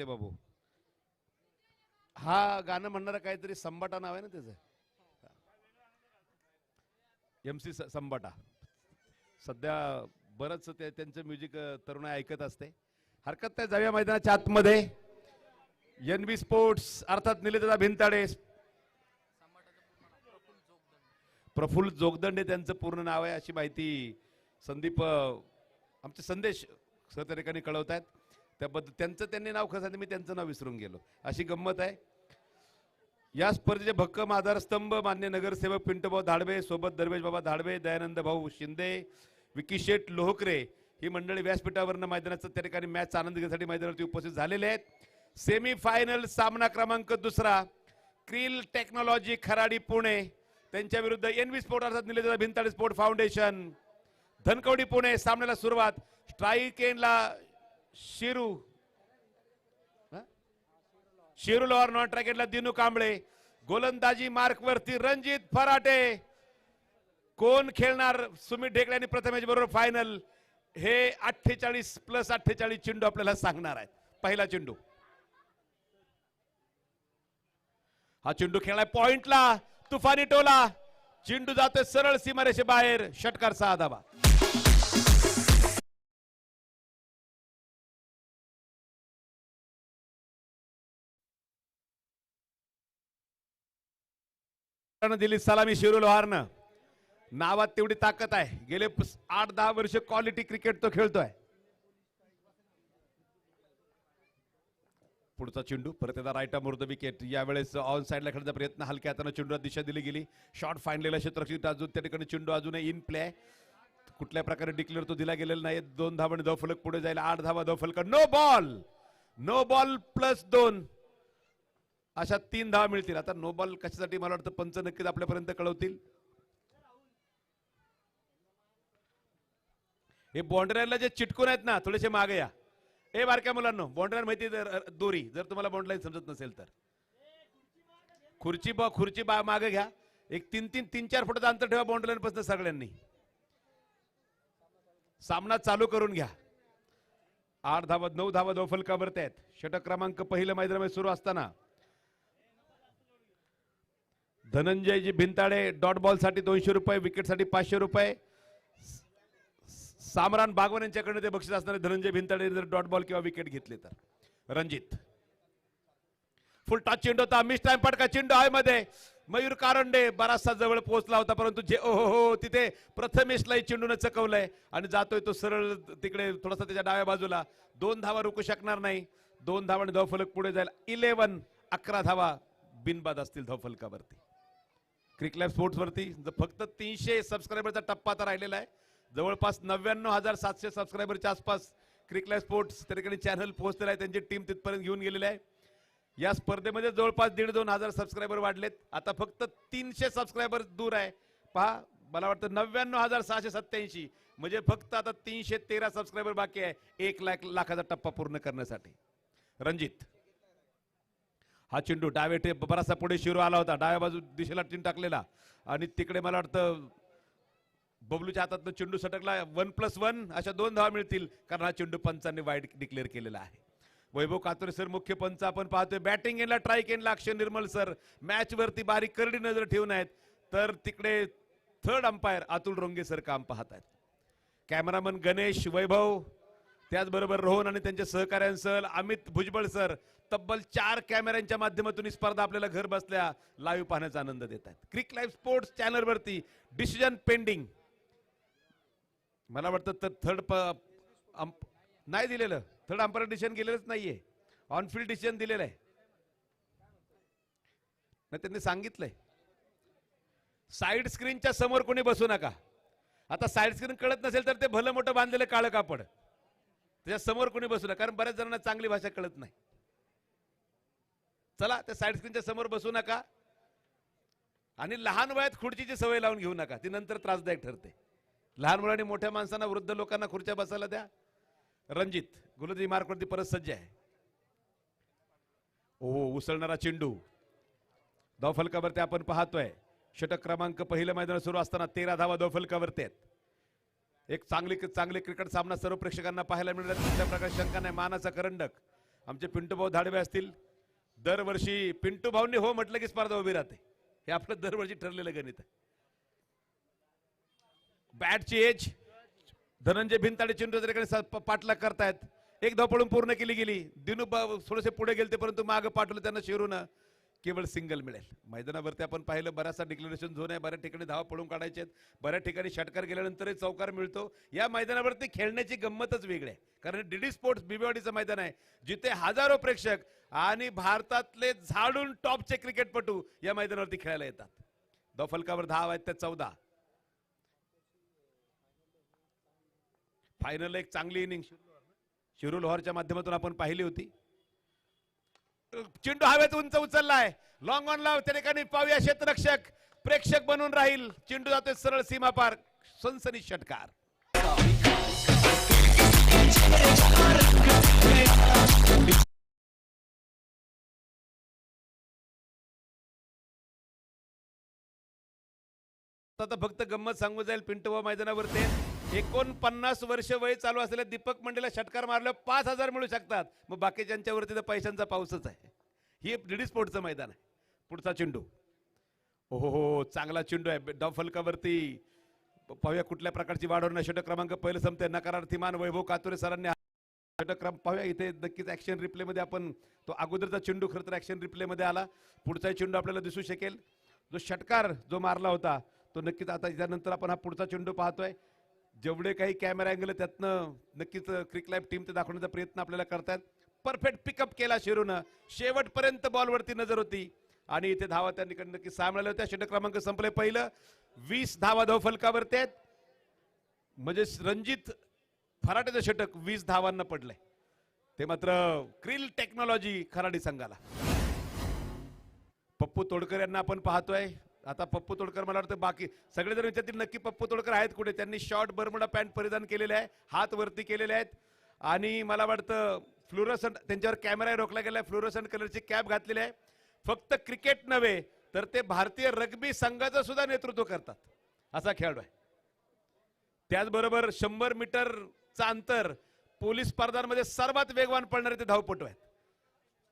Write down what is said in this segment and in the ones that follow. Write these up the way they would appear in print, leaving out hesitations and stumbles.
बाबू हा गाणं म्हणणारा काहीतरी संबाटा नाव आहे ना त्याचं. MC संबाटा सध्या बरंच त्यांचं म्युझिक तरुण ऐकत असते. हरकत नाही, जाऊया मैदानाच्या आतमध्ये. NB स्पोर्ट्स अर्थात निलेशदा भिंताडे, प्रफुल्ल जोगदंडे त्यांचं पूर्ण नाव आहे अशी माहिती संदीप आमचे संदेश सर त्या ठिकाणी कळवत आहेत. त्याबद्दल त्यांचं त्यांनी नाव कसं मी त्यांचं नाव विसरून गेलो, अशी गंमत आहे. या स्पर्धेचे भक्कम आधारस्तंभ मान्य नगरसेवक पिंटूभाऊ धाडबे, सोबत दरवेश बाबा धाडबे, दयानंद भाऊ शिंदे, विकी शेठ लोहकरे ही मंडळी व्यासपीठावरनं मैदानाचं त्या ठिकाणी मॅच आनंद घेण्यासाठी मैदानावरती उपस्थित झालेले आहेत. सेमी फायनल सामना क्रमांक दुसरा क्रिल टेक्नॉलॉजी खराडी पुणे त्यांच्या विरुद्ध NB स्पोर्ट अर्थात निलेशदा भिंताडे स्पोर्ट फाउंडेशन धनकवडी पुणे. सामन्याला सुरुवात स्ट्राईक एंडला शिरू लोहार, नॉन स्ट्राईक एंडला दिनू कांबळे, गोलंदाजी मार्क वरती रणजित फराटे. कोण खेळणार? सुमित ढेकळे आणि प्रथमेश बरोबर फायनल. हे 48+48 चेंडू आपल्याला सांगणार आहेत. पहिला चेंडू, हा चेंडू खेळलाय पॉइंटला, तुफानी टोला, चेंडू जातोय सरळ सीमारेषे बाहेर. षटकार 6 धावा. दिली सलामी शिरू लोहारनं. नावात तेवढी ताकद आहे. गेले 8-10 वर्ष क्वालिटी क्रिकेट तो खेळतोय. पुढचा चेंडू परत एकदा राईट मोर द विकेट. यावेळेस ऑन साइडला खेळण्याचा प्रयत्न, हलक्या हाताने चेंडूला दिशा दिली गेली. शॉट फाईंडलेला क्षेत्ररक्षक अजून त्या ठिकाणी चेंडू अजूनही इन प्ले. कुठल्या प्रकारे डिक्लेअर तो दिला गेलेला नाही. 2 धावांनी धावफलक पुढे जायला 8 धावा धावफलक. नो बॉल +2 अशा 3 धावा मिळतील. आता नो बॉल कशासाठी मला वाटतं पंच नक्कीच आपल्यापर्यंत कळवतील. हे बाउंड्रीला जे चिटकून आहेत ना थोडेसे मागे या. हे बारक्या मुलांनो, बाउंड्री माहिती दोरी जर तुम्हाला बाउंड्री समजत नसेल तर खुर्ची मागे घ्या. एक 3-4 फुटाचं अंतर ठेवा बाउंड्री पासून. सगळ्यांनी सामना चालू करून घ्या. 8 धावा 9 धावा धावफलकावरती आहेत. षटक क्रमांक पहिलं मैदानामध्ये सुरू असताना धनंजयजी भिंताडे डॉट बॉल साठी 200 रुपये, विकेट साठी 500 रुपये. सामरान बागवान यांच्याकडे ते बक्षीस असणारे धनंजय भिंताडे जर डॉट बॉल किंवा विकेट घेतले तर. रणजित फुल टच चेंडू होता, मिस टाइम पटका चेंडू आहे मध्ये. मयूर कारंडे बराचसा जवळ पोहोचला होता परंतु जे ओहो तिथे प्रथमेशला चेंडूने चकवलंय आणि जातोय तो सरळ तिकडे थोडासा त्याच्या डाव्या बाजूला. 2 धावा रोखू शकणार नाही. 2 धावांनी धावफलक पुढे जाईल. 11 धावा बिनबाद असतील धावफलकावरती. क्रिकलॅब स्पोर्ट्स वरती फक्त 300 सबस्क्रायबरचा टप्पा आता राहिलेला आहे. जवळपास 99,700 सबस्क्रायबरच्या आसपास क्रिकलॅब स्पोर्ट्स त्या ठिकाणी चॅनल पोहोचलेला आहे. त्यांची टीम तिथपर्यंत घेऊन गेलेली आहे. या स्पर्धेमध्ये जवळपास 1,500-2 हजार सबस्क्रायबर वाढलेत. आता फक्त 300 सबस्क्रायबर दूर आहे. पहा, मला वाटतं 99,687 म्हणजे फक्त आता 313 सबस्क्रायबर बाकी आहे 1 लाखाचा टप्पा पूर्ण करण्यासाठी. रणजित हा चेंडू डावे बराचसा पुढे शिरू आला होता, डाव्या बाजू दिशेला टीम टाकलेला आणि तिकडे मला वाटतं बबलूच्या हातात चेंडू सटकला. 1+1 अशा 2 धावा मिळतील कारण हा चेंडू पंचांनी वाईड डिक्लेअर केलेला आहे. वैभव कातोरे सर मुख्य पंच आपण पाहतोय. बॅटिंग एंडला ट्राईक एंडला अक्षय निर्मल सर मॅच वरती बारीक करडी नजर ठेवून आहेत. तर तिकडे थर्ड अंपायर अतुल रोंगे सर काम पाहत आहेत. कॅमेरामन गणेश वैभव, त्याचबरोबर रोहन आणि त्यांच्या सहकार्यांसह अमित भुजबळ सर तब्बल 4 कॅमेऱ्यांच्या माध्यमातून ही स्पर्धा आपल्याला घर बसल्या लाईव्ह पाहण्याचा आनंद देत आहेत. क्रिक लाईव्ह स्पोर्ट्स चॅनल वरती डिसिजन पेंडिंग. मला वाटतं तर थर्ड नाही दिलेलं, थर्ड अंपायर डिसिजन गेलेलंच नाहीये. ऑन फील्ड डिसिजन दिलेलं आहे ना, त्यांनी सांगितलंय. साईड स्क्रीनच्या समोर कोणी बसू नका. आता साईड स्क्रीन कळत नसेल तर ते भलं मोठं बांधलेलं काळं कापड त्याच्या समोर कोणी बसू नका, कारण बऱ्याच जणांना चांगली भाषा कळत नाही. चला, त्या साईड स्क्रीनच्या समोर बसू नका आणि लहान वयात खुर्चीची सवय लावून घेऊ नका, ती नंतर त्रासदायक ठरते. लहान मुलांनी मोठ्या माणसांना वृद्ध लोकांना खुर्च्या बसायला द्या. रणजित गोलंदाजी मार्कवरती परत सज्ज आहे. उसळणारा चेंडू धावफलकावरती आपण पाहतोय. षटक क्रमांक पहिलं मैदान सुरू असताना 13 धावा धावफलकावरती आहेत. एक चांगले क्रिकेट सामना सर्व प्रेक्षकांना पाहायला मिळणार. कुठल्या प्रकारे शंका नाही. मानाचा करंडक आमचे पिंटू भाऊ धाडवे असतील. दरवर्षी पिंटू भाऊंनी हो म्हटलं की स्पर्धा उभी राहते, हे आपलं दरवर्षी ठरलेलं गणित आहे. बॅटची एज धनंजय भिंताडे चेंडू पाठलाग करतायत. एक धाव पडून पूर्ण केली गेली. दिनू थोडेसे पुढे गेले परंतु मागे पाठवलं त्यांना शिरून केवळ सिंगल मिळेल. मैदानावरती आपण पाहिलं बराचसा डिक्लेरेशन झोन आहे, बऱ्याच ठिकाणी धावा पडून काढायचे आहेत, बऱ्याच ठिकाणी षटकार गेल्यानंतरही चौकार मिळतो. या मैदानावरती खेळण्याची गंमतच वेगळी आहे, कारण डीडी स्पोर्ट्स बिबेवाडीचं मैदान आहे जिथे हजारो प्रेक्षक आणि भारतातले झाडून टॉपचे क्रिकेटपटू या मैदानावरती खेळायला येतात. धाव फलकावर धाव आहेत त्या 14. फायनल एक चांगली इनिंग शिरू लोहारच्या माध्यमातून आपण पाहिली होती. चेंडू हवेत उंच उचललाय, लॉंग ऑन लाव, त्या ठिकाणी पाहूया क्षेत्ररक्षक प्रेक्षक बनून राहील. चेंडू जातोय सरळ सीमा पार, सनसनी षटकार. आता फक्त गंमत सांगू जाईल पिंटू मैदानावरती 49 वर्ष वय चालू असलेल्या दीपक मंडेला षटकार मारल्यावर 5,000 मिळू शकतात. मग बाकीच्यांच्यावरती तर पैशांचा पाऊसच आहे. ही डीडी स्पोर्टचं मैदान आहे. पुढचा चेंडू, हो चांगला चेंडू आहे. डाव फलकावरती पाहूया कुठल्या प्रकारची वाढ होणार. षटक क्रमांक पहिलं संपते. नकारार्थीमान वैभव कातुरे सरांनी षटक क्रमांक पाहूया इथे नक्कीच ऍक्शन रिप्ले मध्ये आपण तो अगोदरचा चेंडू खरं तर ऍक्शन रिप्ले मध्ये आला. पुढचा चेंडू आपल्याला दिसू शकेल. जो षटकार जो मारला होता तो नक्कीच आता त्यानंतर आपण हा पुढचा चेंडू पाहतोय. जेवढे काही कॅमेरा अँगल त्यातनं नक्कीच क्रिक लाईव्ह टीम ते दाखवण्याचा प्रयत्न आपल्याला करतात. परफेक्ट पिकअप केला शिरूनं. शेवटपर्यंत बॉलवरती नजर होती आणि इथे धावा त्या नक्की 6 मिळाल्या होत्या. षटक क्रमांक संपले पहिलं. 20 धावा धाव फलकावरती आहेत. म्हणजे रणजित फराटेचं षटक 20 धावांना पडलंय. ते मात्र क्रिल टेक्नॉलॉजी खराडी संघाला. पप्पू तोडकर यांना आपण पाहतोय. आता पप्पू तोडकर मला वाटतं बाकी सगळेजण विचारतील नक्की पप्पू तोडकर आहेत कुठे. त्यांनी शॉर्ट बरमुडा पॅन्ट परिधान केलेले आहे, हात वरती केलेले आहेत आणि मला वाटतं फ्लोरोसंट त्यांच्यावर कॅमेरा रोखला गेलाय. फ्लोरोसंट कलरची कॅप घातलेली आहे. फक्त क्रिकेट नव्हे तर ते भारतीय रग्बी संघाचं सुद्धा नेतृत्व करतात असा खेळाडू आहे. त्याचबरोबर 100 मीटरचा अंतर पोलीस स्पर्धांमध्ये सर्वात वेगवान पळणारे ते धावपटू आहेत.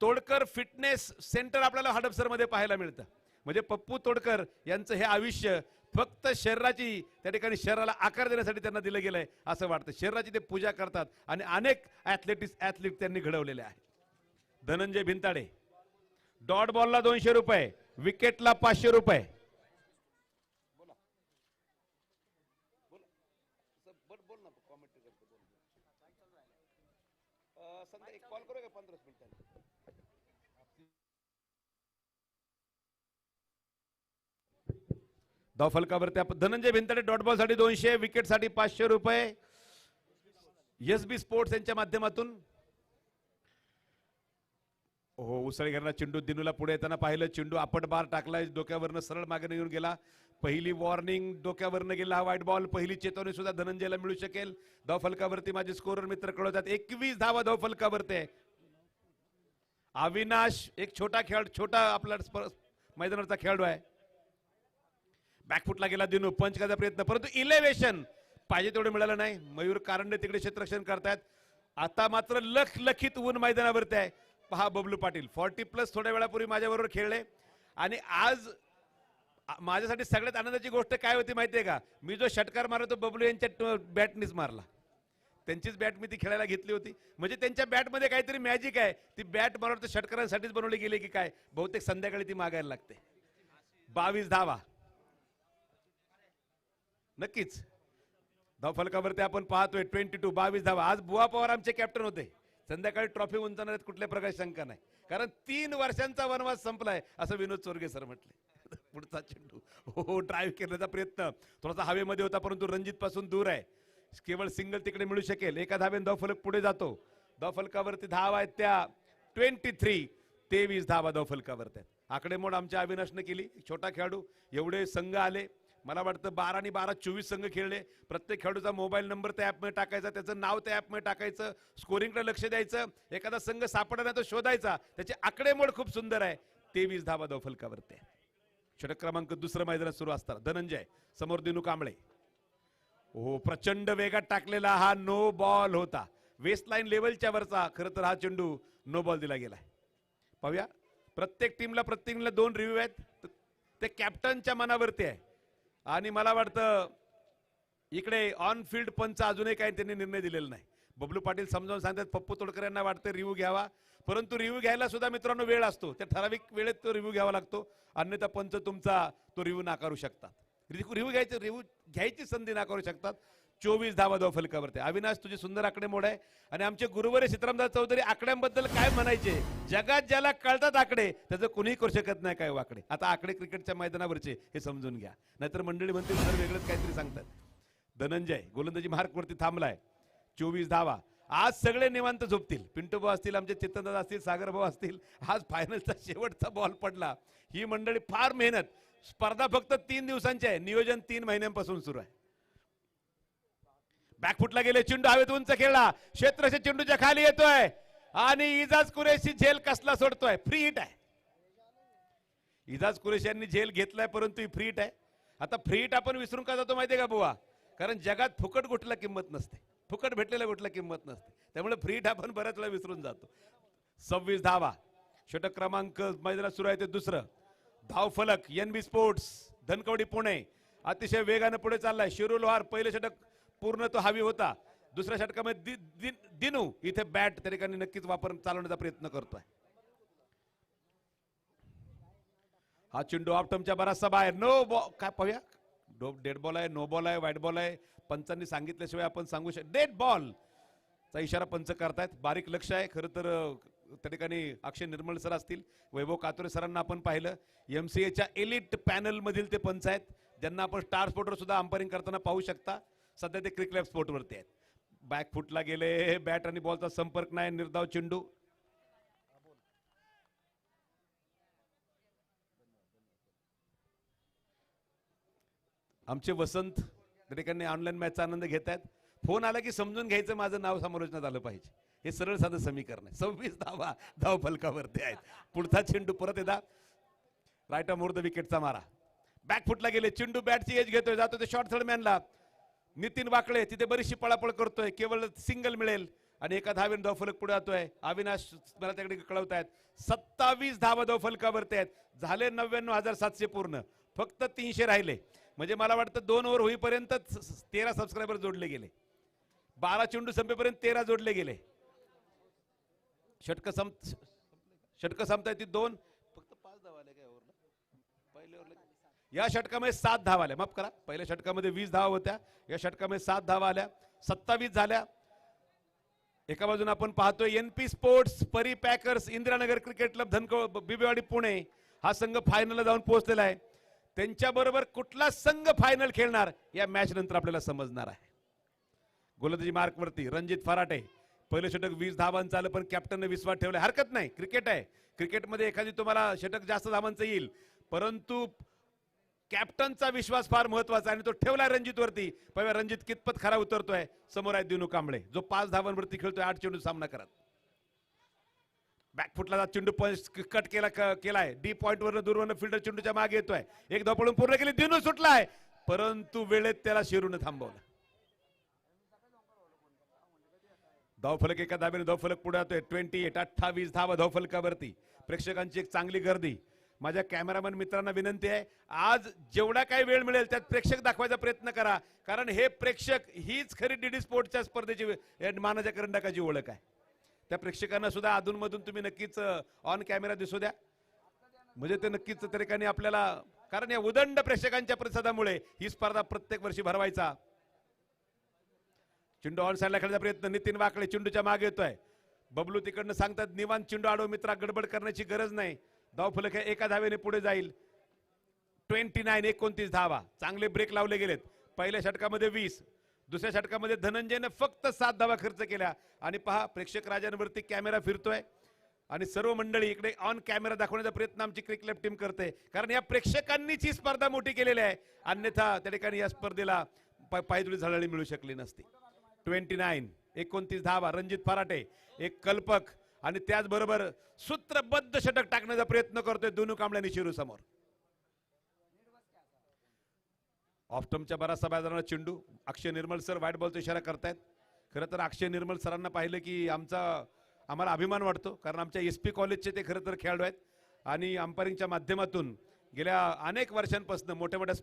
तोडकर फिटनेस सेंटर आपल्याला हडपसर मध्ये पाहायला मिळतं. म्हणजे पप्पू तोडकर यांचं हे आयुष्य फक्त शरीराची त्या ठिकाणी शरीराला आकार देण्यासाठी त्यांना दिलं गेलंय असं वाटतं. शरीराची ते पूजा करतात आणि अनेक ऍथलीट त्यांनी घडवलेले आहेत. धनंजय भिंताडे डॉट बॉलला 200 रुपये, विकेटला 500 रुपये. धाव फलकावरती आपण धनंजय भिंताडे डॉट बॉल साठी 200, विकेट साठी 500 रुपये. एसबी स्पोर्ट्स यांच्या माध्यमातून हो उसळी घेणारा चेंडू दिनूला पुढे येताना पाहिलं. चेंडू आपट बार टाकलाय, डोक्यावरनं सरळ मागे निघून गेला. पहिली वॉर्निंग डोक्यावरनं गेला. White ball. पहिली चेतावणी सुद्धा धनंजयला मिळू शकेल. धाव फलकावरती माझे स्कोरर मित्र कळवतात 21 धावा धाव फलकावरती. अविनाश एक छोटा आपला मैदानाचा खेळाडू आहे. बॅकफुटला गेला दिनू. पंच करायचा प्रयत्न परंतु इलेव्हेशन पाहिजे तेवढं मिळालं नाही. मयूर कारंडे तिकडे क्षेत्ररक्षण करतायत. आता मात्र लखलखीत ऊन मैदानावरती आहे. पहा बबलू पाटील 40+ थोड्या वेळापूर्वी माझ्याबरोबर खेळले आणि आज माझ्यासाठी सगळ्यात आनंदाची गोष्ट काय होती माहितीये का. मी जो षटकार मारला तो बबलू यांच्या बॅटनीच मारला. त्यांचीच बॅट मी ती खेळायला घेतली होती. म्हणजे त्यांच्या बॅटमध्ये काहीतरी मॅजिक आहे. ती बॅट मला वाटतं षटकारांसाठीच बनवली गेली की काय. बहुतेक संध्याकाळी ती मागायला लागते. 22 धावा नक्कीच धाव फलकावरती आपण पाहतोय. 22 धावा. आज बुवा पवार आमचे कॅप्टन होते. संध्याकाळी ट्रॉफी उंचावणार कुठल्या प्रकारची शंका नाही, कारण 3 वर्षांचा वनवास संपलाय असं विनोद चोरगे सर म्हटले. पुढचा चेंडू हो ड्राईव्ह करण्याचा प्रयत्न थोडासा हवेमध्ये होता परंतु रणजित पासून दूर आहे. केवळ सिंगल तिकडे मिळू शकेल. एका धावेन धाव फलक पुढे जातो. धाव फलकावरती धावा आहेत त्या 23 धावा धाव फलकावरती आहेत. आकडेमोड आमच्या अविनाशने केली. छोटा खेळाडू एवढे संघ आले. मला वाटतं 12 आणि 12 24 संघ खेळले. प्रत्येक खेळाडूचा मोबाईल नंबर त्या ॲपमध्ये टाकायचा, त्याचं नाव त्या ॲपमध्ये टाकायचं, स्कोरिंगकडे लक्ष द्यायचं. एखादा संघ सापडला तो शोधायचा. त्याचे आकडेमोड खूप सुंदर आहे. 23 धावा धाव फलकावरती. षटक क्रमांक दुसरं मैदानात सुरू असताना धनंजय समोर दिनू कांबळे. हो प्रचंड वेगात टाकलेला हा नो बॉल होता. वेस्ट लाईन लेवलच्या वरचा खरं तर हा चेंडू नो बॉल दिला गेलाय. पाहूया, प्रत्येक टीमला 2 रिव्ह्यू आहेत. ते कॅप्टनच्या मनावरती आहे आणि मला वाटतं इकडे ऑन फील्ड पंच अजूनही काही त्यांनी निर्णय दिलेला नाही. बबलू पाटील समजावून सांगतात, पप्पू तोडकर यांना वाटतं रिव्ह्यू घ्यावा, परंतु रिव्ह्यू घ्यायला सुद्धा मित्रांनो वेळ असतो. त्या ठराविक वेळेत तो रिव्ह्यू घ्यावा लागतो, अन्यथा पंच तुमचा तो रिव्ह्यू नाकारू शकतात. रिव्ह्यू घ्यायची संधी नाकारू शकतात. 24 धावा धावफलकावरती. अविनाश, तुझी सुंदर आकडेमोड आहे आणि आमचे गुरुवारी सीतारामदास चौधरी आकड्यांबद्दल काय म्हणायचे, जगात ज्याला कळतात आकडे त्याचं कुणीही करू शकत नाही काय वाकडे. आता आकडे क्रिकेटच्या मैदानावरचे हे समजून घ्या, नाहीतर मंडळी म्हणतील सर वेगळंच काहीतरी सांगतात. धनंजय गोलंदाजी मार्कवरती थांबलाय, 24 धावा. आज सगळे निवांत झोपतील. पिंटू भाऊ असतील, आमचे चेतनदादा असतील, सागर भाऊ असतील. आज फायनलचा शेवटचा बॉल पडला. ही मंडळी फार मेहनत. स्पर्धा फक्त 3 दिवसांची आहे, नियोजन 3 महिन्यांपासून सुरू आहे. बॅकफुटला गेले, चेंडू हवेत उंच खेळला, क्षेत्रच्या चेंडूच्या खाली येतोय आणि इजाज कुरेशी झेल कसला सोडतोय. फ्री हिट आहे. इजाज कुरेशी यांनी झेल घेतलाय, परंतु ही फ्री हिट आहे. आता फ्री हिट आपण विसरून का जातो माहितीये का बुवा, कारण जगात फुकट गोष्टीला किंमत नसते, फुकट भेटलेल्या गोष्टीला किंमत नसते. त्यामुळे फ्री हिट आपण बऱ्याच वेळा विसरून जातो. 26 धावा, षटक क्रमांक मैदानात सुरू आहे ते दुसरं. धाव फलक NB स्पोर्ट्स धनकवडी पुणे अतिशय वेगाने पुढे चाललाय. शिरू लोहार पहिले षटक पूर्ण तो हवी होता. दुसऱ्या षटकामध्ये दिनू इथे बॅट त्या ठिकाणी नक्कीच वापर चालवण्याचा प्रयत्न करतोय. हा चेंडू ऑप्टमच्या बराचसा बाहेर. No ball. काय पाहूया, डेड बॉल आहे, नो बॉल आहे, व्हाईट बॉल आहे. पंचांनी सांगितल्याशिवाय आपण सांगू डेड बॉल चा इशारा पंच करतायत. बारीक लक्ष आहे. खरं तर त्या ठिकाणी अक्षय निर्मळ सर असतील, वैभव कातोरे सरांना आपण पाहिलं. MCAच्या एलिट पॅनल मधील ते पंच आहेत, ज्यांना आपण स्टार स्पोर्टवर सुद्धा अंपायरिंग करताना पाहू शकता. सध्या ते क्रिकेट स्पोर्टवरती आहेत. बॅक फुटला गेले, बॅट आणि बॉलचा संपर्क नाही, निर्धाव चेंडू. आमचे वसंत त्या ठिकाणी ऑनलाईन मॅचचा आनंद घेत आहेत. फोन आला की समजून घ्यायचं माझं नाव समालोचनात आलं पाहिजे. हे सरळ साधं समीकरण आहे. 26 धावा धाव फलकावरती आहेत. पुढचा चेंडू परत येतात. राईट ऑफ मोर द विकेटचा मारा. बॅक फुटला गेले, चेंडू बॅटची एज घेतोय, जातो ते शॉर्ट थर्ड मॅनला. नितीन वाकळे तिथे बरीचशी पळापळ करतोय, केवळ सिंगल मिळेल आणि एका धावेने धाव फलक पुढे जातोय. अविनाश मला त्याकडे कळवतायत 27 धावा धाव फलकावरती आहेत. झाले 99,700 पूर्ण, फक्त 300 राहिले. म्हणजे मला वाटतं 2 ओव्हर होईपर्यंत 13 सबस्क्रायबर जोडले गेले. 12 चेंडू संपेपर्यंत 13 जोडले गेले. षटक संपताय ती 2, फक्त 5 धावा आल्या काय ओव्हरला. पहिल्या ओव्हरला या षटकामध्ये 7 धावा आल्या. माफ करा, पहिल्या षटकामध्ये 20 धावा होत्या, या षटकामध्ये 7 धावा आल्या, 27 झाल्या. एका बाजूने आपण पाहतोय NP स्पोर्ट्स, परी packers, Indiranagar cricket club Bibwewadi Pune हा संघ फायनलला जाऊन पोहोचलेला आहे. त्यांच्याबरोबर कुठला संघ फायनल खेळणार या मॅच नंतर आपल्याला समजणार आहे. गोलंदाजी मार्कवरती रणजित फराटे. पहिलं षटक 20 धावांचं आलं, पण कॅप्टनने विश्वास ठेवलाय. हरकत नाही, क्रिकेट आहे. क्रिकेटमध्ये एखादी तुम्हाला षटक जास्त धावांचं येईल, परंतु कॅप्टनचा विश्वास फार महत्वाचा आहे आणि तो ठेवलाय रणजित वरती. पहिला रणजित कितपत खरा उतरतोय. समोर आहे दिनू कांबळे, जो 5 धावांवरती खेळतोय, 8 चेंडू सामना करत. बॅकफुटला चेंडू कट केलाय. डी पॉइंट वरनं दूरवरनं फिल्डर चेंडूच्या मागे येतोय. एक धाव पळून पूर्ण केली, दिनू सुटलाय, परंतु वेळेत त्याला शिरून थांबवलं. धावफलक एका धावेने धावफलक पुढे जातोय. 28 धावा धावफलकावरती. प्रेक्षकांची एक चांगली गर्दी. माझ्या कॅमेरामॅन मित्रांना विनंती आहे, आज जेवढा काही वेळ मिळेल त्यात प्रेक्षक दाखवायचा प्रयत्न करा, कारण हे प्रेक्षक हीच खरी DD स्पोर्टच्या स्पर्धेची मानाच्या करंडकाची ओळख आहे. त्या प्रेक्षकांना सुद्धा अधूनमधून तुम्ही नक्कीच ऑन कॅमेरा दिसू द्या, म्हणजे ते नक्कीच त्या ठिकाणी आपल्याला, कारण या उदंड प्रेक्षकांच्या प्रतिसादामुळे ही स्पर्धा प्रत्येक वर्षी भरवायचा. चेंडू ऑन साईडला खेळण्याचा प्रयत्न. नितीन वाकळे चेंडूच्या मागे येतोय. बबलू तिकडनं सांगतात निवांत चेंडू आडव मित्रा, गडबड करण्याची गरज नाही. धावफलक एका धावेने पुढे जाईल. 29 धावा. चांगले ब्रेक लावले गेलेत. पहिल्या षटकामध्ये 20, दुसऱ्या षटकामध्ये धनंजयने फक्त 7 धावा खर्च केल्या. आणि पहा, प्रेक्षक राजांवरती कॅमेरा फिरतोय आणि सर्व मंडळी इकडे ऑन कॅमेरा दाखवण्याचा प्रयत्न आमची क्रिकेट टीम करते, कारण या प्रेक्षकांनीच ही स्पर्धा मोठी केलेली आहे. अन्यथा त्या ठिकाणी या स्पर्धेला पायदुळी झळाळी मिळू शकली नसती. 29 धावा. रणजित फराटे एक कल्पक आणि त्याचबरोबर सूत्रबद्ध षटक टाकण्याचा प्रयत्न करतोय दिनू कांबळे आणि शिरू समोर. ऑफटमच्या बराचसा बाजाराला चेंडू. अक्षय निर्मळ सर व्हाईट बॉलचा इशारा करतायत, खरं तर अक्षय निर्मल सरांना पाहिलं की आम्हाला अभिमान वाटतो, कारण आमच्या SP कॉलेजचे ते खरं तर खेळाडू आहेत आणि अंपायरिंगच्या माध्यमातून गेल्या अनेक वर्षांपासून मोठ्या मोठ्या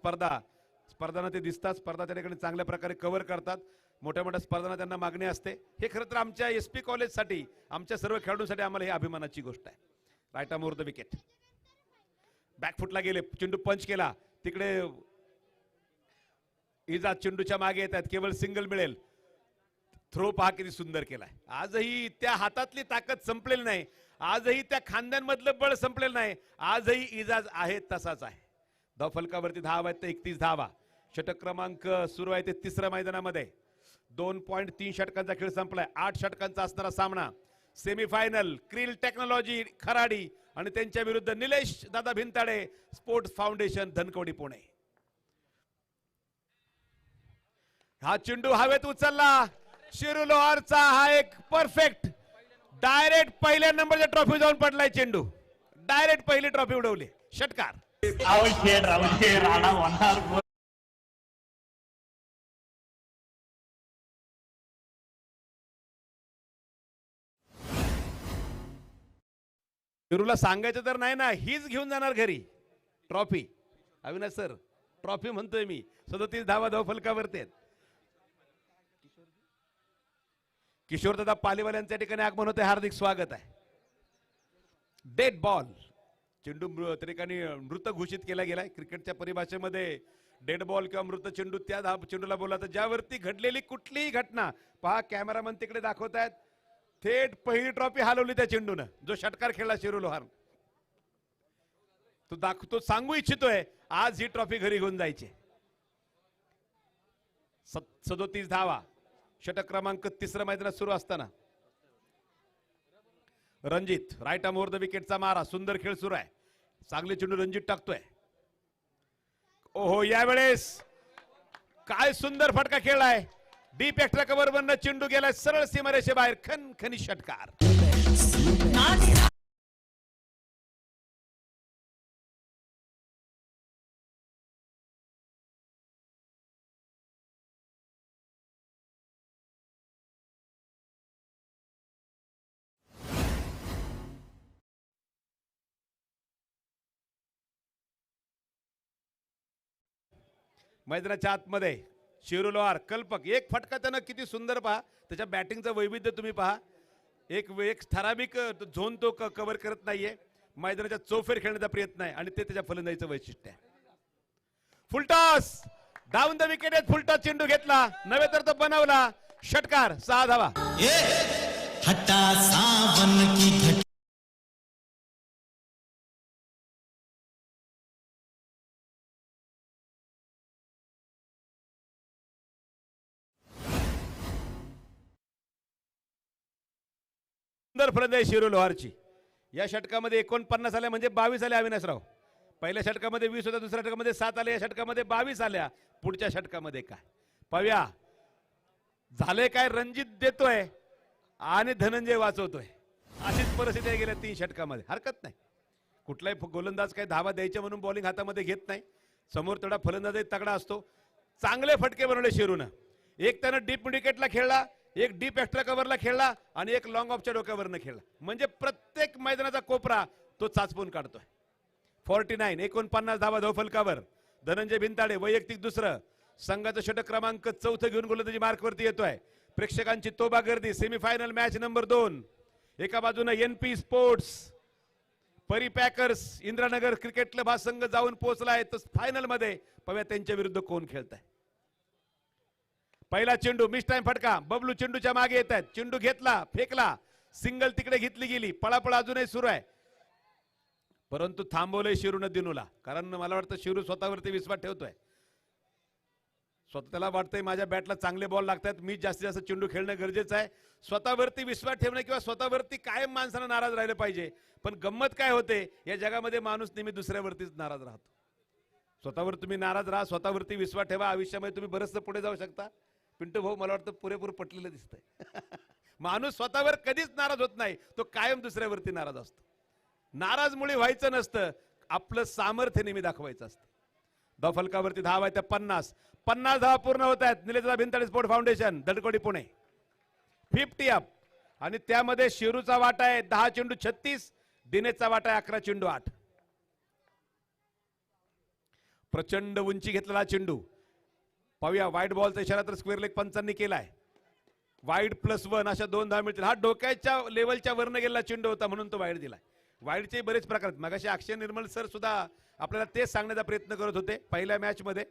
स्पर्धांना ते दिसतात, स्पर्धा त्या ठिकाणी चांगल्या प्रकारे कव्हर करतात, मोठ्या मोठ्या स्पर्धांना त्यांना मागणी असते. हे खरं तर आमच्या SP कॉलेजसाठी, आमच्या सर्व खेळाडूंसाठी आम्हाला ही अभिमानाची गोष्ट आहे. Right arm over the wicket, बॅकफुटला गेले, चेंडू पंच केला, तिकडे इजा चेंडूच्या मागे येतात, केवळ सिंगल मिळेल. थ्रो पहा किती सुंदर केलाय. आजही त्या हातातली ताकद संपलेली नाही, आजही त्या खांद्यांमधलं बळ संपलेलं नाही, आजही इजाज आहे तसाच आहे. धावफलकावरती धावा आहेत 31 धावा. षटक क्रमांक सुरू आहे ते तिसऱ्या मैदानामध्ये. 2.3 षटकांचा खेळ संपलाय. 8 षटकांचा असणारा सामना. सेमीफायनल क्रिल टेक्नॉलॉजी खराडी आणि त्यांच्या विरुद्ध निलेश दादा भिंताडे स्पोर्ट्स फाउंडेशन धनकवडी पुणे. हा चेंडू हवेत उचलला. शिरू लोहारचा हा एक परफेक्ट डायरेक्ट पहिल्या नंबरच्या ट्रॉफी जाऊन पडलाय चेंडू. डायरेक्ट पहिली ट्रॉफी उडवली. षटकार. शिरूला सांगायचं तर नाही ना, हीच घेऊन जाणार घरी ट्रॉफी. अविनाश सर ट्रॉफी म्हणतोय मी. 37 धावा धावफलकावरती आहेत. किशोरदादा पालेवाल्यांच्या ठिकाणी आगमन होते, हार्दिक स्वागत आहे. डेड बॉल चेंडू त्या ठिकाणी मृत घोषित केला गेलाय. क्रिकेटच्या परिभाषेमध्ये डेड बॉल किंवा मृत चेंडू त्या चेंडूला बोलला तर ज्यावरती घडलेली कुठलीही घटना, पहा कॅमेरामन तिकडे दाखवत आहेत, थेट पहिली ट्रॉफी हलवली त्या चेंडूनं. जो षटकार खेळला शिरू लोहार, तो सांगू इच्छितोय आज ही ट्रॉफी घरी घेऊन जायची. 37 धावा. षटक क्रमांक तिसऱ्या मैदानात सुरू असताना Ranjit right arm over the विकेटचा मारा. सुंदर खेळ सुरू आहे. चांगले चेंडू रणजित टाकतोय. ओहो, यावेळेस काय सुंदर फटका खेळलाय. डीप एक्स्ट्रा कव्हर वरनं चेंडू गेलाय सरळ सीमारेषेबाहेर. खणखणी षटकार. मैदानाच्या आतमध्ये शिरू लोहार कल्पक. एक फटका त्यानं किती सुंदर पहा. त्याच्या बॅटिंगचं वैविध्य तुम्ही पहा. एक ठराविक झोन तो कव्हर करत नाहीये. मैदानाच्या चौफेर खेळण्याचा प्रयत्न आहे आणि ते त्याच्या फलंदाजीचं वैशिष्ट्य आहे. Full toss down the wicket. Full toss चेंडू घेतला नव्हे तर तो बनवला. षटकार. 6 धावा. सुंदर फलंदाजी शिरू लोहारची. या षटकामध्ये 49 आल्या म्हणजे 22 आल्या अविनाशराव. पहिल्या षटकामध्ये 20 होत्या, दुसऱ्या षटकामध्ये 7 आल्या, या षटकामध्ये 22 आल्या. पुढच्या षटकामध्ये काय पाहूया. झाले काय, रणजित देतोय आणि धनंजय वाचवतोय. अशीच परिस्थिती आहे गेल्या 3 षटकामध्ये. हरकत नाही, कुठलाही गोलंदाज काही धावा द्यायच्या म्हणून बॉलिंग हातामध्ये घेत नाही. समोर तेवढा फलंदाज तगडा असतो. चांगले फटके बनवले शिरूनं. एक त्यानं डीप विकेटला खेळला, एक डीप एक्स्ट्रा कव्हरला खेळला आणि एक लॉंग ऑफच्या डोक्यावरनं खेळला. म्हणजे प्रत्येक मैदानाचा कोपरा तो चाचपून काढतोय. 49 धावा धावफलकावर. धनंजय भिंताडे वैयक्तिक दुसरं. संघाचं षटक क्रमांक 4 घेऊन गोलंदाजी मार्कवरती येतोय. प्रेक्षकांची तोबा गर्दी. Semifinal match number 2. एका बाजूने NP स्पोर्ट्स परी पॅकर्स इंद्रानगर क्रिकेट क्लब हा संघ जाऊन पोहोचलाय. तर फायनल मध्ये पाहूया त्यांच्या विरुद्ध कोण खेळत आहे. पहिला चेंडू मिस टाइम फटका. बबलू चेंडूच्या मागे येत आहेत. चेंडू घेतला, फेकला, सिंगल तिकडे घेतली गेली. पळापळ अजूनही सुरू आहे, परंतु थांबवलंय शिरूनं दिनूला. कारण मला वाटतं शिरू स्वतःवरती विश्वास ठेवतोय. स्वतःला वाटतंय माझ्या बॅटला चांगले बॉल लागतात, मी जास्तीत जास्त चेंडू खेळणं गरजेचं आहे. स्वतःवरती विश्वास ठेवणं किंवा स्वतःवरती कायम माणसानं नाराज राहिलं पाहिजे. पण गंमत काय होते, या जगामध्ये माणूस नेहमी दुसऱ्यावरतीच नाराज राहतो. स्वतःवर तुम्ही नाराज राहा, स्वतःवरती विश्वास ठेवा. आयुष्यामध्ये तुम्ही बरंचसं पुढे जाऊ शकता. पिंटू भाऊ मला वाटतं पुरेपूर पटलेलं दिसतंय. माणूस स्वतःवर कधीच नाराज होत नाही, तो कायम दुसऱ्यावरती नाराज असतो. नाराज मुळे व्हायचं नसतं, आपलं सामर्थ्य नेहमी दाखवायचं असतं. धावफलकावरती धावा आहे त्या 50 धावा पूर्ण होत आहेत. निलेश दादा Bhintade sport foundation Dhankawadi Pune. 50 up. आणि त्यामध्ये शिरूचा वाटा आहे 10 चेंडू 36, दिनेशचा वाटा आहे 11 चेंडू 8. प्रचंड उंची घेतलेला चेंडू. पाहूया वाईड बॉलचा इशारा तर स्क्वेअर लेग पंचांनी केलाय. वाईड +1 अशा 2 धावा मिळतील. हा डोक्याच्या लेवलच्या वरनं गेलेला चेंडू होता म्हणून तो वाईड दिलाय. वाईडचे बरेच प्रकार आहेत. मगाशी अक्षय निर्मल सर सुद्धा आपल्याला तेच सांगण्याचा प्रयत्न करत होते पहिल्या मॅच मध्ये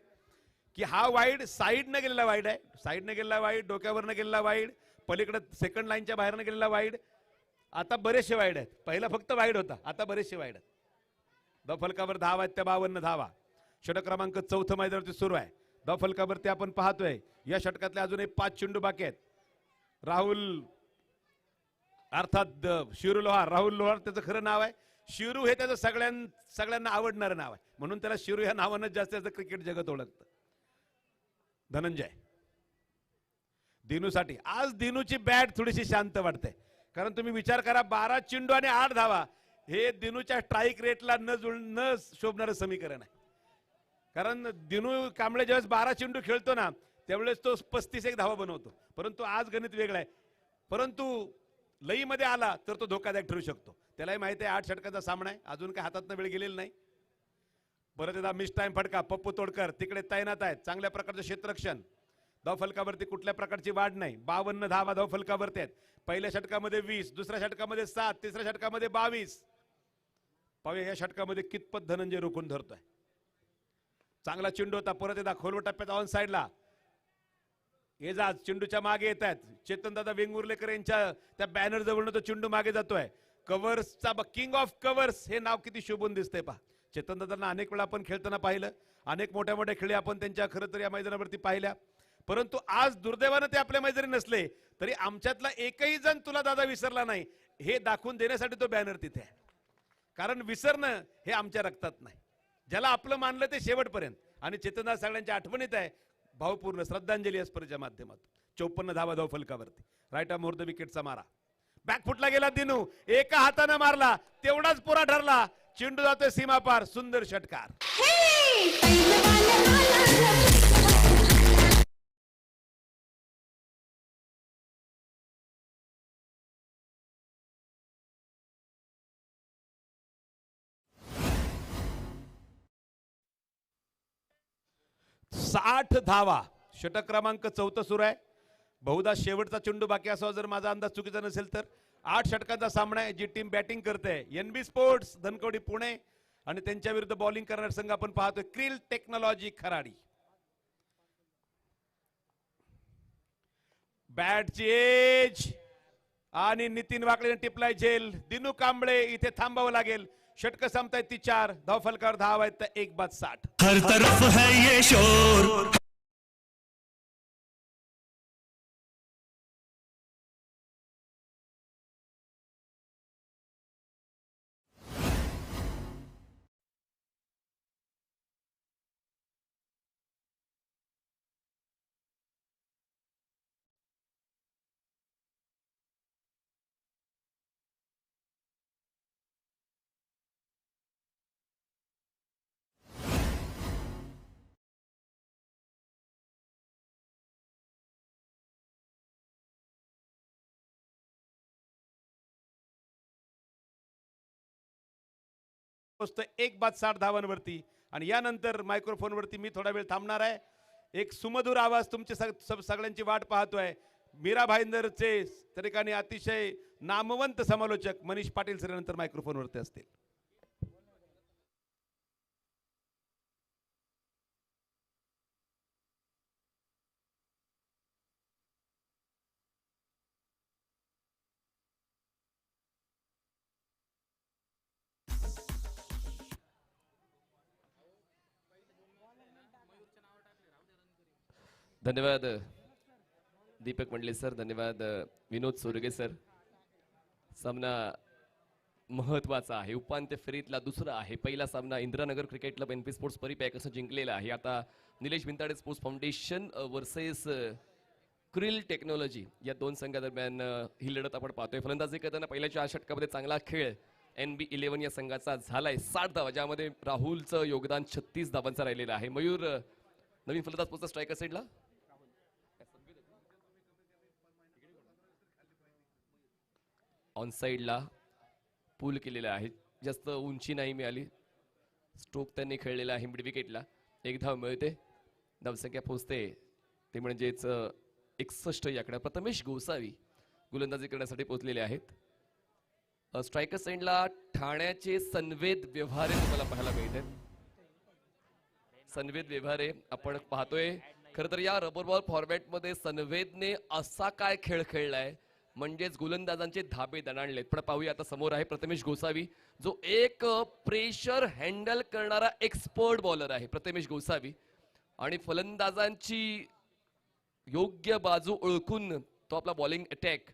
की हा वाईड साईडनं गेलेला वाईड आहे. साईडनं गेलेला वाईड, डोक्यावरनं गेलेला वाईड, पलीकडे सेकंड लाईनच्या बाहेरनं गेलेला वाईड. आता बरेचसे वाईड आहेत. पहिला फक्त वाईड होता, आता बरेचसे वाईड आहेत. फलकावर धावा आहेत त्या 52 धावा. षटक क्रमांक 4 मैदानावरती सुरू आहे. फलकावरती आपण पाहतोय या षटकातले अजूनही 5 चेंडू बाकी आहेत. राहुल अर्थात शिरू लोहार, राहुल लोहार त्याचं खरं नाव आहे. शिरू हे त्याचं सगळ्यांना आवडणारं नाव आहे म्हणून त्याला शिरू या नावानं जास्त क्रिकेट जगत ओळखतं. धनंजय दिनूसाठी आज दिनूची बॅट थोडीशी शांत वाटते. कारण तुम्ही विचार करा 12 चेंडू आणि 8 धावा हे दिनूच्या स्ट्राईक रेटला न शोभणारं समीकरण आहे. कारण दिनू कांबळे ज्यावेळेस 12 चेंडू खेळतो ना त्यावेळेस तो 35 धावा बनवतो. परंतु आज गणित वेगळं आहे. परंतु लईमध्ये आला तर तो धोकादायक ठरू शकतो. त्यालाही माहिती आहे 8 षटकाचा सामना आहे, अजून काय हातातनं वेळ गेलेला नाही. परत एकदा मिस टाइम फटका. पप्पू तोडकर तिकडे तैनात आहेत. चांगल्या प्रकारचं क्षेत्ररक्षण. फलकावरती कुठल्या प्रकारची वाढ नाही. 52 धावा फलकावरती आहेत. पहिल्या षटकामध्ये 20, दुसऱ्या षटकामध्ये 7, तिसऱ्या षटकामध्ये 22. पाहूया या षटकामध्ये कितपत धनंजय रोखून धरतोय. चांगला चेंडू होता. परत एकदा खोलवर टप्प्यात ऑन साइडला एजाज चेंडूच्या मागे येत आहेत. चेतनदादा वेंगुर्लेकर यांच्या त्या बॅनर जवळून तो चेंडू मागे जातोय. कव्हर्सचा किंग ऑफ कव्हर्स हे नाव किती शोभून दिसतंय पहा. चेतनदादांना अनेक वेळा आपण खेळताना पाहिलं. अनेक मोठ्या मोठ्या खेळी आपण त्यांच्या खरं तर या मैदानावरती पाहिल्या. परंतु आज दुर्दैवानं ते आपल्या मैदानी नसले तरी आमच्यातला एकही जण तुला दादा विसरला नाही हे दाखवून देण्यासाठी तो बॅनर तिथे आहे. कारण विसरणं हे आमच्या रक्तात नाही. ज्याला आपलं मानलं ते शेवटपर्यंत. आणि चेतनदादा सगळ्यांच्या आठवणीत आहे. भावपूर्ण श्रद्धांजली या स्पर्धेच्या माध्यमातून 54 धावा फलकावरती. राईट आर्म मोर द विकेटचा मारा. बॅकफुटला गेला दिनू, एका हाताने मारला तेवढाच पुरा ठरला. चेंडू जातोय सीमा पार. सुंदर षटकार. 60 धावा. षटक क्रमांक 4 सुरू आहे. बहुधा शेवटचा चेंडू बाकी असावा जर माझा अंदाज चुकीचा नसेल तर. 8 षटकांचा सामना आहे. जी टीम बॅटिंग करते NB स्पोर्ट्स धनकवडी पुणे आणि त्यांच्या विरुद्ध बॉलिंग करणारा संघ आपण पाहतोय क्रिल टेक्नॉलॉजी खराडी. बॅटची एज आणि नितीन वाकडेने टिपलाय झेल. दिनू कांबळे इथे थांबावं लागेल. षटक संपतायत ती 4. धावफलकावर धाव आहेत तर 1 बाद 60. हर तरफ है ये शोर. पोचतोय 1 बाद 60 धावांवरती. आणि यानंतर मायक्रोफोनवरती मी थोडा वेळ थांबणार आहे. एक सुमधुर आवाज तुमची सगळ्यांची वाट पाहतोय. मीरा भाईंदरचे त्या ठिकाणी अतिशय नामवंत समालोचक मनीष पाटील सर नंतर मायक्रोफोनवरती असतील. धन्यवाद दीपक मंडले सर. धन्यवाद विनोद सोरगे सर. सामना महत्वाचा आहे. उपांत्य फेरीतला दुसरा आहे. पहिला सामना Indiranagar cricket club NP sports परिपॅक असं जिंकलेला आहे. आता Nilesh Bhintade sports foundation versus Krill technology या 2 संघादरम्यान ही लढत आपण पाहतोय. फलंदाजी करताना पहिल्या 4 षटकामध्ये चांगला खेळ NB11 या संघाचा झालाय. 60 धावा ज्यामध्ये राहुलचं योगदान 36 धावांचा राहिलेलं आहे. मयूर नवीन फलंदाज पोहोचला स्ट्रायकर साईडला. ऑन साईडला पूल केलेला आहे, जास्त उंची नाही मिळाली. स्ट्रोक त्यांनी खेळलेला आहे मिड विकेटला. एक धाव मिळते, धावसंख्या पोहोचते ते म्हणजेच 61 याकडे. प्रथमेश गोसावी गोलंदाजी करण्यासाठी पोहोचलेले आहेत. स्ट्रायकर सेंडला ठाण्याचे सनवेद व्यवहारे तुम्हाला पाहायला मिळते. सनवेद व्यवहारे आपण पाहतोय. खरं तर या रबर बॉल फॉर्मॅटमध्ये सनवेदने असा काय खेळ खेळलाय म्हणजेच गोलंदाजांचे धाबे दणाणलेत. पण पाहूया आता समोर आहे प्रथमेश गोसावी, जो एक प्रेशर हँडल करणारा एक्सपर्ट बॉलर आहे प्रथमेश गोसावी. आणि फलंदाजांची योग्य बाजू ओळखून तो आपला बॉलिंग अटॅक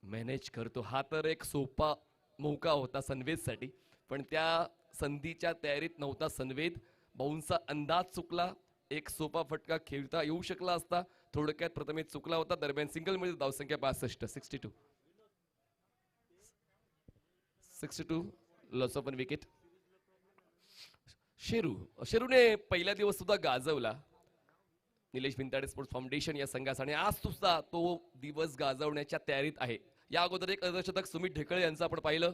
मॅनेज करतो. हा तर एक सोपा मौका होता सनवेदसाठी, पण त्या संधीच्या तयारीत नव्हता सनवेद. बाउन्सचा अंदाज चुकला, एक सोपा फटका खेळता येऊ शकला असता. थोडक्यात प्रथमेश चुकला होता. दरम्यान सिंगल मध्ये धावसंख्या 62, 62 लॉस ऑफ 1 विकेट. शेरूने पहिला दिवस सुद्धा गाजवला निलेश भिंताडे स्पोर्ट्स फाउंडेशन या संघाचा, आणि आज सुद्धा तो दिवस गाजवण्याच्या तयारीत आहे. या अगोदर एक अर्धशतक सुमित ढेकळे यांचं आपण पाहिलं.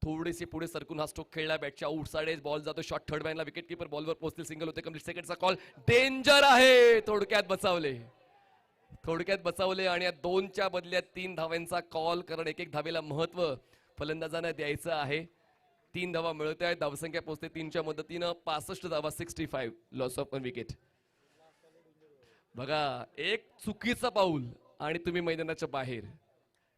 थोडेसे पुढे सरकून हा स्ट्रोक खेळला, बॅटच्या आउट साइड बॉल जातो शॉट थर्ड मॅनला. विकेट कीपर बॉलवर पोहोचतील, सिंगल होते. कंप्लीट सेकंडचा कॉल, डेंजर आहे. थोडक्यात बचावले आणि या 2च्या बदल्यात 3 धावांचा कॉल, कारण एक धावेला महत्व फलंदाजांना द्यायचं आहे. 3 धावा मिळत आहेत, धावसंख्या पोहोचते 3च्या मदतीनं 65 धावा, 65 लॉस ऑफ 1 विकेट. बघा, एक चुकीचं पाऊल आणि तुम्ही मैदानाच्या बाहेर.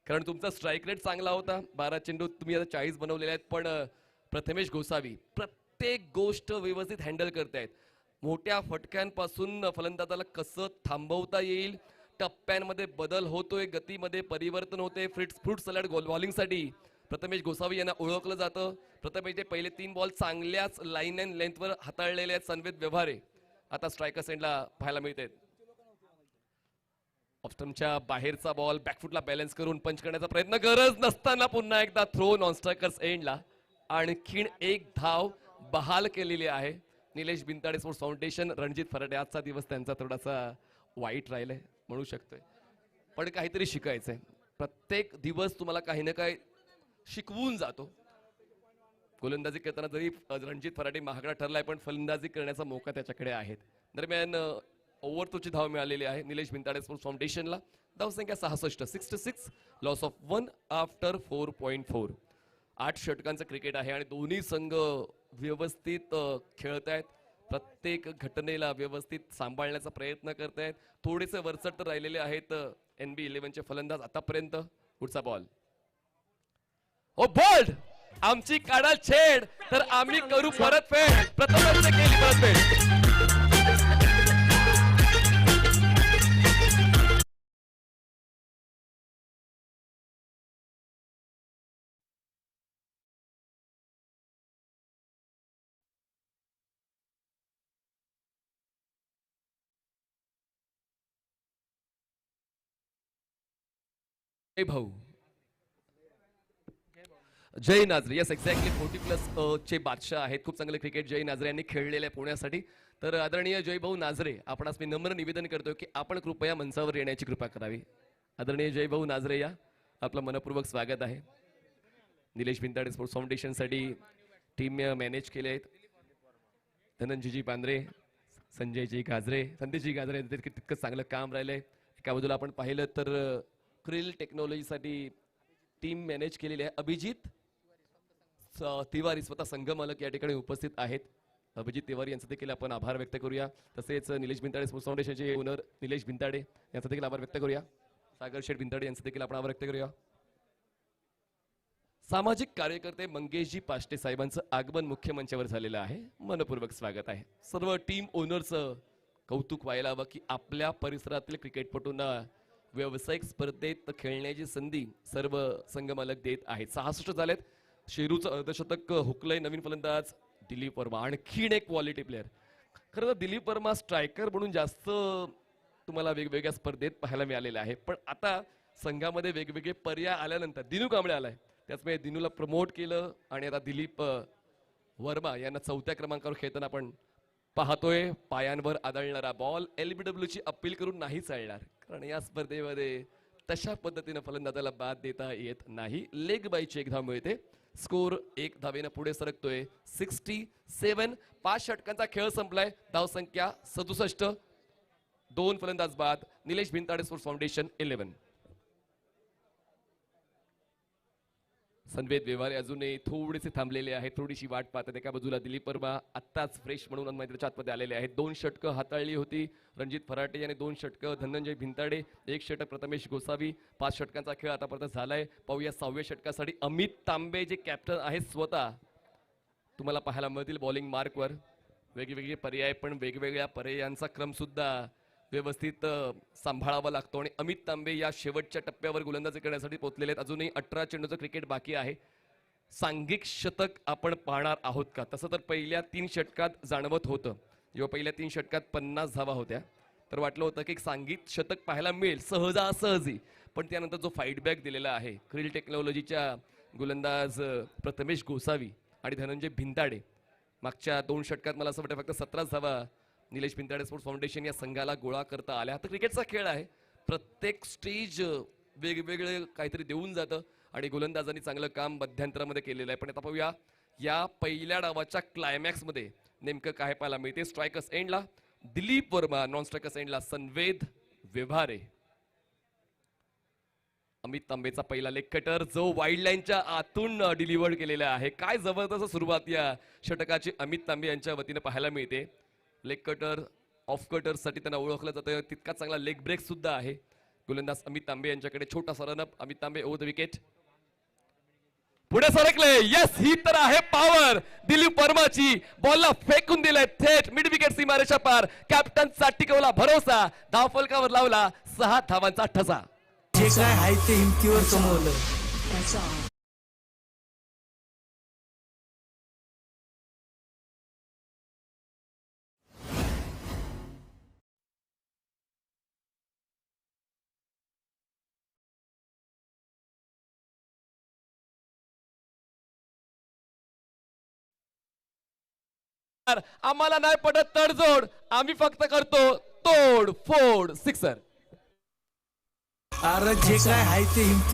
कारण तुमचा स्ट्राईक रेट चांगला होता, 12 चेंडू तुम्ही आता 40 बनवलेले आहेत. पण प्रथमेश गोसावी प्रत्येक गोष्ट व्यवस्थित हँडल करतायत. मोठ्या फटक्यांपासून फलंदाजाला कसं थांबवता येईल, टप्प्यांमध्ये बदल होतोय, गतीमध्ये परिवर्तन होते. फ्रूट सलाड बॉलिंगसाठी प्रथमेश गोसावी यांना ओळखलं जातं. प्रथमेशचे पहिले 3 बॉल चांगल्याच लाईन अँड लेंथवर हाताळलेले आहेत सनवेद व्यवहारे. आता स्ट्रायकर सेंडला पाहायला मिळते. ऑफस्टमच्या बाहेरचा बॉल बॅकफुटला बॅलन्स करून पंच करण्याचा प्रयत्न, गरज नसताना पुन्हा एकदा थ्रो नॉन स्ट्रायकर्स एंडला. आणखीन एक धाव बहाल केलेली आहे Nilesh Bhintade sports foundation. Ranjit Faraday आजचा दिवस त्यांचा थोडासा वाईट राहिलाय म्हणू शकतोय, पण काहीतरी शिकायचंय. प्रत्येक दिवस तुम्हाला काही ना काही शिकवून जातो. गोलंदाजी करताना जरी रणजित फराडे महागडा ठरलाय, पण फलंदाजी करण्याचा मौका त्याच्याकडे आहे. दरम्यान ओव्हर धाव मिळालेली आहे निलेश भिंताडे स्पोर्ट्स फाउंडेशनला. धावसंख्या 66, 66 लॉस ऑफ 1 आफ्टर 4.4. 8 षटकांचं क्रिकेट आहे आणि दोन्ही संघ व्यवस्थित खेळत आहेत. प्रत्येक घटनेला व्यवस्थित सांभाळण्याचा प्रयत्न करतायत. थोडेसे वरचढ राहिलेले आहेत NB11चे फलंदाज आतापर्यंत. पुढचा बॉल, ओ बोल्ड, आमची काढा छेड तर आम्ही करू परतफेड. प्रथमच केली परतफेड. भाऊ जय नाझरे, यस एक्झॅक्टली 40+ चे बादशाह आहेत. खूप चांगले क्रिकेट जय नाझरे यांनी खेळलेले आहे पुण्यासाठी. तर आदरणीय जय भाऊ नाझरे, आपणास मी नम्र निवेदन करतोय की आपण कृपया मंचावर येण्याची कृपा करावी. आदरणीय जय भाऊ नाझरे या, आपलं मनपूर्वक स्वागत आहे. निलेश भिंताडे स्पोर्ट्स फाउंडेशनसाठी टीम मॅनेज केले आहेत धनंजयजी पांढरे, संजयजी गाजरे, संदेशजी गाजरे. तितकं चांगलं काम राहिलंय. एका बाजूला आपण पाहिलं तर क्रिल टेक्नॉलॉजीसाठी टीम मॅनेज केलेली आहे. अभिजित तिवारी स्वतः संघ मालक या ठिकाणी उपस्थित आहेत. अभिजित तिवारी यांचा देखील आपण आभार व्यक्त करूया. तसेच निलेश भिंताडे स्पोर्ट्स फाउंडेशनचे ओनर निलेश भिंताडे यांचा देखील आभार व्यक्त करूया. सागर शेठ भिंताडे यांचा देखील आपण आभार व्यक्त करूया. सामाजिक कार्यकर्ते मंगेशजी पाष्टे साहेबांचं आगमन मुख्य मंचावर झालेलं आहे. मनपूर्वक स्वागत आहे. सर्व टीम ओनरचं कौतुक व्हायला हवं की आपल्या परिसरातील क्रिकेटपटूंना व्यावसायिक स्पर्धेत खेळण्याची संधी सर्व संघ मालक देत आहेत. 66 झालेत. शेरूचं अर्धशतक हुकलंय. नवीन फलंदाज दिलीप वर्मा, आणखीन एक क्वालिटी प्लेअर. खरं तर दिलीप वर्मा स्ट्रायकर म्हणून जास्त तुम्हाला वेगवेगळ्या स्पर्धेत पाहायला मिळालेला आहे, पण आता संघामध्ये वेगवेगळे पर्याय आल्यानंतर दिनू कांबळे आलाय, त्याचमुळे दिनूला प्रमोट केलं आणि आता दिलीप वर्मा यांना 4थ्या क्रमांकावर खेळताना आपण पाहतोय. पायांवर आदळणारा बॉल, LBW ची अपील करून नाही चालणार, कारण या स्पर्धेमध्ये तशा पद्धतीने फलंदाजाला बाद देता येत नाही. लेग बायची एक धाव मिळते. स्कोर 1 धावेनं पुढे सरकतोय. 67. 5 षटकांचा खेळ संपलाय. धावसंख्या 67. 2 फलंदाज बाद. Nilesh Bhintade sports foundation 11. संवेद व्यवहारे अजूनही थोडेसे थांबलेले आहेत. थोडीशी वाट पाहतात. एका बाजूला दिलीप वर्मा आत्ताच फ्रेश म्हणून मैदानाच्या आतमध्ये आलेले आहेत. 2 षटकं हाताळली होती रणजित फराटे याने. 2 षटकं धनंजय भिंताडे. 1 षटक प्रथमेश गोसावी. 5 षटकांचा खेळ आतापर्यंत झालाय. पाहूया 6व्या षटकासाठी अमित तांबे जे कॅप्टन आहेत स्वतः तुम्हाला पाहायला मिळतील बॉलिंग मार्कवर. वेगवेगळे पर्याय पण वेगवेगळ्या पर्यायांचा क्रम सुद्धा व्यवस्थित सांभाळावा लागतो आणि अमित तांबे या शेवटच्या टप्प्यावर गोलंदाजी करण्यासाठी पोहोचलेले आहेत. अजूनही 18 चेंडूचं क्रिकेट बाकी आहे. सांघिक शतक आपण पाहणार आहोत का? तसं तर पहिल्या 3 षटकात जाणवत होतं. जेव्हा पहिल्या 3 षटकात 50 धावा होत्या तर वाटलं होतं की सांघिक शतक पाहायला मिळेल सहजासहजी. पण त्यानंतर जो फाईटबॅक दिलेला आहे क्रिल टेक्नॉलॉजीच्या गोलंदाज प्रथमेश गोसावी आणि धनंजय भिंताडे, मागच्या 2 षटकात मला असं वाटतं फक्त 17 धावा निलेश भिंताडे स्पोर्ट्स फाउंडेशन या संघाला गोळा करता आल्या. तर क्रिकेटचा खेळ आहे. प्रत्येक स्टेज वेगवेगळे काहीतरी देऊन जातं आणि गोलंदाजांनी चांगलं काम मध्यंतरामध्ये केलेलं आहे. पण आता पाहूया या पहिल्या डावाच्या क्लायमॅक्समध्ये नेमकं काय पाहायला मिळते. स्ट्रायकर्स एंडला दिलीप वर्मा, नॉन स्ट्रायकर्स एंडला संवेद व्यवहारे. अमित तांबेचा पहिला लेग कटर जो वाईल्ड लाईनच्या आतून डिलिव्हर्ड केलेला आहे. काय जबरदस्त सुरुवात या षटकाची अमित तांबे यांच्या वतीने पाहायला मिळते. लेग कटर, ऑफ कटर साठी त्यांना ओळखलं जातं. तितका चांगला लेग ब्रेक सुद्धा आहे. गोलंदाज अमित तांबे यांच्याकडे छोटासा run-up. Amit Tambe over the wicket. पुढे सरकले. यस, ही तर आहे पॉवर दिलीप वर्माची. बॉलला फेकून दिलंय थेट मिड विकेट सीमारेषा पार. कॅप्टनचा टिकवला भरोसा. धाव फलकावर लावला 6 धावांचा ठसा. जे काय आहे ते हिमतीवर कमवलं. आम्हाला नाही पडत तडजोड. आम्ही फक्त करतो तोड फोड. सिक्सर. अरे जे काय आहे ते हिमती.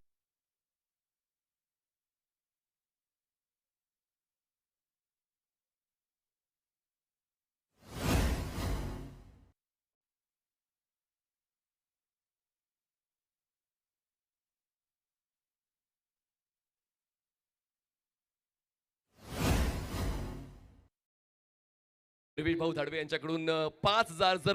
रवीश भाऊ धाडवे यांच्याकडून 5,000 जर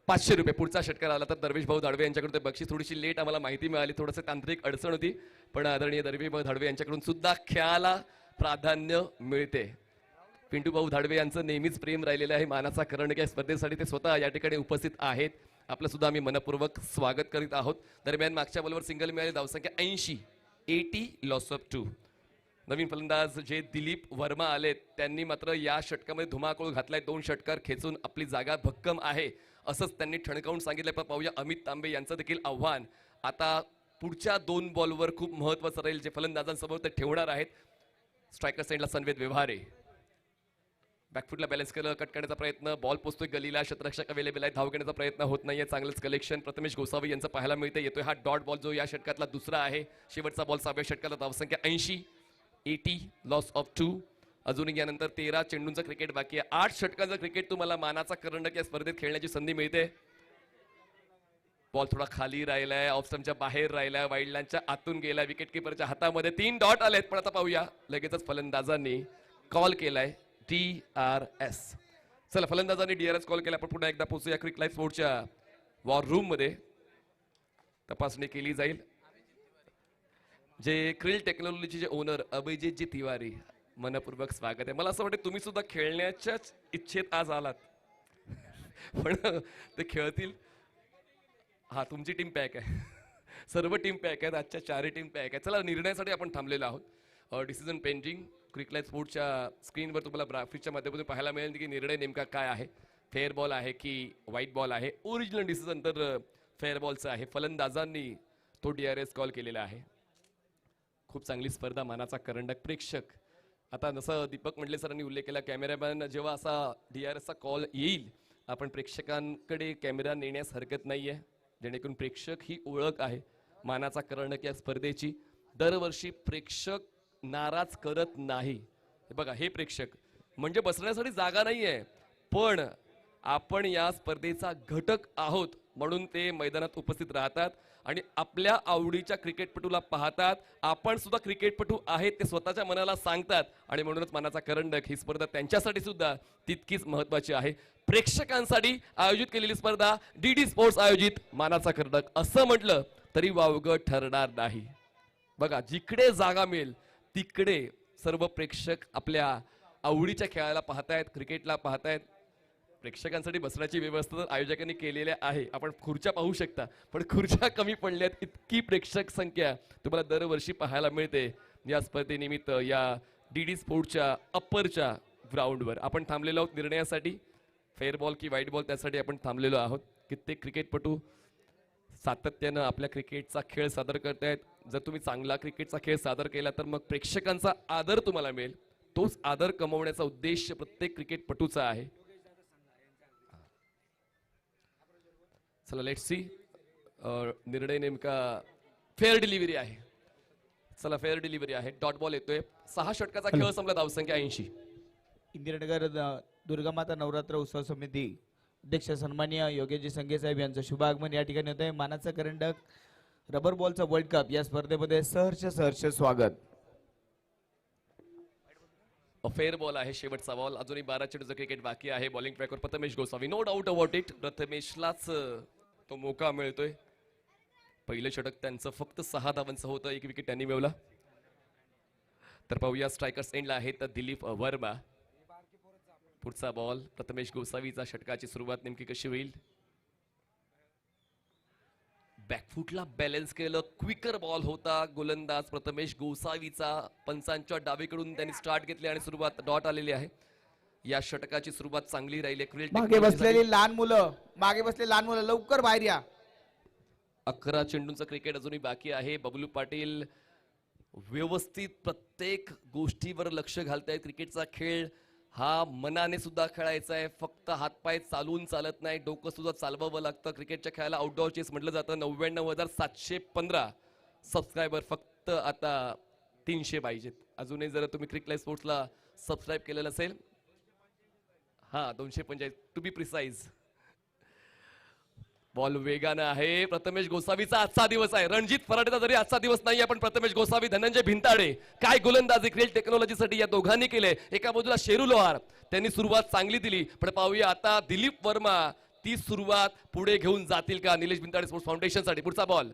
500 रुपये पुढचा षटकार आला तर दरवेश भाऊ धाडवे यांच्याकडून ते बक्षीस. थोडीशी लेट आम्हाला माहिती मिळाली. थोडंसं तांत्रिक अडचण होती पण आदरणीय दरवेश भाऊ धाडवे यांच्याकडून सुद्धा खेळाला प्राधान्य मिळते. पिंटू भाऊ धाडवे यांचं नेहमीच प्रेम राहिलेलं आहे. मानाचा करंडक या स्पर्धेसाठी ते स्वतः या ठिकाणी उपस्थित आहेत. आपलं सुद्धा आम्ही मनपूर्वक स्वागत करीत आहोत. दरम्यान मागच्या बॉलवर सिंगल मिळाली. धावसंख्या 80 लॉस ऑफ 2. नवीन फलंदाज जे दिलीप वर्मा आलेत त्यांनी मात्र या षटकामध्ये धुमाकूळ घातलाय. 2 षटकार खेचून आपली जागा भक्कम आहे असंच त्यांनी ठणकावून सांगितलंय. पण पाहूया अमित तांबे यांचं देखील आव्हान आता पुढच्या 2 बॉलवर खूप महत्वाचं राहील. जे फलंदाजांसमोर ते ठेवणार आहेत. स्ट्रायकर साइडला संवेद व्यवहारे. बॅकफुटला बॅलन्स केलं. कट करण्याचा प्रयत्न. बॉल पोचतोय गलीला. क्षेत्ररक्षक अवेलेबल आहे. धाव घेण्याचा प्रयत्न होत नाहीये. चांगलंच कलेक्शन प्रथमेश गोसावी यांचं पाहायला मिळतं. येतोय हा डॉट बॉल जो या षटकातला दुसरा आहे. शेवटचा बॉल 6व्या षटकाला. धावसंख्या 80 लॉस ऑफ 2. अजूनही यानंतर 13 चेंडूंचं क्रिकेट बाकी आहे. 8 षटकांचं क्रिकेट तुम्हाला मानाचा करंडक या स्पर्धेत खेळण्याची संधी मिळते. बॉल थोडा खाली राहिलाय. ऑफ स्टंपच्या बाहेर राहिलाय. वाईल्ड लाईनच्या आतून गेलाय. विकेट किपरच्या हातामध्ये 3 डॉट आलेत. पण आता पाहूया लगेचच फलंदाजांनी कॉल केलाय DRS. चला फलंदाजांनी DRS कॉल केला. पण पुन्हा एकदा पोहोचूया क्रिक लाईफ स्पोर्टच्या वॉर रूम मध्ये. तपासणी केली जाईल. जे क्रिल टेक्नॉलॉजीचे ओनर अभिजितजी तिवारी, मनपूर्वक स्वागत आहे. मला असं वाटतं तुम्ही सुद्धा खेळण्याच्याच इच्छेत आज आलात पण ते खेळतील. हा तुमची टीम पॅक आहे. सर्व टीम पॅक आहेत. आजच्या 4 टीम पॅक आहे. चला निर्णयासाठी आपण थांबलेलो आहोत. Decision pending. क्रिक लाईफ स्पोर्टच्या स्क्रीनवर तुम्हाला ग्राफिक्सच्या माध्यमातून पाहायला मिळेल की निर्णय नेमका काय आहे. फेअर बॉल आहे की व्हाईट बॉल आहे. ओरिजिनल डिसिजन तर फेअर बॉलचा आहे. फलंदाजांनी तो DRS कॉल केलेला आहे. खूप चांगली स्पर्धा. मानाचा करंडक. प्रेक्षक आता जसं दीपक मंडले सरांनी उल्लेख केला, कॅमेरामॅन जेव्हा असा DRSचा कॉल येईल आपण प्रेक्षकांकडे कॅमेरा नेण्यास हरकत नाहीये, जेणेकरून प्रेक्षक ही ओळख आहे मानाचा कर्णक या स्पर्धेची. दरवर्षी प्रेक्षक नाराज करत नाही. हे बघा, हे प्रेक्षक म्हणजे बसण्यासाठी जागा नाहीये, पण आपण या स्पर्धेचा घटक आहोत म्हणून ते मैदानात उपस्थित राहतात आणि आपल्या आवडीच्या क्रिकेटपटूला पाहतात. आपण सुद्धा क्रिकेटपटू आहेत ते स्वतःच्या मनाला सांगतात आणि म्हणूनच मानाचा करंडक ही स्पर्धा त्यांच्यासाठी सुद्धा तितकीच महत्वाची आहे. प्रेक्षकांसाठी आयोजित केलेली स्पर्धा DD स्पोर्ट्स आयोजित मानाचा करंडक असं म्हटलं तरी वावगं ठरणार नाही. बघा, जिकडे जागा मिळेल तिकडे सर्व प्रेक्षक आपल्या आवडीच्या खेळाला पाहतायत, क्रिकेटला पाहतायत. प्रेक्षकांसाठी बसण्याची व्यवस्था तर आयोजकांनी केलेली आहे. आपण खुर्च्या पाहू शकता, पण खुर्च्या कमी पडल्यात. इतकी प्रेक्षक संख्या तुम्हाला दरवर्षी पाहायला मिळते या स्पर्धेनिमित्त या DD स्पोर्ट्सच्या अप्परच्या ग्राउंडवर. आपण थांबलेलो आहोत निर्णयासाठी, फेअर बॉल की व्हाईट बॉल त्यासाठी आपण थांबलेलो आहोत. कित्येक क्रिकेटपटू सातत्यानं आपल्या क्रिकेटचा खेळ सादर करतायत. जर तुम्ही चांगला क्रिकेटचा खेळ सादर केला तर मग प्रेक्षकांचा आदर तुम्हाला मिळेल. तोच आदर कमवण्याचा उद्देश प्रत्येक क्रिकेटपटूचा आहे. चला, लेट्स सी. निर्णय नेमका फेअर डिलिव्हरी आहे. चला, फेअर डिलिव्हरी आहे. डॉट बॉल येतोय. 6 षटकाचा खेळ संपला. धावसंख्या 80. इंदिरानगर दुर्गामाता नवरात्र उत्सव समिती अध्यक्ष सन्माननीय योगेशजी संघे साहेब यांचं शुभ आगमन या ठिकाणी होत आहे. मानाचा करंडक रबर बॉलचा वर्ल्ड कप या स्पर्धेमध्ये सहर्ष स्वागत. फेअर बॉल आहे, शेवटचा बॉल. अजूनही 12 चेंडूचं क्रिकेट बाकी आहे. बॉलिंग ट्रॅकवर Prathamesh Gosavi. No doubt about it, प्रथमेशलाच तो मोका मिळतोय. पहिलं षटक त्यांचं फक्त 6 धावांचं होतं. 1 विकेट त्यांनी मिळवला. तर पाहूया स्ट्रायकर्स एंडला आहेत दिलीप वर्मा. पुढचा बॉल प्रथमेश गोसावीचा. षटकाची सुरुवात नेमकी कशी होईल? बॅकफुटला बॅलन्स केलं. क्विकर बॉल होता गोलंदाज प्रथमेश गोसावीचा. पंचांच्या डावीकडून त्यांनी स्टार्ट घेतले आणि सुरुवात डॉट आलेली आहे. या षटकाची सुरुवात चांगली राहिली. मागे बसलेली लहान मुलं लवकर बाहेर या. 11 चेंडूंचं क्रिकेट अजूनही बाकी आहे. बबलू पाटील व्यवस्थित प्रत्येक गोष्टीवर लक्ष घालतायत. क्रिकेटचा खेळ हा मनाने सुद्धा खेळायचा आहे. फक्त हातपाय चालून चालत नाही, डोकं सुद्धा चालवावं लागतं. क्रिकेटच्या खेळाला आउटडोअर चेस म्हटलं जातं. 99,715 सबस्क्रायबर फक्त आता 300 पाहिजेत. अजूनही जर तुम्ही क्रिक लाईव्ह स्पोर्ट्सला सबस्क्राईब केलेलं असेल, 245 टू बी प्रिसाइज. बॉल वेगानं आहे. प्रथमेश गोसावीचा आजचा दिवस आहे. रणजित फराडेचा जरी आजचा दिवस नाही, पण प्रथमेश गोसावी, धनंजय भिंताडे काय गोलंदाजी क्रिएट टेक्नॉलॉजीसाठी या दोघांनी केले. एका बाजूला शेरू लोहार, त्यांनी सुरुवात चांगली दिली. पण पाहूया आता दिलीप वर्मा ती सुरुवात पुढे घेऊन जातील का निलेश भिंताडे स्पोर्ट्स फाउंडेशन साठी. पुढचा बॉल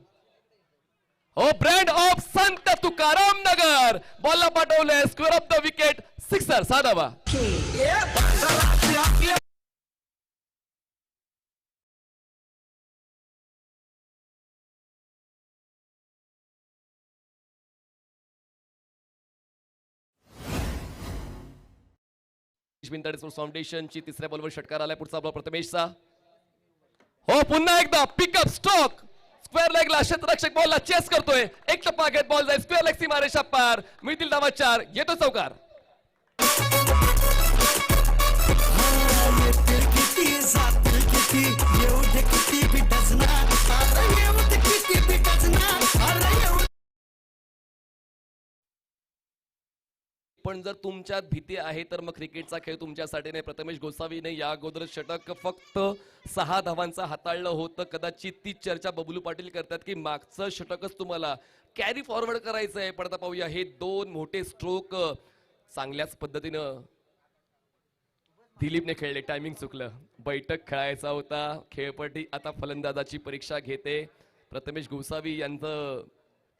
हो, ब्रँड ऑफ संत तुकाराम नगर. बॉलला पाठवलंय square of the wicket, sixer. 6 धावा. भिंताडे स्पोर्ट्स फाउंडेशनची तिसऱ्या बॉलवर षटकार आलाय. पुढचा बॉल प्रथमेशचा. हो, पुन्हा एकदा पिकअप स्ट्रोक. स्क्वेअर लेगला क्षेत्ररक्षक बॉलला चेस करतोय. एक टप्पा घेत बॉल जाईल स्क्वेअर लेग सीमारेषा पार. मिळतील धावा 4. येतो चौकार. पण जर तुमच्यात भीती आहे तर मग क्रिकेटचा खेळ तुमच्यासाठी नाही. प्रथमेश गोसावीने या अगोदर षटक फक्त 6 धावांचा हाताळलं होतं. कदाचित ती चर्चा बबलू पाटील करतात की मागचं षटकच तुम्हाला कॅरी फॉरवर्ड करायचं आहे. पण आता पाहूया, हे 2 मोठे स्ट्रोक चांगल्याच पद्धतीनं दिलीपने खेळले. टायमिंग चुकलं. बैठक खेळायचा होता. खेळपट्टी आता फलंदाजाची परीक्षा घेते. प्रथमेश गोसावी यांचं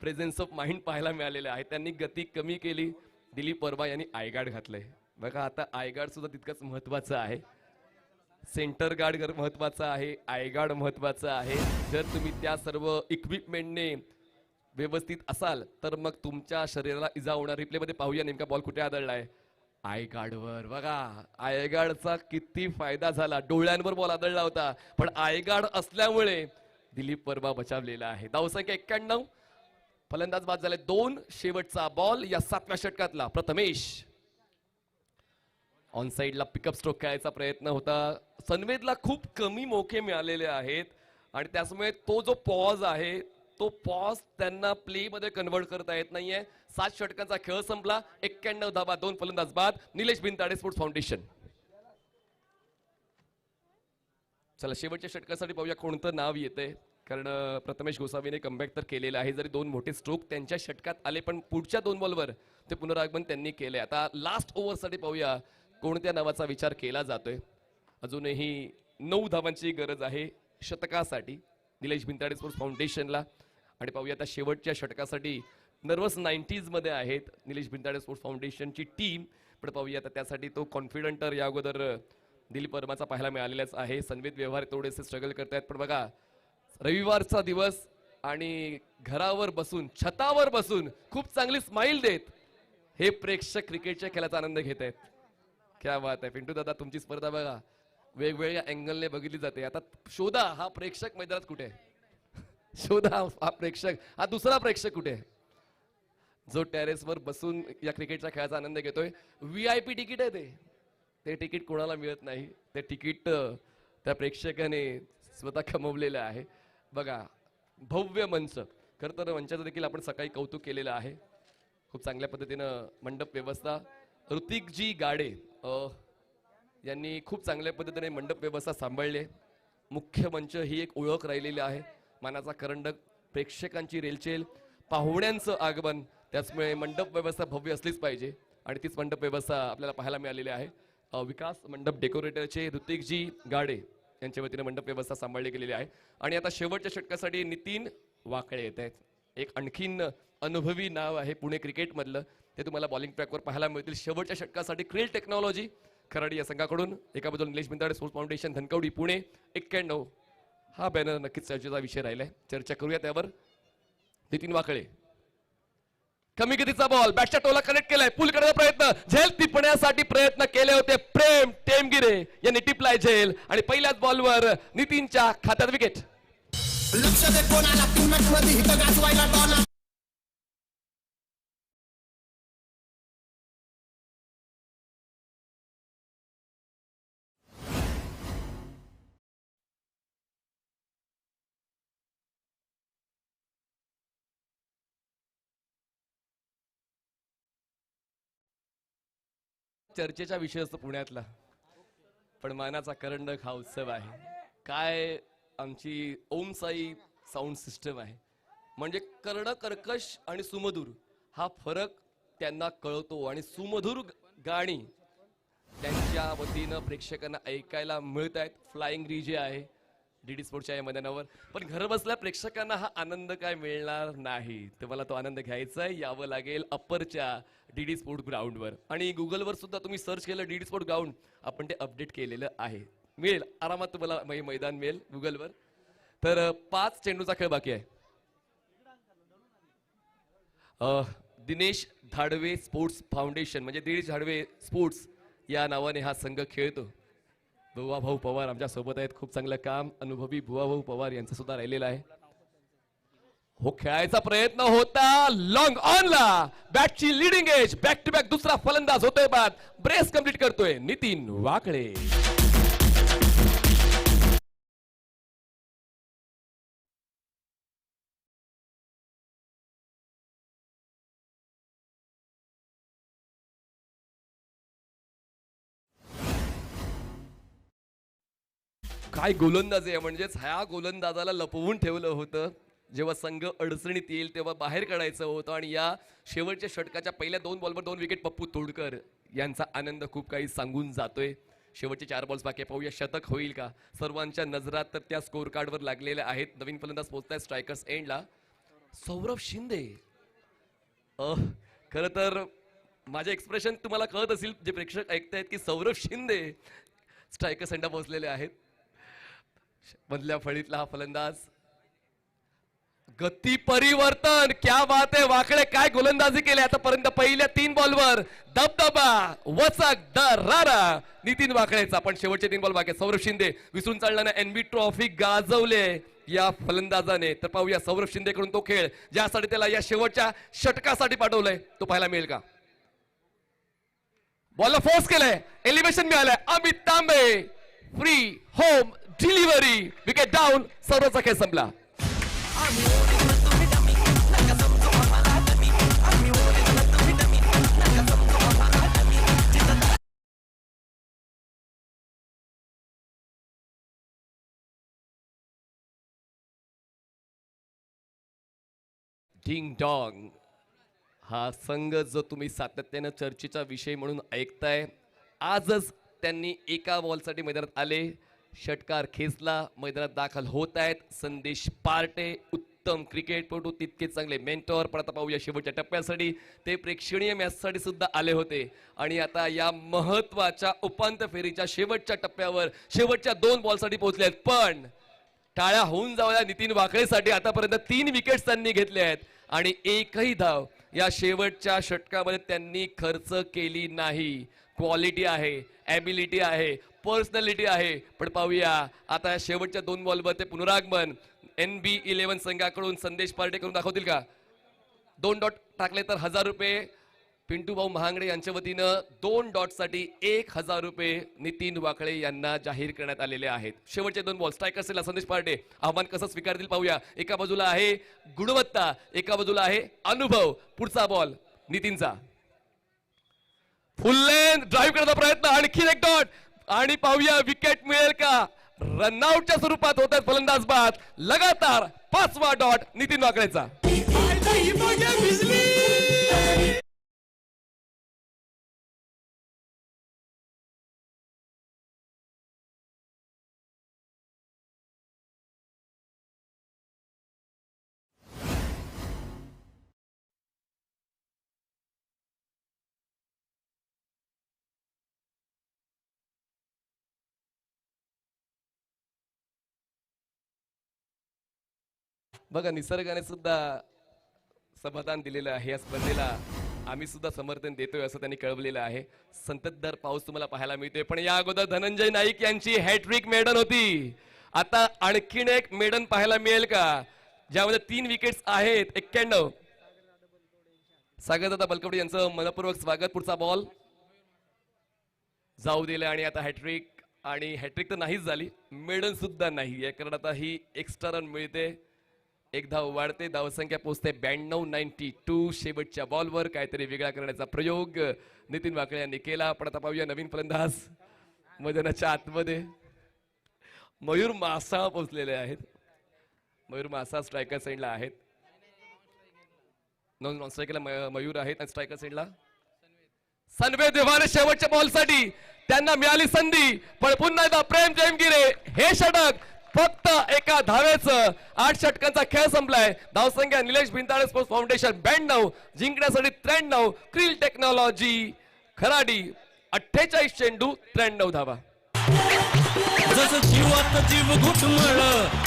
प्रेझेन्स ऑफ माइंड पाहायला मिळालेलं आहे. त्यांनी गती कमी केली. दिलीप वर्मा यांनी आयगार्ड घातलंय. बघा, आता आयगार्ड सुद्धा तितकंच महत्वाचं आहे. सेंटर गार्ड महत्वाचा आहे, आयगार्ड महत्वाचं आहे. जर तुम्ही त्या सर्व इक्विपमेंटने व्यवस्थित असाल तर मग तुमच्या शरीराला इजा होणार. रिप्लेमध्ये पाहूया नेमका बॉल कुठे आदळलाय. आयगार्डवर. बघा, आयगार्डचा किती फायदा झाला. डोळ्यांवर बॉल आदळला होता, पण आयगार्ड असल्यामुळे दिलीप वर्मा बचावलेला आहे. धावसंख्या 91. फलंदाज बाद झाले 2. शेवटचा बॉल या 7व्या षटकातला प्रथमेश. ऑन साईडला पिकअप स्ट्रोक खेळायचा प्रयत्न होता. सनवेदला खूप कमी मोके मिळालेले आहेत आणि त्यामुळे तो जो पॉज आहे तो पॉज त्यांना प्ले मध्ये कन्वर्ट करता येत नाहीये. 7 षटकांचा खेळ संपला. 91 धावा, 2 फलंदाज बाद. Nilesh Bhintade, sports foundation. चला शेवटच्या षटकासाठी पाहूया कोणतं नाव येतंय, कारण प्रथमेश गोसावीने कमबॅक तर केलेलं आहे. जरी 2 मोठे स्ट्रोक त्यांच्या षटकात आले पण पुढच्या 2 बॉलवर ते पुनरागमन त्यांनी केलंय. आता लास्ट ओव्हरसाठी पाहूया कोणत्या नावाचा विचार केला जातोय. अजूनही 9 धावांची गरज आहे शतकासाठी निलेश भिंताडे स्पोर्ट्स फाउंडेशनला. आणि पाहूया आता शेवटच्या षटकासाठी नर्वस 90s मध्ये आहेत निलेश भिंताडे स्पोर्ट्स फाउंडेशनची टीम. पण पाहूया आता त्यासाठी तो कॉन्फिडंटर या अगोदर दिलीप वर्माचा पाहायला मिळालेलाच आहे. सनवेद व्यवहार थोडेसे स्ट्रगल करतायत. पण बघा रविवारचा दिवस आणि घरावर बसून छतावर बसून खूप चांगली स्माइल देत हे प्रेक्षक क्रिकेटच्या खेळाचा आनंद घेत आहेत. क्या बात आहे पिंटू दादा, तुमची स्पर्धा बघा वेगवेगळ्या अँगलने बघितली जाते. आता शोधा हा प्रेक्षक मैदानात कुठे आहे, शोधा हा प्रेक्षक, हा दुसरा प्रेक्षक कुठे आहे जो टेरेसवर बसून या क्रिकेटच्या खेळाचा आनंद घेतोय. VIP तिकीट आहे ते तिकीट कोणाला मिळत नाही. ते तिकीट त्या प्रेक्षकाने स्वतः कमवलेलं आहे. बघा भव्य मंच, खरं तर मंचाचं देखील आपण सकाळी कौतुक केलेलं आहे. खूप चांगल्या पद्धतीनं मंडप व्यवस्था. ऋतिकजी गाडे यांनी खूप चांगल्या पद्धतीने मंडप व्यवस्था सांभाळली. मुख्य मंच ही एक ओळख राहिलेली आहे. मानाचा करंडक, प्रेक्षकांची रेलचेल, पाहुण्यांचं आगमन, त्याचमुळे मंडप व्यवस्था भव्य असलीच पाहिजे आणि तीच मंडप व्यवस्था आपल्याला पाहायला मिळालेली आहे. विकास मंडप डेकोरेटरचे ऋतिकजी गाडे यांच्या वतीने मंडप व्यवस्था सांभाळली गेलेली आहे. आणि आता शेवटच्या षटकासाठी नितीन वाकळे येत आहेत. एक आणखीन अनुभवी नाव आहे पुणे क्रिकेटमधलं, ते तुम्हाला बॉलिंग ट्रॅकवर पाहायला मिळतील. शेवटच्या षटकासाठी क्रेल टेक्नॉलॉजी खराडी या संघाकडून. एका बाजूला निलेश भिंताडे स्पोर्ट्स फाउंडेशन धनकवडी पुणे. 91 हा बॅनर नक्कीच चर्चेचा विषय राहिलाय, चर्चा करूया त्यावर. नितीन वाकळे कमी गतीचा बॉल बॅटच्या टोला कनेक्ट केलाय, पुल करण्याचा प्रयत्न, झेल टिपण्यासाठी प्रयत्न केले होते प्रेम टेमगिरे यांनी टिपलाय झेल आणि पहिल्याच बॉलवर नितीनच्या खात्यात विकेट. लक्ष दे कोणाला पिनमेट मध्ये हित गाजवायला डॉला. चर्चेचा विषय असतो पुण्यातला, पण मानाचा करंडक हा उत्सव आहे. काय आमची ओम साई साऊंड सिस्टम आहे, म्हणजे कर्ण कर्कश आणि सुमधुर हा फरक त्यांना कळतो आणि सुमधुर गाणी त्यांच्या वतीनं प्रेक्षकांना ऐकायला मिळत आहेत. फ्लाइंग रिजे आहे DD स्पोर्टच्या या मैदानावर, पण घर बसल्या प्रेक्षकांना हा आनंद काय मिळणार नाही. तर मला तो आनंद घ्यायचा आहे, यावं लागेल अप्परच्या DD स्पोर्ट ग्राउंडवर. आणि गुगलवर सुद्धा तुम्ही सर्च केलं DD स्पोर्ट ग्राउंड, आपण ते अपडेट केलेलं आहे. मिळेल आरामात तुम्हाला मैदान मिळेल गुगलवर. तर 5 चेंडूचा खेळ बाकी आहे. दिनेश धाडवे स्पोर्ट्स फाउंडेशन म्हणजे दिनेश धाडवे स्पोर्ट्स या नावाने हा संघ खेळतो. बुवाभाऊ पवार आमच्या सोबत आहेत, खूप चांगलं काम अनुभवी बुवाभाऊ पवार यांचं सुद्धा राहिलेलं आहे. हो खेळायचा प्रयत्न होता लॉंग ऑनला, बॅटची leading edge, back to back दुसरा फलंदाज होतोय बाद, ब्रेस कंप्लीट करतोय नितीन वाकळे. काय गोलंदाज आहे, म्हणजेच ह्या गोलंदाजाला लपवून ठेवलं होतं. जेव्हा संघ अडचणीत येईल तेव्हा बाहेर काढायचं होतं आणि या शेवटच्या षटकाच्या पहिल्या 2 बॉलवर 2 विकेट पप्पू तोडकर यांचा आनंद खूप काही सांगून जातोय. शेवटचे 4 बॉल्स बाकी, पाहूया शतक होईल का. सर्वांच्या नजरात तर त्या स्कोर कार्डवर लागलेल्या आहेत. नवीन फलंदाज पोहोचताय स्ट्रायकर्स एंडला, सौरभ शिंदे. खरं तर माझे एक्सप्रेशन तुम्हाला कळत असेल, जे प्रेक्षक ऐकतायत, की सौरभ शिंदे स्ट्रायकर्स एंडला पोहोचलेले आहेत. मधल्या फळीतला हा फलंदाज, गती परिवर्तन, क्या बात आहे. वाकडे काय गोलंदाजी केली आतापर्यंत. पहिल्या 3 बॉलवर दबदबा, वचक, दरारा नितीन वाकडेचा. पण शेवटचे 3 बॉल बाकी. सौरभ शिंदे विसरून चालल्याने NB ट्रॉफी गाजवले या फलंदाजाने. तर पाहूया सौरभ शिंदेकडून तो खेळ ज्यासाठी त्याला या शेवटच्या षटकासाठी पाठवलंय तो पाहायला मिळेल का. बॉलला फोर्स केलंय, एलिव्हेशन मिळालंय, Amit Tambe free home delivery, wicket down, सर्वचा खेळ संपला. डिंग डॉंग हा संघ जो तुम्ही सातत्यानं चर्चेचा विषय म्हणून ऐकताय, आजच त्यांनी एका बॉलसाठी मैदानात आले, षटकार खेचला, मैदानात दाखल होत आहेत. संदेश पार्टे उत्तम क्रिकेटपटू, तितके चांगले मेंटॉर. पण आता पाहूया शेवटच्या टप्प्यासाठी ते प्रेक्षणीय मॅचसाठी सुद्धा आले होते आणि आता या महत्वाच्या उपांत्य फेरीच्या शेवटच्या टप्प्यावर शेवटच्या 2 बॉलसाठी पोहोचले आहेत. पण टाळ्या होऊन जाऊया नितीन वाकळेसाठी. आतापर्यंत 3 विकेट्स त्यांनी घेतले आहेत आणि एकही धाव या शेवटच्या षटकामध्ये त्यांनी खर्च केली नाही. क्वालिटी आहे, ॲबिलिटी आहे, पर्सनॅलिटी आहे. पण पाहूया आता या शेवटच्या 2 बॉलवर ते पुनरागमन NB11 संघाकडून संदेश पार्टे करून दाखवतील का? 2 डॉट टाकले तर 1000 रुपये. पिंटू भाऊ महांगडे यांच्या वतीनं 2 डॉटसाठी 1000 रुपये नितीन वाकळे यांना जाहीर करण्यात आलेले आहेत. शेवटचे 2 बॉल स्ट्रायकर असेल संदेश पार्टे आव्हान कसं स्वीकारतील पाहूया. एका बाजूला आहे गुणवत्ता, एका बाजूला आहे अनुभव. पुढचा बॉल नितीनचा, फुल लेंथ ड्राईव्ह करण्याचा प्रयत्न, आणखी एक डॉट आणि पाहूया विकेट मिळेल का? रनआउटच्या स्वरूपात होतात फलंदाज बाद. लगातार 5वा डॉट नितीन वाकळेचा. बघा निसर्गाने सुद्धा समाधान दिलेलं आहे या स्पर्धेला. आम्ही सुद्धा समर्थन देतोय असं त्यांनी कळवलेलं आहे. संततधार पाऊस तुम्हाला पाहायला मिळतोय. पण या अगोदर धनंजय नाईक यांची हॅट्रिक मेडन होती. आता आणखीन एक मेडन पाहायला मिळेल का, ज्यामध्ये 3 विकेट्स आहेत. 91 सागरदादा बलकवडे यांचं मनपूर्वक स्वागत. पुढचा बॉल जाऊ दिले आणि आता हॅट्रिक, आणि हॅट्रिक तर नाहीच झाली, मेडन सुद्धा नाही. या कारण आता ही एक्स्ट्रा रन मिळते, 1 धाव वाढते, धावसंख्या पोहोचते 92-92. शेवटच्या बॉलवर काहीतरी वेगळा करण्याचा प्रयोग नितीन वाकळे यांनी केला. पण आता पाहूया नवीन फलंदाज मैदानाच्या आतमध्ये मयूर मासा पोहोचलेले आहेत. मयूर मासा स्ट्रायकर साईडला आहेत. नॉन स्ट्रायकरला मयूर आहेत आणि स्ट्रायकर साईडला सनवे देवाने शेवटच्या बॉलसाठी त्यांना मिळाली संधी. पण पुन्हा एकदा प्रेम जयमगिरे, हे षटक फक्त एका धावेचं. 8 षटकांचा खेळ संपलाय. धावसंख्या निलेश भिंताळे स्पोर्ट्स फाउंडेशन 92, जिंकण्यासाठी 93. क्रिल टेक्नॉलॉजी खराडी 48 चेंडू 93 धावा. जसं जीवात जीव घुटमळ.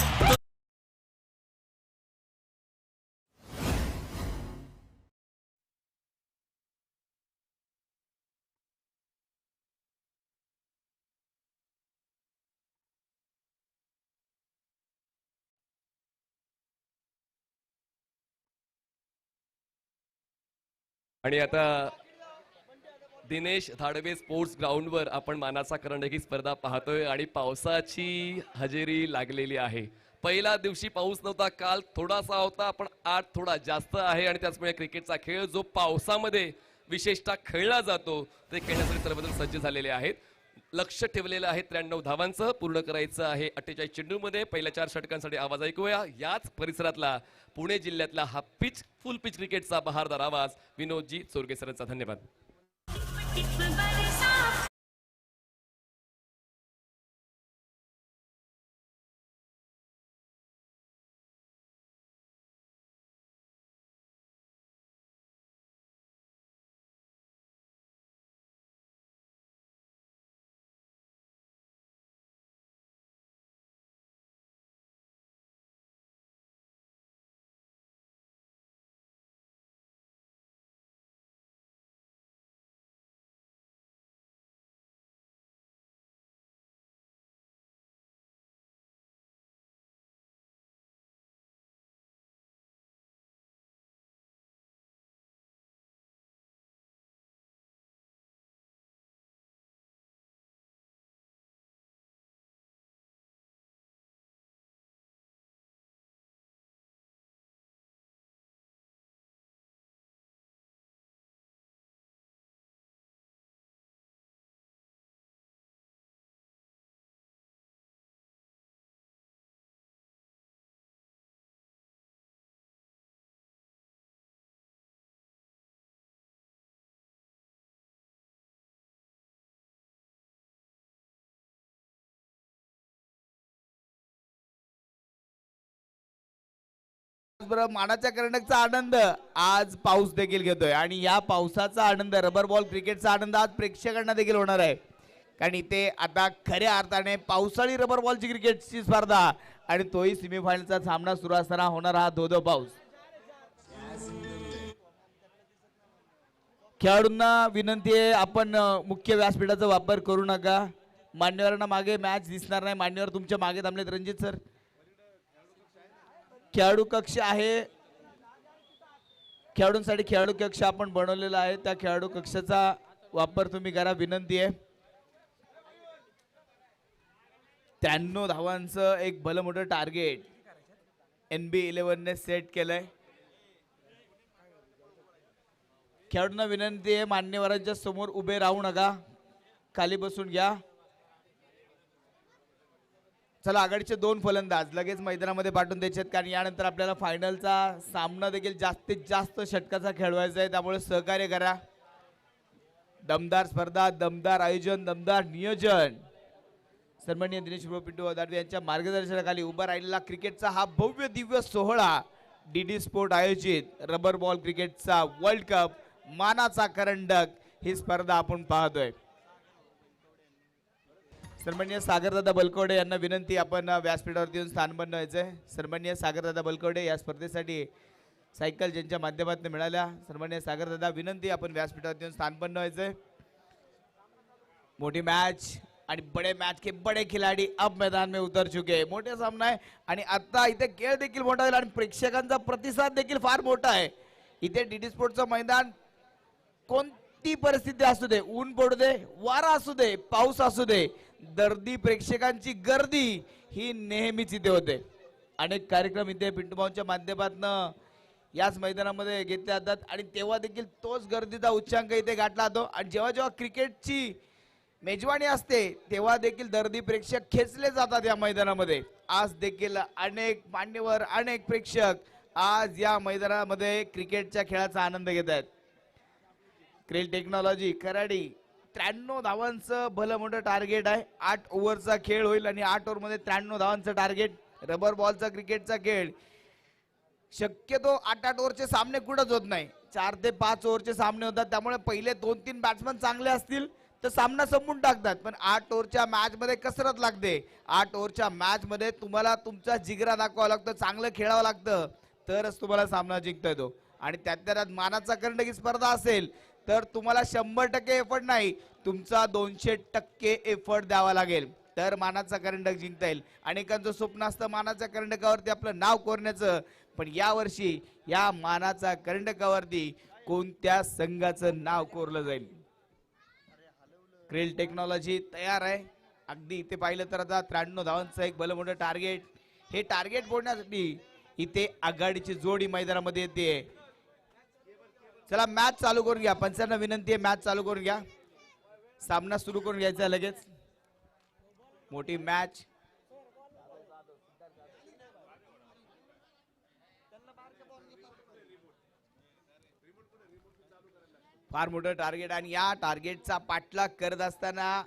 आणि आता दिनेश धाडवे स्पोर्ट्स ग्राउंडवर आपण मानाचा करंडकी स्पर्धा पाहतोय आणि पावसाची हजेरी लागलेली आहे. पहिल्या दिवशी पाऊस नव्हता, काल थोडासा होता, पण आज थोडा जास्त आहे आणि त्याचमुळे क्रिकेटचा खेळ जो पावसामध्ये विशेषतः खेळला जातो ते खेळण्यासाठी सर्वजण सज्ज झालेले आहेत. लक्ष ठेवलेलं आहे 93 धावांचं, पूर्ण करायचं आहे 48 चेंडूमध्ये. पहिल्या 4 षटकांसाठी आवाज ऐकूया. याच परिसरातला पुणे जिल्ह्यातला हा फुल पिच क्रिकेटचा बहारदार आवाज विनोदजी चोरगे सरांचा. धन्यवाद. त्याचबरोबर मानाच्या करंडकचा आनंद आज पाऊस देखील घेतोय आणि या पावसाचा आनंद रबर बॉल क्रिकेटचा आनंद आज प्रेक्षकांना देखील होणार आहे. कारण इथे आता खऱ्या अर्थाने पावसाळी रबर बॉलची क्रिकेटची स्पर्धा आणि तोही सेमीफायनलचा सामना सुरू असताना होणार हा धो पाऊस. खेळाडूंना विनंती आहे, आपण मुख्य व्यासपीठाचा वापर करू नका. मान्यवरांना मागे मॅच दिसणार नाही. मान्यवर तुमच्या मागे थांबलेत. रणजित सर, खेळाडू कक्ष आहे, खेळाडूंसाठी खेळाडू कक्ष आपण बनवलेला आहे. त्या खेळाडू कक्षाचा वापर तुम्ही करा, विनंती आहे. 93 धावांचं एक भलं मोठं टार्गेट NB11 ने सेट केलंय. खेळाडूंना विनंती आहे, मान्यवरांच्या समोर उभे राहू नका, खाली बसून घ्या. चला, आघाडीचे 2 फलंदाज लगेच मैदानामध्ये पाठवून द्यायचे आहेत, कारण यानंतर आपल्याला फायनलचा सामना देखील जास्तीत जास्त षटकाचा खेळवायचा आहे. त्यामुळे सहकार्य करा. दमदार स्पर्धा, दमदार आयोजन, दमदार नियोजन. सन्माननीय दिनेश पिंटू वदाडे यांच्या मार्गदर्शनाखाली उभा राहिलेला क्रिकेटचा हा भव्य दिव्य सोहळा DD स्पोर्ट आयोजित रबर बॉल क्रिकेटचा वर्ल्ड कप मानाचा करंडक ही स्पर्धा आपण पाहतोय. सन्माननीय सागरदादा बलकवडे यांना विनंती, आपण व्यासपीठावरती येऊन स्थान बनवायचंय. सन्माननीय सागरदादा बलकवडे या स्पर्धेसाठी सायकल ज्यांच्या माध्यमातून मिळाल्या, सन्माननीय सागरदादा विनंती, आपण व्यासपीठावरती येऊन स्थान बनवायचंय. मोठी मॅच आणि बड़े मैच के बड़े खिलाड़ी अब मैदान में उतर चुके हैं. मोठे सामना आहे आणि आता इथे खेळ देखील मोठा आहे आणि प्रेक्षकांचा प्रतिसाद देखील फार मोठा आहे. इथे DD स्पोर्टचं मैदान कोणती परिस्थिती असू दे, ऊन पडू दे, वारा असू दे, पाऊस असू दे, दर्दी प्रेक्षकांची गर्दी ही नेहमीच इथे होते. अनेक कार्यक्रम इथे पिंटूभाऊंच्या माध्यमातून याच मैदानामध्ये घेतले जातात आणि तेव्हा देखील तोच गर्दीचा उच्चांक इथे गाठला जातो. आणि जेव्हा जेव्हा क्रिकेटची मेजवानी असते तेव्हा देखील दर्दी प्रेक्षक खेचले जातात या मैदानामध्ये. आज देखील अनेक मान्यवर, अनेक प्रेक्षक आज या मैदानामध्ये क्रिकेटच्या खेळाचा आनंद घेत आहेत. क्रेल टेक्नॉलॉजी कराडी 93 धावांचं भलं मोठं टार्गेट आहे. 8 ओव्हरचा खेळ होईल आणि 8 ओव्हरमध्ये 93 धावांचं टार्गेट. रबर बॉलचा क्रिकेटचा खेळ शक्यतो 8-8 ओव्हरचे सामने कुठंच होत नाही, 4 ते 5 ओव्हरचे सामने होतात. त्यामुळे पहिले 2-3 बॅट्समन चांगले असतील तर सामना संपून टाकतात. पण 8 ओव्हरच्या मॅच मध्ये कसरत लागते. 8 ओव्हरच्या मॅच मध्ये तुम्हाला तुमचा जिगरा दाखवावा लागतो, चांगलं खेळावं लागतं, तरच तुम्हाला सामना जिंकता येतो. आणि त्यात मानाचा करंडकी स्पर्धा असेल तर तुम्हाला 100% एफर्ट नाही, तुमचा 200% एफर्ट द्यावा लागेल, तर मानाचा करंडक जिंकता येईल. अनेकांचं स्वप्न असतं मानाच्या करंडकावरती आपलं नाव कोरण्याचं, पण यावर्षी या मानाचा करंडकावरती कोणत्या संघाचं नाव कोरलं जाईल. क्रेल टेक्नॉलॉजी तयार आहे. अगदी इथे पाहिलं तर आता 93 धावांचं एक भलं मोठं टार्गेट. हे टार्गेट फोडण्यासाठी इथे आघाडीची जोडी मैदानामध्ये येते. चला, मॅच चालू करून घ्या. पंचांना विनंती आहे, मॅच चालू करून घ्या. सामना सुरू करून घ्यायचा लगेच. मोठी मॅच. फार मोठं टार्गेट आणि या टार्गेटचा पाठलाग करत असताना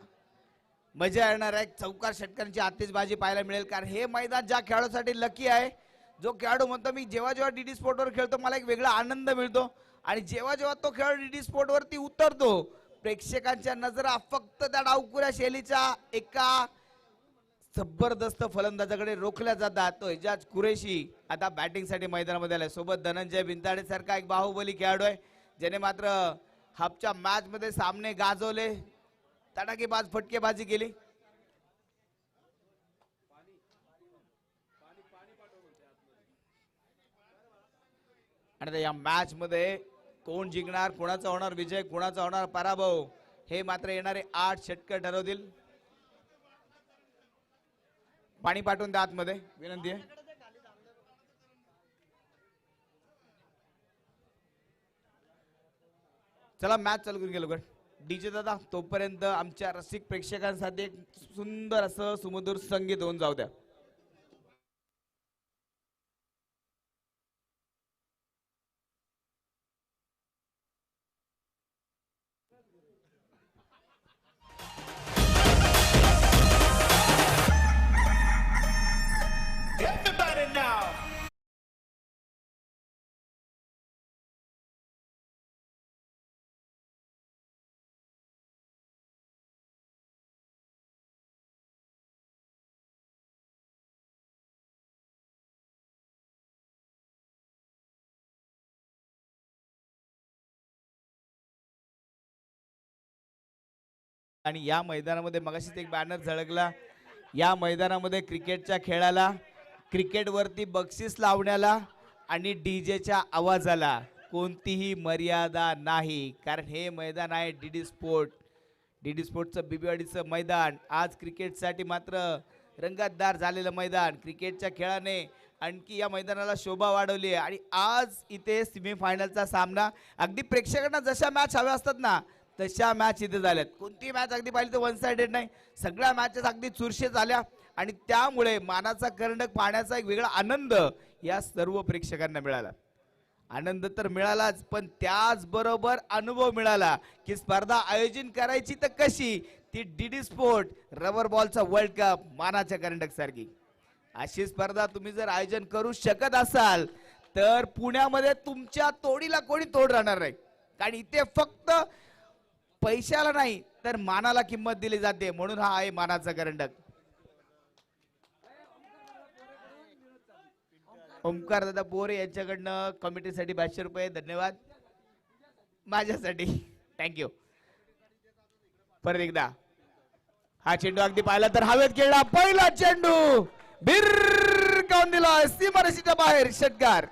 मजा येणार आहे. चौकार षटकांची आतिषबाजी पाहायला मिळेल, कारण हे मैदान ज्या खेळाडूसाठी लकी आहे. जो खेळाडू म्हणतो मी जेव्हा जेव्हा DD स्पोर्टवर खेळतो मला एक वेगळा आनंद मिळतो, आणि जेव्हा जेव्हा तो खेळाडू DD स्पोर्टवरती उतरतो प्रेक्षकांच्या नजरा फक्त त्या डावखुऱ्या शैलीच्या एका जबरदस्त फलंदाजाकडे रोखल्या जातात. तो एजाज कुरेशी आता बॅटिंगसाठी मैदानामध्ये आलाय. सोबत धनंजय बिंताडे सारखा एक बाहुबली खेळाडू आहे, ज्याने मात्र हाफच्या मॅच मध्ये सामने गाजवले, तडाखेबाज फटकेबाजी केली. आणि या मॅच मध्ये कोण जिंकणार, कोणाचा होणार विजय, कोणाचा होणार पराभव, हे मात्र येणारे 8 षटक ठरवतील. पाणी पाठवून द्या आतमध्ये, विनंती आहे. चला, मॅच चालू करून गेलो. डीजे दादा, तोपर्यंत आमच्या रसिक प्रेक्षकांसाठी एक सुंदर असं सुमधुर संगीत होऊन जाऊ द्या. आणि या मैदानामध्ये मगाशीच एक बॅनर झळकला. या मैदानामध्ये क्रिकेटच्या खेळाला, क्रिकेटवरती बक्षीस लावण्याला आणि डीजेच्या आवाजाला कोणतीही मर्यादा नाही. कारण हे मैदान आहे डीडी स्पोर्ट. डीडी स्पोर्टचं बीबीवाडीचं मैदान आज क्रिकेटसाठी मात्र रंगतदार झालेलं मैदान. क्रिकेटच्या खेळाने आणखी या मैदानाला शोभा वाढवली आहे. आणि आज इथे सेमीफायनलचा सामना, अगदी प्रेक्षकांना जशा मॅच हव्या असतात ना तशा मॅच इथे झाल्यात. कोणती मॅच अगदी पाहिली तर वन साइडेड नाही, सगळ्या मॅचेस अगदी चुरशी झाल्या. आणि त्यामुळे मानाचा करंडक पाहण्याचा एक वेगळा आनंद या सर्व प्रेक्षकांना मिळाला. आनंद तर मिळालाच, पण त्याचबरोबर अनुभव मिळाला की स्पर्धा आयोजन करायची तर कशी, ती डीडी स्पोर्ट रबर बॉलचा वर्ल्ड कप मानाच्या करंडक सारखी अशी स्पर्धा तुम्ही जर आयोजन करू शकत असाल तर पुण्यामध्ये तुमच्या तोडीला कोणी तोड राहणार नाही. कारण इथे फक्त पैशाला नाही तर मानाला किंमत दिली जाते, म्हणून हा आहे मानाचा करंडक. ओमकार दादा बोरे यांच्याकडनं कमिटीसाठी 500 रुपये धन्यवाद. माझ्यासाठी थँक्यू. परत एकदा हा चेंडू अगदी पाहिला तर हवेत खेळला, पहिला चेंडू भिरकावून दिला सीमारेषेच्या बाहेर. षटकार.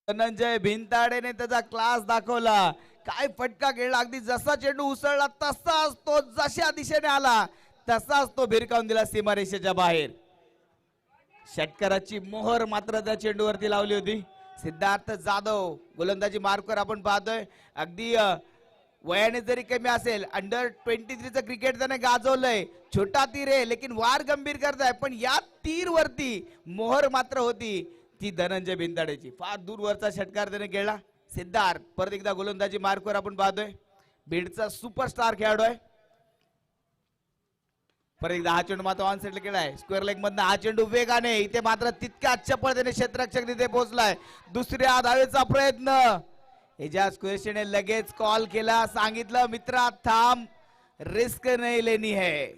धनंजय भिंताडेने त्याचा क्लास दाखवला. काय फटका खेळला, अगदी जसा चेंडू उसळला तसाच तो जशा दिशेने आला तसाच तो भिरकावून दिला सीमारेषेच्या बाहेर. षटकाराची मोहर मात्र त्या चेंडूवरती लावली होती. सिद्धार्थ जाधव गोलंदाजी मार्कवर आपण पाहतोय. अगदी वयाने जरी कमी असेल, अंडर 23चं क्रिकेट त्याने गाजवलंय. छोटा तीर आहे लेकिन वार गंभीर करताय, पण या तीर वरती मोहर मात्र होती ती धनंजय भिंताडेची. फार दूरवरचा षटकार त्याने खेळला. सिद्धार्थ परत एकदा गोलंदाजी मार्कवर आपण पाहतोय. बीडचा सुपरस्टार खेळाडू आहे. परत एकदा हा चेंडू मात्र ऑन साइडला केलाय. स्क्वेअर लेग मधनं हा चेंडू वेगाने, इथे मात्र तितक्या चपळतेने क्षेत्ररक्षक तिथे पोहोचलाय. दुसऱ्या धावेचा प्रयत्न. एजाज कुरेशीने लगेच कॉल केला, सांगितलं मित्रा थांब, रिस्क नाही लेनी है.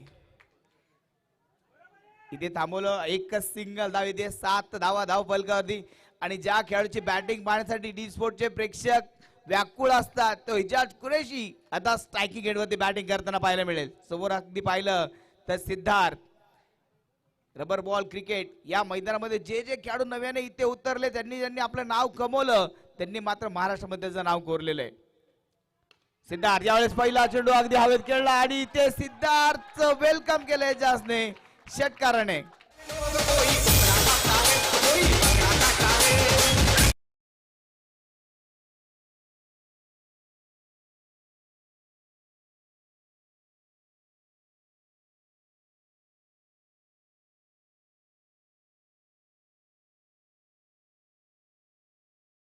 इथे थांबवलं. एकच सिंगल धाव, इथे 7 धावा धाव फलकावरती. आणि ज्या खेळाडूची बॅटिंग पाहण्यासाठी डी स्पोर्टचे प्रेक्षक व्याकुळ असतात तो एजाज कुरेशी आता स्ट्रायकिंग एंडवरती बॅटिंग करताना पाहायला मिळेल. समोर अगदी पाहिलं तर सिद्धार्थ. रबर बॉल क्रिकेट या मैदानामध्ये जे जे खेळाडू नव्याने इथे उतरले ज्यांनी आपलं नाव कमवलं त्यांनी मात्र महाराष्ट्रामध्ये त्याचं नाव कोरलेलं आहे. सिद्धार्थ यावेळेस पहिला चेंडू अगदी हवेत खेळला आणि इथे सिद्धार्थचं वेलकम केलं एजाजने षटकाराने.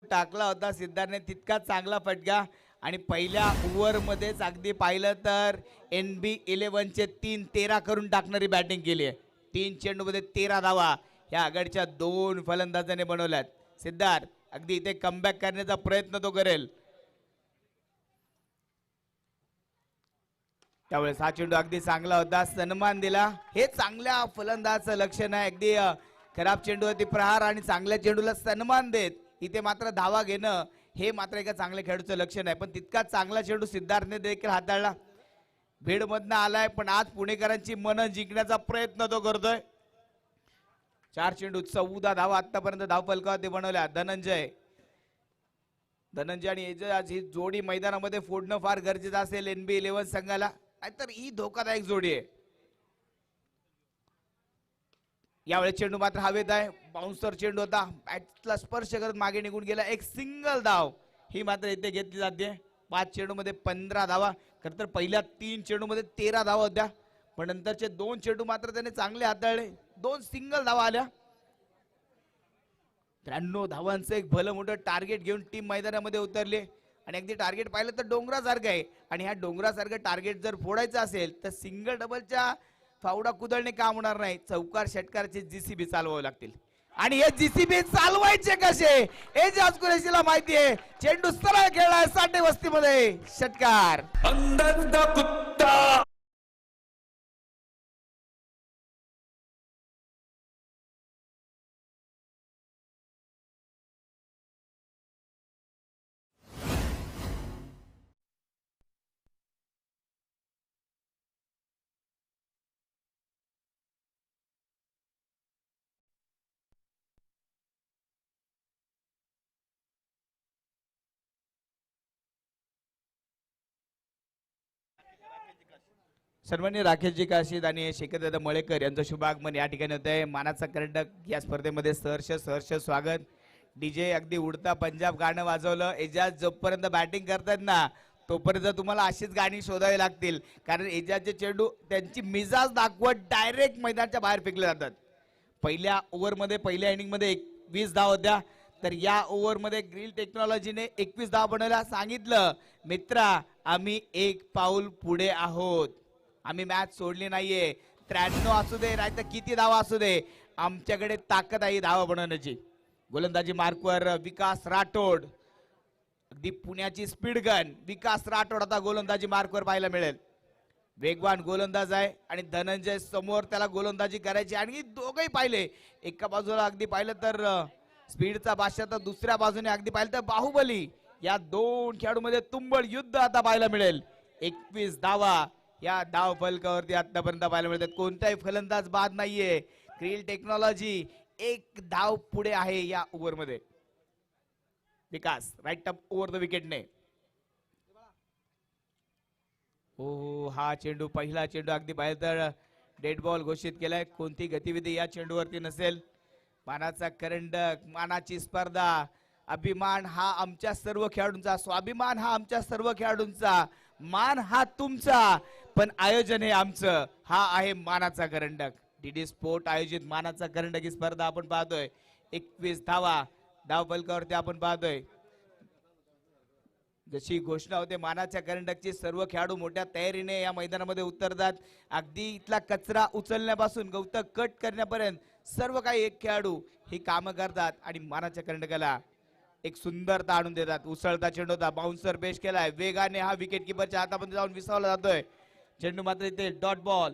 टाकला होता सिद्धार्थने तितका चांगला फटका. आणि पहिल्या ओव्हर मध्येच अगदी पाहिलं तर NB11चे 13 करून टाकणारी बॅटिंग केली आहे. 3 चेंडूमध्ये 13 धावा या आघाडीच्या 2 फलंदाजाने बनवल्यात. सिद्धार्थ अगदी इथे कमबॅक करण्याचा प्रयत्न तो करेल. त्यावेळेस हा चेंडू अगदी चांगला होता, सन्मान दिला. हे चांगल्या फलंदाजाचं लक्षण आहे. अगदी खराब चेंडूवरती प्रहार आणि चांगल्या चेंडूला सन्मान देत इथे मात्र धावा घेणं हे मात्र एका चांगल्या खेळाडूचं लक्षण आहे. पण तितका चांगला चेंडू सिद्धार्थने देखील हाताळला. भीडमधनं आलाय पण आज पुणेकरांची मन जिंकण्याचा प्रयत्न तो करतोय. 4 चेंडू 14 धावा आतापर्यंत धावफलकावरती बनवल्या. धनंजय आणि एजाज ही जोडी मैदानामध्ये फोडणं फार गरजेचं असेल NB11 संघाला, नाहीतर ही धोकादायक जोडी आहे. यावेळेस चेंडू मात्र हवेत आहे. बाउन्सर चेंडू होता, बॅटला स्पर्श करत मागे निघून गेला. एक सिंगल धाव ही मात्र इथे घेतली जाते. 5 चेंडू मध्ये 15 धावा. खरं तर पहिल्या 3 चेंडू मध्ये 13 धावा होत्या, पण नंतरचे 2 चेंडू मात्र त्याने चांगले हाताळले. 2 सिंगल धावा आल्या. 93 धावांचं एक भलं मोठं टार्गेट घेऊन टीम मैदानामध्ये उतरले. आणि अगदी टार्गेट पाहिलं तर डोंगरासारखं आहे. आणि ह्या डोंगरासारखं टार्गेट जर फोडायचं असेल तर सिंगल डबलच्या फावडा कुदळणे काम होणार नाही. चौकार षटकाराचे JCB चालवावे लागतील. आणि हे जीसीबी चालवायचे कसे एजाज कुरेशीला माहितीये. चेंडू सरळ खेळलाय साठे वस्तीमध्ये, षटकार. सन्माननीय राकेशजी काशीद आणि शेखरदादा मळेकर यांचं शुभ आगमन या ठिकाणी होत आहे. मानाचा करंडक या स्पर्धेमध्ये सहर्ष स्वागत. डीजे अगदी उडता पंजाब गाणं वाजवलं. एजाज जोपर्यंत बॅटिंग करतात ना तोपर्यंत तुम्हाला अशीच गाणी शोधावी लागतील, कारण एजाजचे चेंडू त्यांची मिजाज दाखवत डायरेक्ट मैदानाच्या बाहेर फेकले जातात. पहिल्या ओव्हरमध्ये पहिल्या इनिंगमध्ये 20 धाव होत्या, तर या ओव्हरमध्ये ग्रिल टेक्नॉलॉजीने 21 धाव बनवल्या. सांगितलं मित्रा आम्ही एक पाऊल पुढे आहोत, आम्ही मॅच सोडली नाहीये. 93 असू दे नाही तर किती धावा असू दे, आमच्याकडे ताकद आहे धावा बनवण्याची. गोलंदाजी मार्कवर विकास राठोड, अगदी पुण्याची स्पीड गन विकास राठोड आता गोलंदाजी मार्कवर पाहायला मिळेल. वेगवान गोलंदाज आहे आणि धनंजय समोर त्याला गोलंदाजी करायची. आणि दोघंही पाहिले, एका बाजूला अगदी पाहिलं तर स्पीडचा बादशाह, तर दुसऱ्या बाजूने अगदी पाहिलं तर बाहुबली. या दोन खेळाडूंमध्ये तुंबळ युद्ध आता पाहायला मिळेल. 21 धावा या धाव फलकावरती आतापर्यंत पाहायला मिळतात. कोणताही फलंदाज बाद नाहीये. क्रील टेक्नॉलॉजी एक धाव पुढे आहे या ओव्हरमध्ये. विकास राईट अप ओव्हर द विकेटने. हो हा चेंडू पहिला चेंडू अगदी पाहिलं तर डेड बॉल घोषित केलाय. कोणती गतिविधी या चेंडूवरती नसेल. मानाचा करंडक, मानाची स्पर्धा, अभिमान हा आमच्या सर्व खेळाडूंचा, स्वाभिमान हा आमच्या सर्व खेळाडूंचा, मान हा तुमचा, पण आयोजन हे आमचं. हा आहे मानाचा करंडक. डीडी स्पोर्ट आयोजित मानाचा करंडक ही स्पर्धा आपण पाहतोय. 21 धावा धाव फलकावरती आपण पाहतोय. जशी घोषणा होते मानाच्या करंडकची, सर्व खेळाडू मोठ्या तयारीने या मैदानामध्ये उतरतात. अगदी इथला कचरा उचलण्यापासून गवत कट करण्यापर्यंत सर्व काही एक खेळाडू ही कामं करतात आणि मानाच्या करंडकाला एक सुंदरता आणून देतात. उसळता चेंडू होता, बाउन्सर बेश केलाय वेगाने, हा विकेट किपरच्या हातामध्ये जाऊन विसावला जातोय. चेंडू मात्र इथे डॉट बॉल.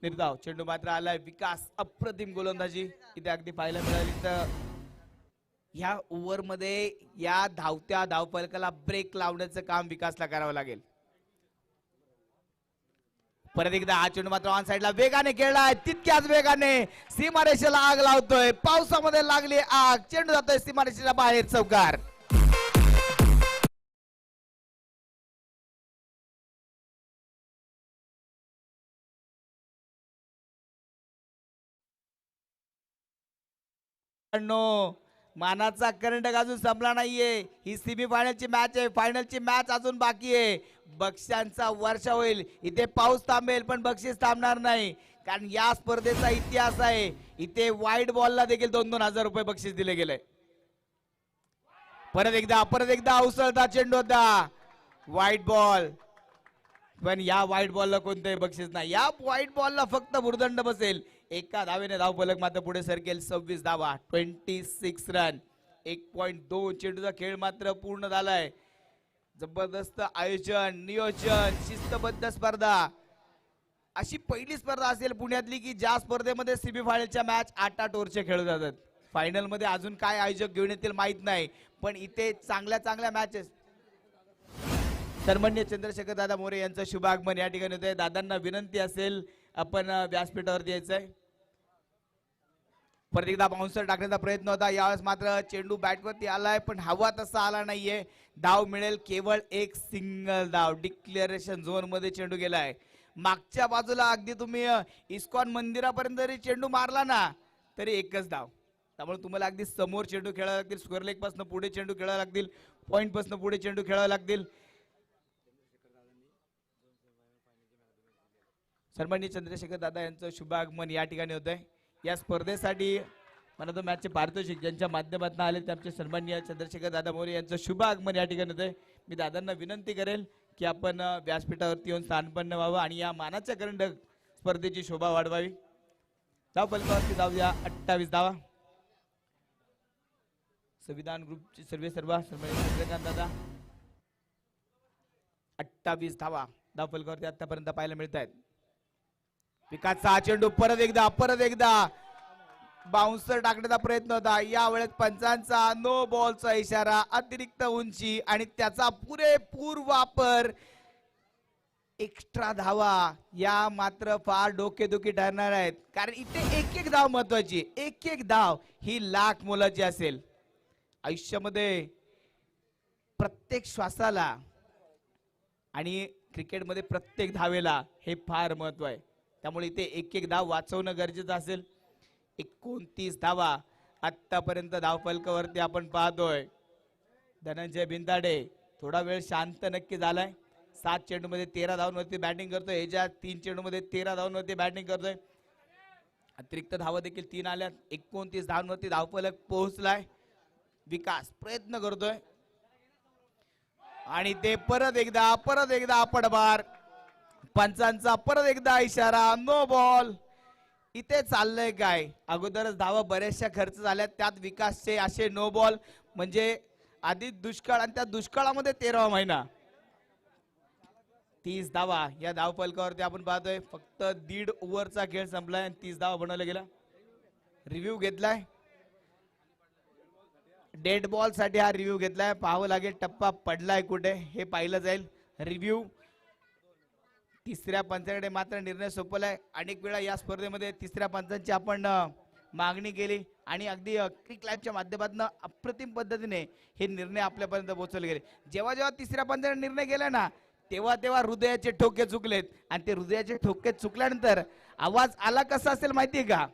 निर्धाव चेंडू मात्र आलाय. विकास अप्रतिम गोलंदाजी इथे अगदी पाहायला मिळाली. तर ह्या ओव्हर मध्ये या धावत्या धावफलकाला ब्रेक लावण्याचं काम विकासला करावं लागेल. परत एकदा हा चेंडू मात्र ऑन साइडला वेगाने खेळलाय. तितक्याच वेगाने सीमारेषेला आग लावतोय. पावसामध्ये लागली आग, चेंडू जातोय सीमारेषेच्या बाहेर, चौकार. मानाचा करंडक अजून संपला नाहीये. ही सेमी फायनलची मॅच आहे, फायनलची मॅच अजून बाकी आहे. बक्षिसांचा वर्षा होईल. इथे पाऊस थांबेल पण बक्षीस थांबणार नाही, कारण या स्पर्धेचा इतिहास आहे. इथे वाईट बॉलला देखील 2,000 रुपये बक्षीस दिले गेले. परत एकदा उसळता चेंडू होता, व्हाईट बॉल. पण या व्हाईट बॉलला कोणतंही बक्षीस नाही. या व्हाईट बॉलला फक्त भुर्दंड बसेल. एका धावेने धाव फलक मात्र पुढे सरकेल. 26 धावा, 26 रन, 1.2. चेंडूचा खेळ मात्र पूर्ण झालाय. जबरदस्त आयोजन, नियोजन, शिस्तबद्ध स्पर्धा. अशी पहिली स्पर्धा असेल पुण्यातली की ज्या स्पर्धेमध्ये सेमी फायनलच्या मॅच 8-8 ओव्हरचे खेळले जातात. फायनल मध्ये अजून काय आयोजक घेऊन येतील माहित नाही, पण इथे चांगल्या मॅचेस. सन्माननीय चंद्रशेखर दादा मोरे यांचं शुभ आगमन या ठिकाणी होत आहे. दादांना विनंती असेल आपण व्यासपीठावरती यायचंय. परत एकदा बाउन्सर टाकण्याचा प्रयत्न होता. यावेळेस मात्र चेंडू बॅटवरती आलाय पण हवा तसा आला नाहीये. धाव मिळेल केवळ एक सिंगल धाव. डिक्लेरेशन झोन मध्ये चेंडू गेलाय. मागच्या बाजूला अगदी तुम्ही इस्कॉन मंदिरापर्यंत जरी चेंडू मारला ना तरी एकच धाव. त्यामुळे तुम्हाला अगदी समोर चेंडू खेळावे लागतील. स्क्वेअर लेग पासून पुढे चेंडू खेळावे लागतील. पॉइंट पासून पुढे चेंडू खेळावे लागतील. सन्माननीय चंद्रशेखर दादा यांचं शुभ आगमन या ठिकाणी होत आहे. या स्पर्धेसाठी मला तो मॅचचे पारितोषिक ज्यांच्या माध्यमातून आले त्यांचे सन्माननीय चंद्रशेखर दादा मोरे यांचं शुभ आगमन या ठिकाणी होत आहे. मी दादांना विनंती करेल की आपण व्यासपीठावरती येऊन स्थानपन्न व्हावं आणि या मानाच्या करंडक स्पर्धेची शोभा वाढवावी. धाव फलकावरती जाऊया 28 धावा. संविधान ग्रुपचे सर्व चंद्रकांत दादा 28 धावा धाव फलकावरती आतापर्यंत पाहायला मिळत आहेत. विकासचा चेंडू परत एकदा बाउन्सर टाकण्याचा प्रयत्न होता. यावेळेस पंचांचा नो बॉलचा इशारा, अतिरिक्त उंची आणि त्याचा पुरेपूर वापर. एक्स्ट्रा धावा या मात्र फार डोकेदुखी ठरणार आहेत, कारण इथे एक धाव महत्वाची. एक धाव ही लाख मोलाची असेल. आयुष्यामध्ये प्रत्येक श्वासाला आणि क्रिकेटमध्ये प्रत्येक धावेला हे फार महत्व आहे. त्यामुळे इथे एक धाव वाचवणं गरजेचं असेल. 29 धावा आतापर्यंत धाव फलकावरती आपण पाहतोय. धनंजय बिंदाडे थोडा वेळ शांत नक्की झालाय. 7 चेंडूमध्ये 13 धावांवरती बॅटिंग करतोय. ह्याच्या 3 चेंडूमध्ये 13 धावांवरती बॅटिंग करतोय. अतिरिक्त धावा देखील 3 आल्यात. 29 धावांवरती धावफलक पोहोचलाय. विकास प्रयत्न करतोय आणि ते परत एकदा पडबार. पंचांचा परत एकदा इशारा, नो बॉल. इथे चाललंय काय, अगोदरच धावा बऱ्याचशा खर्च झाल्यात, त्यात विकासचे असे नो बॉल म्हणजे आधी दुष्काळ आणि त्या दुष्काळामध्ये 13वा महिना. 30 धावा या धाव फलकावरती आपण पाहतोय. फक्त 1.5 ओव्हरचा खेळ संपलाय आणि 30 धावा बनवला गेला. रिव्ह्यू घेतलाय डेड बॉल साठी. हा रिव्ह्यू घेतलाय. पाहावं लागेल टप्पा पडलाय कुठे हे पाहिलं जाईल. रिव्ह्यू तिसऱ्या पंचाकडे मात्र निर्णय सोपवलाय. अनेक वेळा या स्पर्धेमध्ये तिसऱ्या पंचांची आपण मागणी केली आणि अगदी क्रिक लाईव्हच्या माध्यमातून अप्रतिम पद्धतीने हे निर्णय आपल्यापर्यंत पोहोचवले गेले. जेव्हा तिसऱ्या पंचाने निर्णय केला ना, तेव्हा हृदयाचे ठोके चुकलेत आणि ते हृदयाचे ठोके चुकल्यानंतर आवाज आला कसा असेल माहितीये का?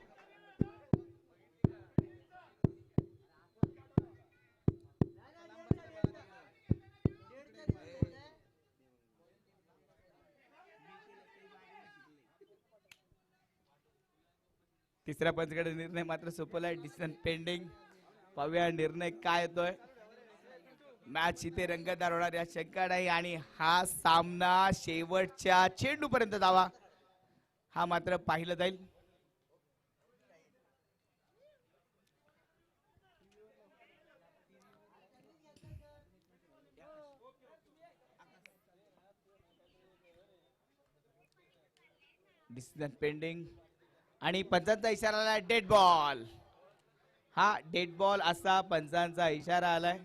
तिसऱ्या पंचकडे निर्णय मात्र सोपवलाय. Decision pending. पाहूया निर्णय काय येतोय. मॅच इथे रंगतदार होणार या शंका नाही आणि हा सामना शेवटच्या चेंडू पर्यंत जावा हा मात्र पाहिलं जाईल. डिसिजन पेंडिंग आणि पंचांचा इशारा आलाय डेड बॉल. हा डेड बॉल असा पंचांचा इशारा आलाय.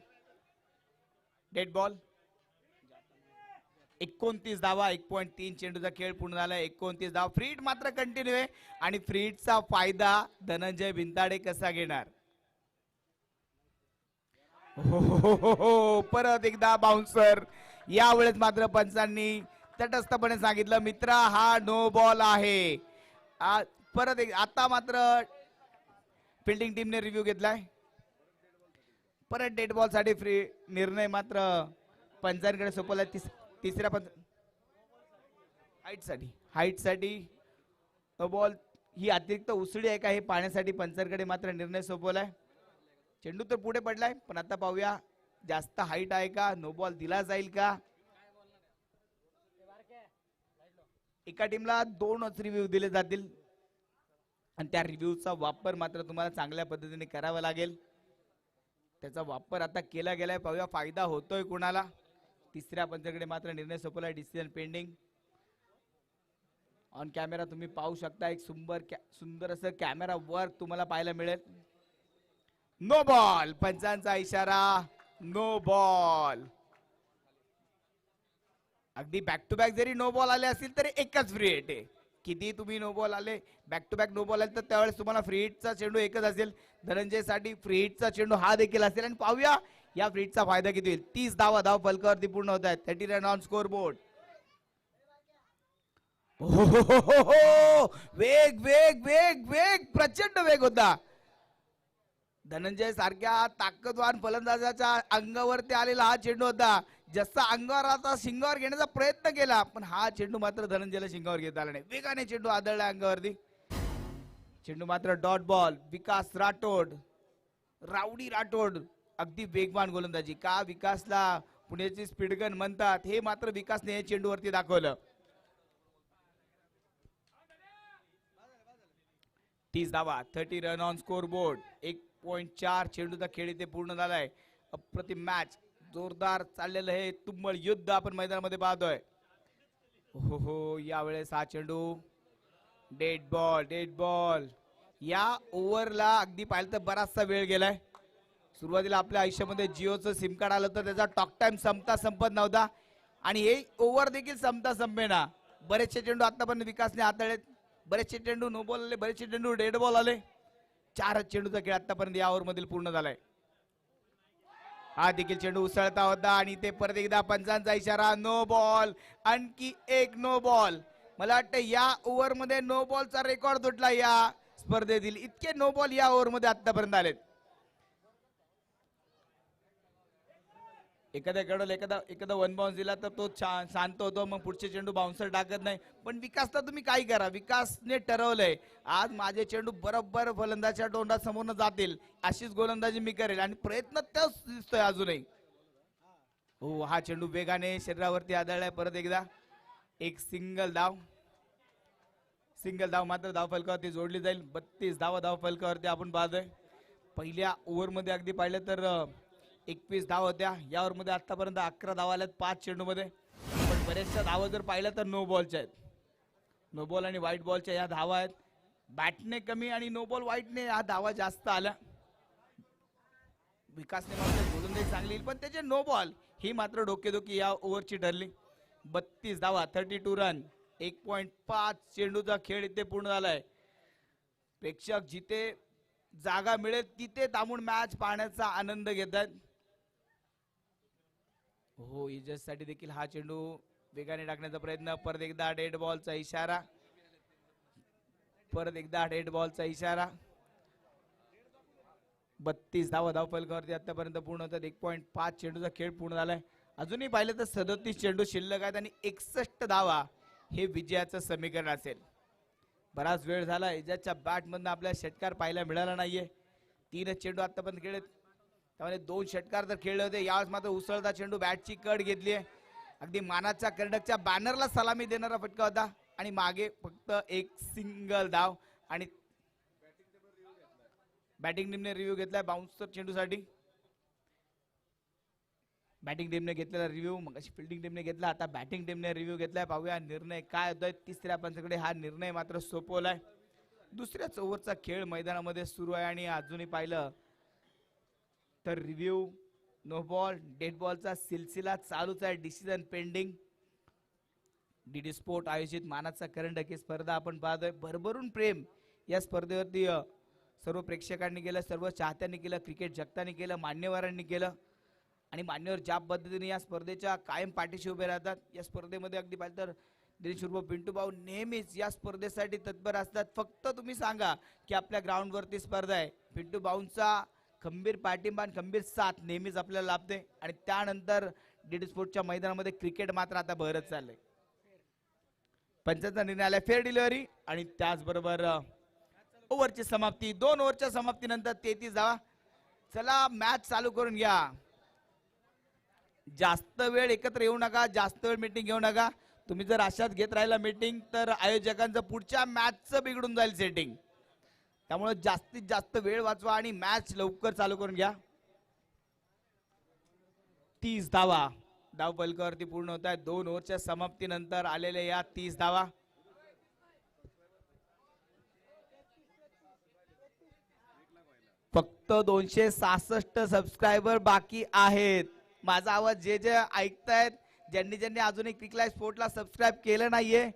Dead ball. 29 धावा 1.3 चेंडूचा खेळ पूर्ण झालाय. 29 धावा. फ्रीड मात्र कंटिन्यू आहे आणि फ्रीडचा फायदा धनंजय बिंदाडे कसा घेणार? हो परत एकदा बाउन्सर. यावेळेस मात्र पंचांनी तटस्थपणे सांगितलं मित्रा हा नो बॉल आहे. परत एक आता मात्र फिल्डिंग टीमने रिव्ह्यू घेतलाय. परत डेड बॉल साठी फ्री निर्णय मात्र पंचांकडे सोपवलाय. तिसऱ्या पंच हाईट साठी नो बॉल. ही अतिरिक्त उसळी आहे का हे पाहण्यासाठी पंचांकडे मात्र निर्णय सोपवलाय. चेंडू तर पुढे पडलाय पण आता पाहूया जास्त हाईट आहे का, नो बॉल दिला जाईल का. एका टीमला 2च रिव्ह्यू दिले जातील आणि त्या रिव्ह्यूचा वापर मात्र तुम्हाला चांगल्या पद्धतीने करावा लागेल. त्याचा वापर आता केला गेलाय. पाहूया फायदा होतोय कुणाला. तिसऱ्या पंचाकडे मात्र निर्णय सोपवलाय. Decision pending. ऑन कॅमेरा तुम्ही पाहू शकता एक सुंदर असं कॅमेरा वर्क तुम्हाला पाहायला मिळेल. No ball. पंचांचा इशारा नो बॉल. अगदी बॅक टू बॅक जरी नो बॉल आले असतील तरी एकच फ्री हिट आहे. किती तुम्ही नो बॉल आले back to back no ball आले तर त्यावेळेस तुम्हाला फ्री हिटचा चेंडू एकच असेल. धनंजय साठी फ्री हिटचा चेंडू हा देखील असेल आणि पाहूया या फ्री हिटचा फायदा किती होईल. 30 धावा धाव फलकावरती पूर्ण होत आहेत. 30 रन ऑन स्कोर बोर्ड. वेग वेग वेग वेग प्रचंड वेग होता. धनंजय सारख्या ताकदवान फलंदाजाच्या अंगावरती आलेला हा चेंडू होता. जसा अंगावर आता शिंगावर घेण्याचा प्रयत्न केला पण हा चेंडू मात्र धनंजयला शिंगावर घेता आला नाही. वेगाने चेंडू आदळला अंगावरती. चेंडू मात्र डॉट बॉल. विकास राठोड, राऊडी राठोड अगदी वेगवान गोलंदाजी. का विकासला पुण्याची स्पीडगन म्हणतात, हे मात्र विकासने या चेंडूवरती दाखवलं. 30 धावा, 30 रन ऑन स्कोर बोर्ड. 1.4 चेंडूचा खेळ इथे पूर्ण झालाय. अप्रतिम मॅच, जोरदार चाललेलं हे तुंबळ युद्ध आपण मैदानामध्ये पाहतोय. हो यावेळेस हा चेंडू डेड बॉल. या ओव्हरला अगदी पाहिलं तर बराचसा वेळ गेलाय. सुरुवातीला आपल्या आयुष्यामध्ये जिओचं सिम कार्ड आलं तर त्याचा टॉक टाइम संपत नव्हता आणि हे ओव्हर देखील संपेना. बरेचसे चेंडू आतापर्यंत विकासने हाताळलेत. बरेचसे चेंडू नो बॉल आले, बरेचसे चेंडू डेड बॉल आले. 4 चेंडूचा खेळ आतापर्यंत या ओव्हर मधील पूर्ण झालाय. हा देखील चेंडू उसळता होता आणि ते परत एकदा पंचांचा इशारा, नो बॉल. आणखी एक नो बॉल. मला वाटतं या ओव्हर मध्ये नो बॉलचा रेकॉर्ड तुटला या स्पर्धेतील. इतके नो बॉल या ओव्हर मध्ये आतापर्यंत आलेत. एखादा वन बाउन्स दिला तर तो शांत होतो, मग पुढचे चेंडू बाउन्सर टाकत नाही. पण विकासला तुम्ही काय करा, विकासने ठरवलंय आज माझे चेंडू बरोबर फलंदाजच्या तोंडात समोरनं जातील अशीच गोलंदाजी मी करेल आणि प्रयत्न तोच दिसतोय अजूनही. हो हा चेंडू वेगाने शरीरावरती आदळलाय. परत एकदा एक सिंगल धाव मात्र धावफलकावरती जोडली जाईल. 32 धावा धावफलकावरती आपण पाहतोय. पहिल्या ओव्हर मध्ये अगदी पाहिलं तर 21 धाव होत्या. या ओव्हर मध्ये आतापर्यंत 11 धावा आल्यात 5 चेंडू मध्ये. पण बरेचशा धावा जर पाहिलं तर नो बॉलच्या आहेत. नो बॉल आणि व्हाईट बॉलच्या या धावा आहेत. बॅटने कमी आणि नो बॉल व्हाईटने या धावा जास्त आल्या. विकासने मात्र गोलंदाजी चांगली, पण त्याचे नो बॉल ही मात्र डोकेदुखी या ओव्हरची ठरली. 32 धावा, 32 रन, 1.5 चेंडूचा खेळ इथे पूर्ण झालाय. प्रेक्षक जिथे जागा मिळेल तिथे थांबून मॅच पाहण्याचा आनंद घेतात. हो इजसाठी देखील हा चेंडू वेगाने टाकण्याचा प्रयत्न. परत एकदा डेड बॉलचा इशारा. 32 धावा धावफलकावरती आतापर्यंत पूर्ण होतात. 1.5 चेंडूचा खेळ पूर्ण झालाय. अजूनही पाहिलं तर 37 चेंडू शिल्लक आहेत आणि 61 धावा हे विजयाचं समीकरण असेल. बराच वेळ झाला एजाजच्या बॅट मधनं आपल्याला षटकार पाहायला मिळाला नाहीये. 3 चेंडू आतापर्यंत खेळलेत, त्यामध्ये 2 षटकार तर खेळले होते. यावेळेस मात्र उसळता चेंडू बॅटची कड घेतली आहे. अगदी मानाच्या कर्णकच्या बॅनरला सलामी देणारा फटका होता आणि मागे फक्त एक सिंगल धाव. आणि बॅटिंग टीमने रिव्ह्यू घेतलाय बाउन्सर चेंडूसाठी. बॅटिंग टीमने घेतलेला रिव्ह्यू, मग अशी फिल्डिंग टीमने घेतला, आता बॅटिंग टीमने रिव्ह्यू घेतलाय. पाहूया निर्णय काय होतोय. तिसऱ्या पंचाकडे हा निर्णय मात्र सोपवलाय. दुसऱ्याच ओव्हरचा खेळ मैदानामध्ये सुरू आहे आणि अजूनही पाहिलं तर रिव्ह्यू, नो बॉल, डेड बॉलचा सिलसिला चालूच आहे. Decision pending. डीडी स्पोर्ट आयोजित मानाचा करंडक ही स्पर्धा आपण पाहतोय. भरभरून प्रेम या स्पर्धेवरती सर्व प्रेक्षकांनी केलं, सर्व चाहत्यांनी केलं, क्रिकेट जगतानी केलं, मान्यवरांनी केलं. आणि मान्यवर ज्या पद्धतीने या स्पर्धेच्या कायम पाठीशी उभे राहतात. या स्पर्धेमध्ये अगदी पाहिलं तर दिनेश उर्फ पिंटू भाऊ नेहमीच या स्पर्धेसाठी तत्पर असतात. फक्त तुम्ही सांगा की आपल्या ग्राउंडवरती स्पर्धा आहे, पिंटू भाऊंचा खंबीर पाठिंबा आणि खंबीर साथ नेहमीच आपल्याला लाभते. आणि त्यानंतर डीडी स्पोर्टच्या मैदानामध्ये क्रिकेट मात्र आता बहरत चाललंय. पंचांचा निर्णय आलाय फेअर डिलिव्हरी आणि त्याचबरोबर ओव्हरची समाप्ती. 2 ओव्हरच्या समाप्तीनंतर 33 धावा. चला मॅच चालू करून घ्या. जास्त वेळ एकत्र येऊ नका, जास्त वेळ मीटिंग घेऊ नका. तुम्ही जर अशात घेत राहिला मीटिंग तर आयोजकांचं पुढच्या मॅचचं बिघडून जाईल सेटिंग. त्यामुळे जास्तीत जास्त वेळ वाचवा आणि मॅच लवकर चालू करून घ्या. 30 धावा धावफलकावरती पूर्ण होत आहे. 2 ओव्हरच्या समाप्तीनंतर आलेल्या या 30 धावा. फक्त 266 सबस्क्रायबर बाकी आहेत. माझा आवाज जे ऐकतायत, ज्यांनी अजूनही क्रिक लाईव्ह स्पोर्टला सबस्क्राईब केलं नाहीये,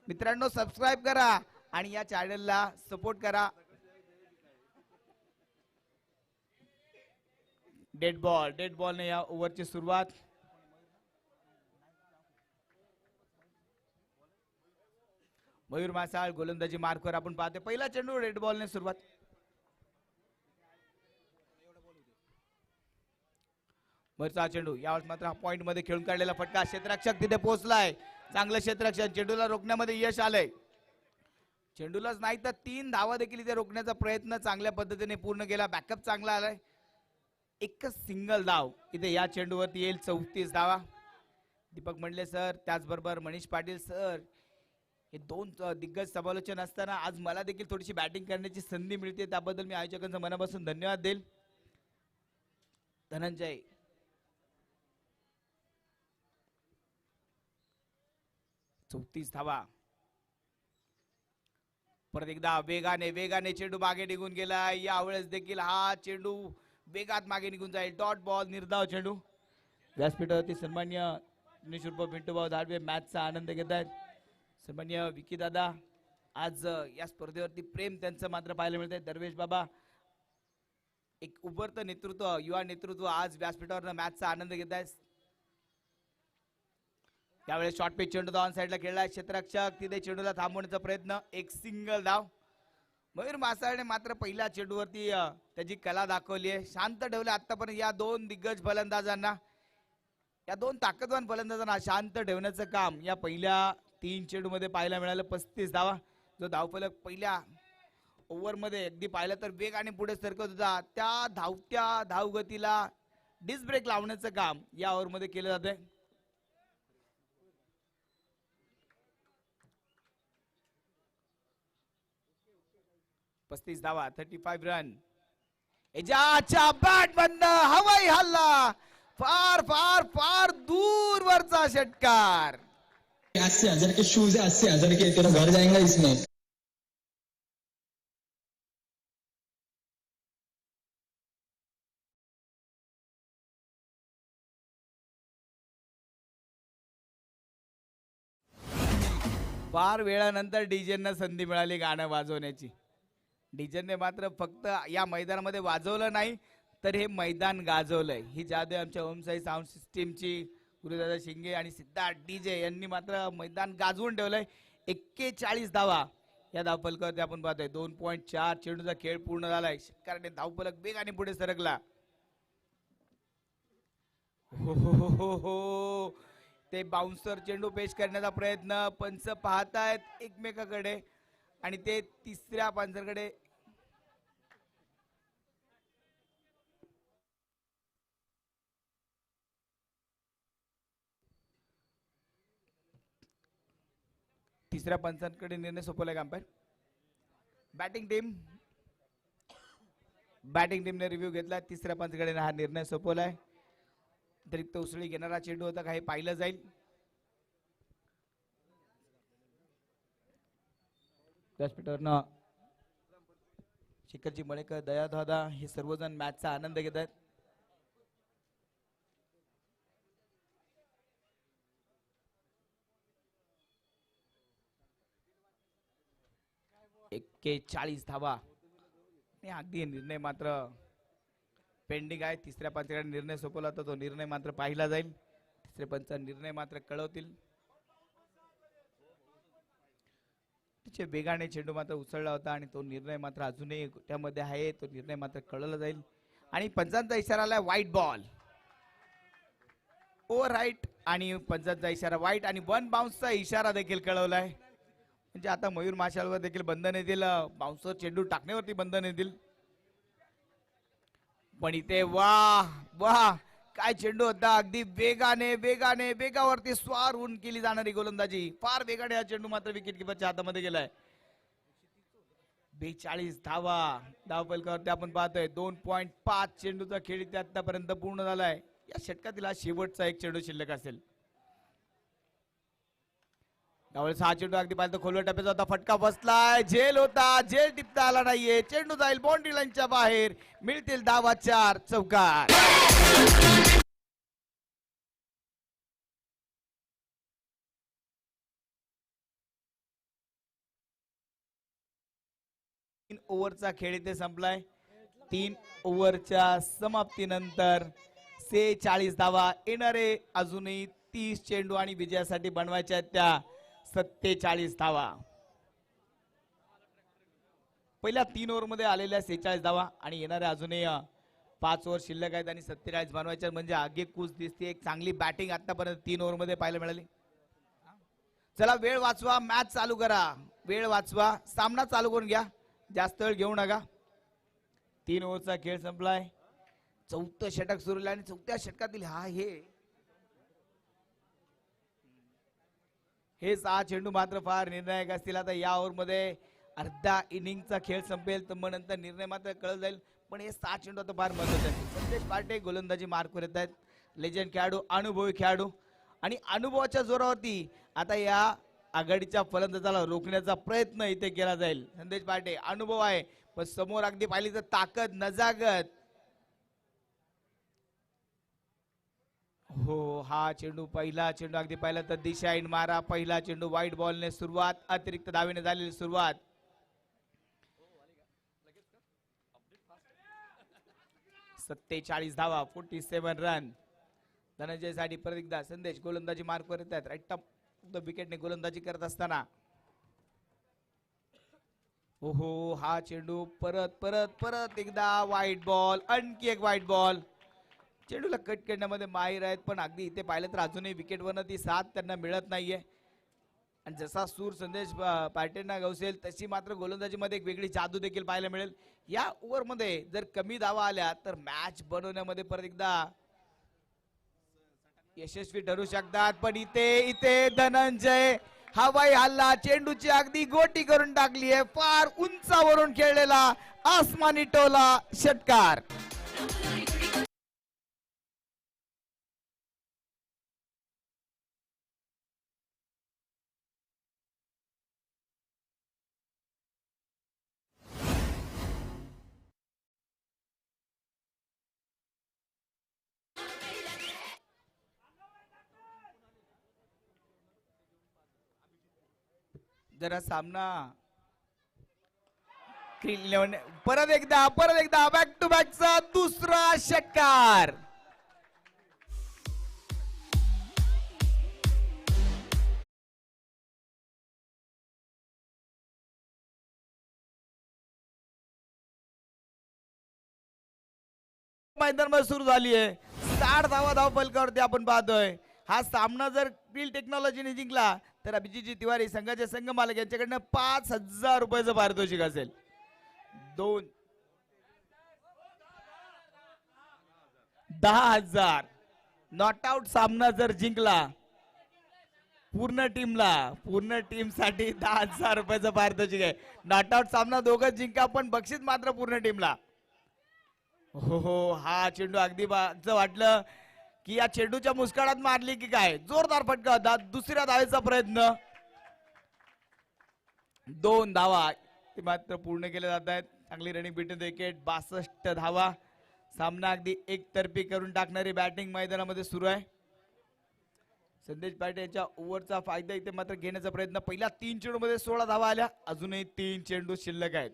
मित्रांनो सबस्क्राईब करा आणि या चॅनलला सपोर्ट करा. डेड बॉलने या ओव्हरची सुरुवात. मयूर मासाळ गोलंदाजी मार्कवर आपण पाहतोय. पहिला चेंडू डेड बॉलने सुरुवात. वरचा चेंडू यावेळेस मात्र पॉइंट मध्ये खेळून काढलेला फटका. क्षेत्ररक्षक तिथे पोहोचलाय. चांगलं क्षेत्ररक्षण, चेंडूला रोखण्यामध्ये यश आलंय. चेंडूलाच नाही तर 3 धावा देखील इथे रोखण्याचा प्रयत्न चांगल्या पद्धतीने पूर्ण केला. बॅकअप चांगला आलाय. एकच सिंगल धाव इथे या चेंडूवरती येईल. 34 धावा. दीपक मंडले सर, त्याचबरोबर मनीष पाटील सर, हे दोन दिग्गज समालोचन असताना आज मला देखील थोडीशी बॅटिंग करण्याची संधी मिळते, त्याबद्दल मी आयोजकांचा मनापासून धन्यवाद देईल. धनंजय, 34 धावा. परत एकदा वेगाने वेगाने चेंडू मागे निघून गेला. यावेळेस देखील हा चेंडू वेगात मागे निघून जाईल. डॉट बॉल, निर्धाव चेंडू. व्यासपीठावरती सन्मान्य निशुल्प पिंटूभाऊ धाडवे मॅचचा आनंद घेत आहेत. सन्मान्य विकी दादा, आज या स्पर्धेवरती प्रेम त्यांचं मात्र पाहायला मिळतंय. दरवेश बाबा, एक उभरतं नेतृत्व, युवा नेतृत्व आज व्यासपीठावर मॅचचा आनंद घेत आहेत. यावेळेस शॉर्ट पिच चेंडू ऑन साईडला खेळलाय. क्षेत्ररक्षक तिथे चेंडूला थांबवण्याचा प्रयत्न. एक सिंगल धाव. मयूर मासाळने मात्र पहिल्या चेंडूवरती त्याची कला दाखवली आहे. शांत ठेवले आतापर्यंत या दोन दिग्गज फलंदाजांना, या दोन ताकदवान फलंदाजांना शांत ठेवण्याचं काम या पहिल्या 3 चेंडूमध्ये पाहायला मिळालं. 35 धावा. जो धावफलक पहिल्या ओव्हरमध्ये अगदी पाहिलं तर वेगाने पुढे सरकत होता, त्या धावत्या धावगतीला डिस्क ब्रेक लावण्याचं काम या ओव्हरमध्ये केलं जातंय. धावा, 35 रन. एजाच्या बॅट बंद, हवाई हल्ला, फार फार फार दूरवरचा षटकार. 80,000 के शूज है, 80,000 के, तेरा घर जाएगा इसमें. फार वेळानंतर डीजेंना संधी मिळाली गाणं वाजवण्याची. डीजेने मात्र फक्त या मैदानामध्ये वाजवलं नाही तर हे मैदान गाजवलंय. ही जादू आमच्या ओमसाई साऊंड सिस्टीमची. गुरुदादा शिंगे आणि सिद्धार्थ डीजे यांनी मात्र मैदान गाजवून ठेवलंय. 41 धावा या धावफलकावरती आपण पाहतोय. 2.4 चेंडूचा खेळ पूर्ण झालाय. षटकाराने धावफलक वेगाने पुढे सरकला. हो, ते बाउन्सर चेंडू पेश करण्याचा प्रयत्न. पंच पाहतायत एकमेकाकडे आणि ते तिसऱ्या पंचाकडे. तिसऱ्या पंचांकडे निर्णय सोपवलाय अंपायर. बॅटिंग टीमने रिव्ह्यू घेतला. तिसऱ्या पंचाकडे हा निर्णय सोपवलाय. अतिरिक्त उसळी घेणारा चेंडू होता, काही पाहिलं जाईल. व्यासपीठावरनं शिखरजी मळेकर, दया दादा हे सर्वजण मॅचचा आनंद घेत आहेत. एक्केचाळीस धावा. अगदी निर्णय मात्र पेंडिंग आहे. तिसऱ्या पंचाकडे निर्णय सोपवला तर तो निर्णय मात्र पाहिला जाईल. तिसरे पंच निर्णय मात्र कळवतील. तिचे वेगाने चेंडू मात्र उसळला होता आणि तो निर्णय मात्र अजूनही त्यामध्ये आहे. तो निर्णय मात्र कळवला जाईल आणि पंचांचा इशारा आलाय व्हाईट बॉल, ओव्हर राईट. आणि पंचांचा इशारा व्हाईट आणि 1 बाउन्सचा इशारा देखील कळवलाय. म्हणजे आता मयूर माशालवर देखील बंधन येतील. बाउन्सर चेंडू टाकण्यावरती बंधन येतील. पण इथे वाह वाह काय चेंडू होता. अगदी वेगाने वेगाने वेगावरती स्वार होऊन केली जाणारी गोलंदाजी. फार वेगाने हा चेंडू मात्र विकेट किपरच्या हातामध्ये गेलाय. 42 धावा धावफलकावरती आपण पाहतोय. 2.5 चेंडूचा खेळ इथे आतापर्यंत पूर्ण झालाय. या षटकातील हा शेवटचा एक चेंडू शिल्लक असेल. त्यावेळेस हा चेंडू अगदी पाहिजे खोलवर टप्प्याचा होता. फटका बसलाय. झेल होता, झेल टिपता आला नाहीये. चेंडू जाईल बाउंड्री लाईनच्या बाहेर. मिळतील धावा 4 चौकार. तीन ओव्हरचा खेळ इथे संपलाय. 3 ओव्हरच्या समाप्तीनंतर 46 धावा. येणारे अजूनही 30 चेंडू आणि विजयासाठी बनवायच्या आहेत त्या 47 धावा. पहिल्या 3 ओव्हर मध्ये आलेल्या 46 धावा आणि येणाऱ्या अजूनही 5 ओव्हर शिल्लक आहेत आणि 47 बनवायच्या. म्हणजे आगेकूच दिसते. एक चांगली बॅटिंग आतापर्यंत 3 ओव्हर मध्ये पाहायला मिळाली. चला वेळ वाचवा, मॅच चालू करा. वेळ वाचवा, सामना चालू करून घ्या, जास्त वेळ घेऊ नका. 3 ओव्हरचा खेळ संपलाय. चौथं षटक सुरू आणि चौथ्या षटकातील हे 6 चेंडू मात्र फार निर्णायक असतील. आता या ओव्हरमध्ये अर्धा इनिंगचा खेळ संपेल तर मग नंतर निर्णय मात्र कळत जाईल. पण हे 6 चेंडू आता फार महत्वाचे आहेत. संदेश पाटे गोलंदाजी मार्कवर येत आहेत. लेजंड खेळाडू, अनुभवी खेळाडू आणि अनुभवाच्या जोरावरती आता या आघाडीच्या फलंदाजाला रोखण्याचा प्रयत्न इथे केला जाईल. संदेश पाटे अनुभव आहे पण समोर अगदी पाहिली तर ताकद, नजाकत. हो, हा चेंडू, पहिला चेंडू अगदी पाहिला तर दिशा इन मारा. पहिला चेंडू व्हाईट बॉलने सुरुवात, अतिरिक्त धावेने झालेली सुरुवात. 47 धावा, 47 रन. धनंजय साठी परत एकदा संदेश गोलंदाजी मार्कवर येत आहेत. राईट टप विकेटने गोलंदाजी करत असताना ओहो, हा चेंडू परत परत परत एकदा व्हाईट बॉल, आणखी एक व्हाईट बॉल. चेंडूला कट करण्यामध्ये माहीर आहेत पण अगदी इथे पाहिलं तर अजूनही विकेटवरनं ती साथ त्यांना मिळत नाहीये. आणि जसा सूर संदेश पाटेंना गवसेल तशी मात्र गोलंदाजीमध्ये एक वेगळी जादू देखील पाहायला मिळेल. या ओव्हरमध्ये जर कमी धावा आल्या तर मॅच बनवण्यामध्ये परत एकदा यशस्वी ठरू शकतात. पण इथे धनंजय हवाई हल्ला, चेंडूची अगदी गोटी करून टाकली आहे. फार उंचावरून खेळलेला आसमानी टोला षटकार. जरा सामना परत एकदा बॅक टू बॅकचा दुसरा षटकार. मैदानामध्ये सुरू झाली आहे. 60 धावा फलकावरती आपण पाहतोय. हा सामना जर क्रील टेक्नॉलॉजीने जिंकला तर अभिजितजी तिवारी संघाचे संघ मालक यांच्याकडनं 5,000 रुपयाचं पारितोषिक असेल. 10,000 नॉट आउट सामना जर जिंकला पूर्ण टीम साठी 10,000 रुपयाचं पारितोषिक आहे. नॉट आउट सामना दोघं जिंका पण बक्षीस मात्र पूर्ण टीमला. हो, हा चेंडू अगदी वाटलं की या चेंडूच्या मुस्काळात मारली की काय. जोरदार फटका होता. दुसऱ्या धावेचा प्रयत्न. 2 धावा ते मात्र पूर्ण केले जात आहेत. चांगली रनिंग बिटवीन विकेट. 62 धावा. सामना अगदी एकतर्फी करून टाकणारी बॅटिंग मैदानामध्ये सुरू आहे. संदेश पाटे यांच्या ओव्हरचा फायदा इथे मात्र घेण्याचा प्रयत्न. पहिल्या 3 चेंडू मध्ये 16 धावा आल्या. अजूनही 3 चेंडू शिल्लक आहेत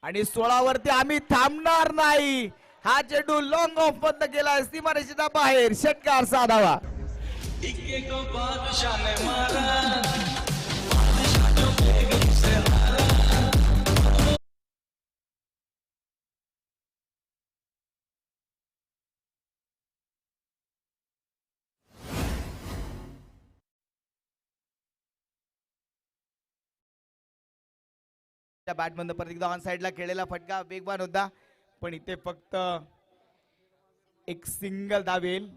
आणि 16 वरती आम्ही थांबणार नाही. हा चेंडू लॉंग ऑफ बंद केला. सीमारेषेच्या बाहेर षटकार साधावा. बॅट बंद परत एकदा ऑन साइडला खेळलेला फटका वेगवान होता पण इथे फक्त एक सिंगल धावेल.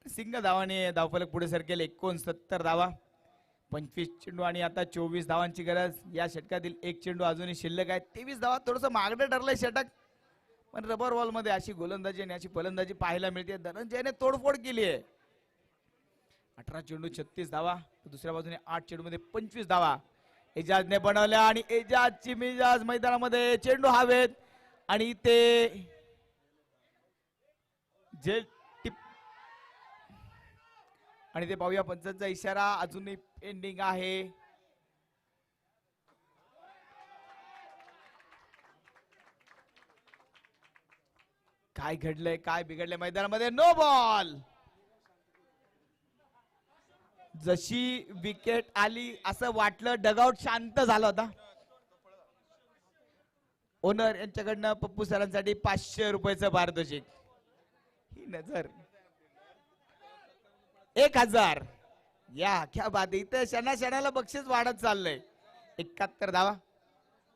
सिंगल धावाने धावफलक पुढे सरकेल. 69 धावा, 25 चेंडू आणि आता 24 धावांची गरज. या षटकातील एक चेंडू अजूनही शिल्लक आहे. 23 धावा. थोडंसं मागणं ठरलंय षटक पण रबर बॉल मध्ये अशी गोलंदाजी आणि अशी फलंदाजी पाहायला मिळते. धनंजयने तोडफोड केली आहे. 18 चेंडू 36 धावा. दुसऱ्या बाजूने 8 चेंडू मध्ये 25 धावा एजाजने बनवल्या आणि एजाजची मिजाज मैदानामध्ये. चेंडू हवेत आणि ते जे टिप आणि ते पाहूया पंचांचा इशारा अजूनही पेंडिंग आहे. काय घडलंय, काय बिघडलंय मैदानामध्ये. No ball. जशी विकेट आली असं वाटलं. डगआउट शांत झाला होता. ओनर यांच्याकडनं पप्पू सरांसाठी 500 रुपयाचं पारितोषिक. ही नजर 1000. या क्या बात. इथं क्षणाला बक्षीस वाढत चाललंय. 71 धावा.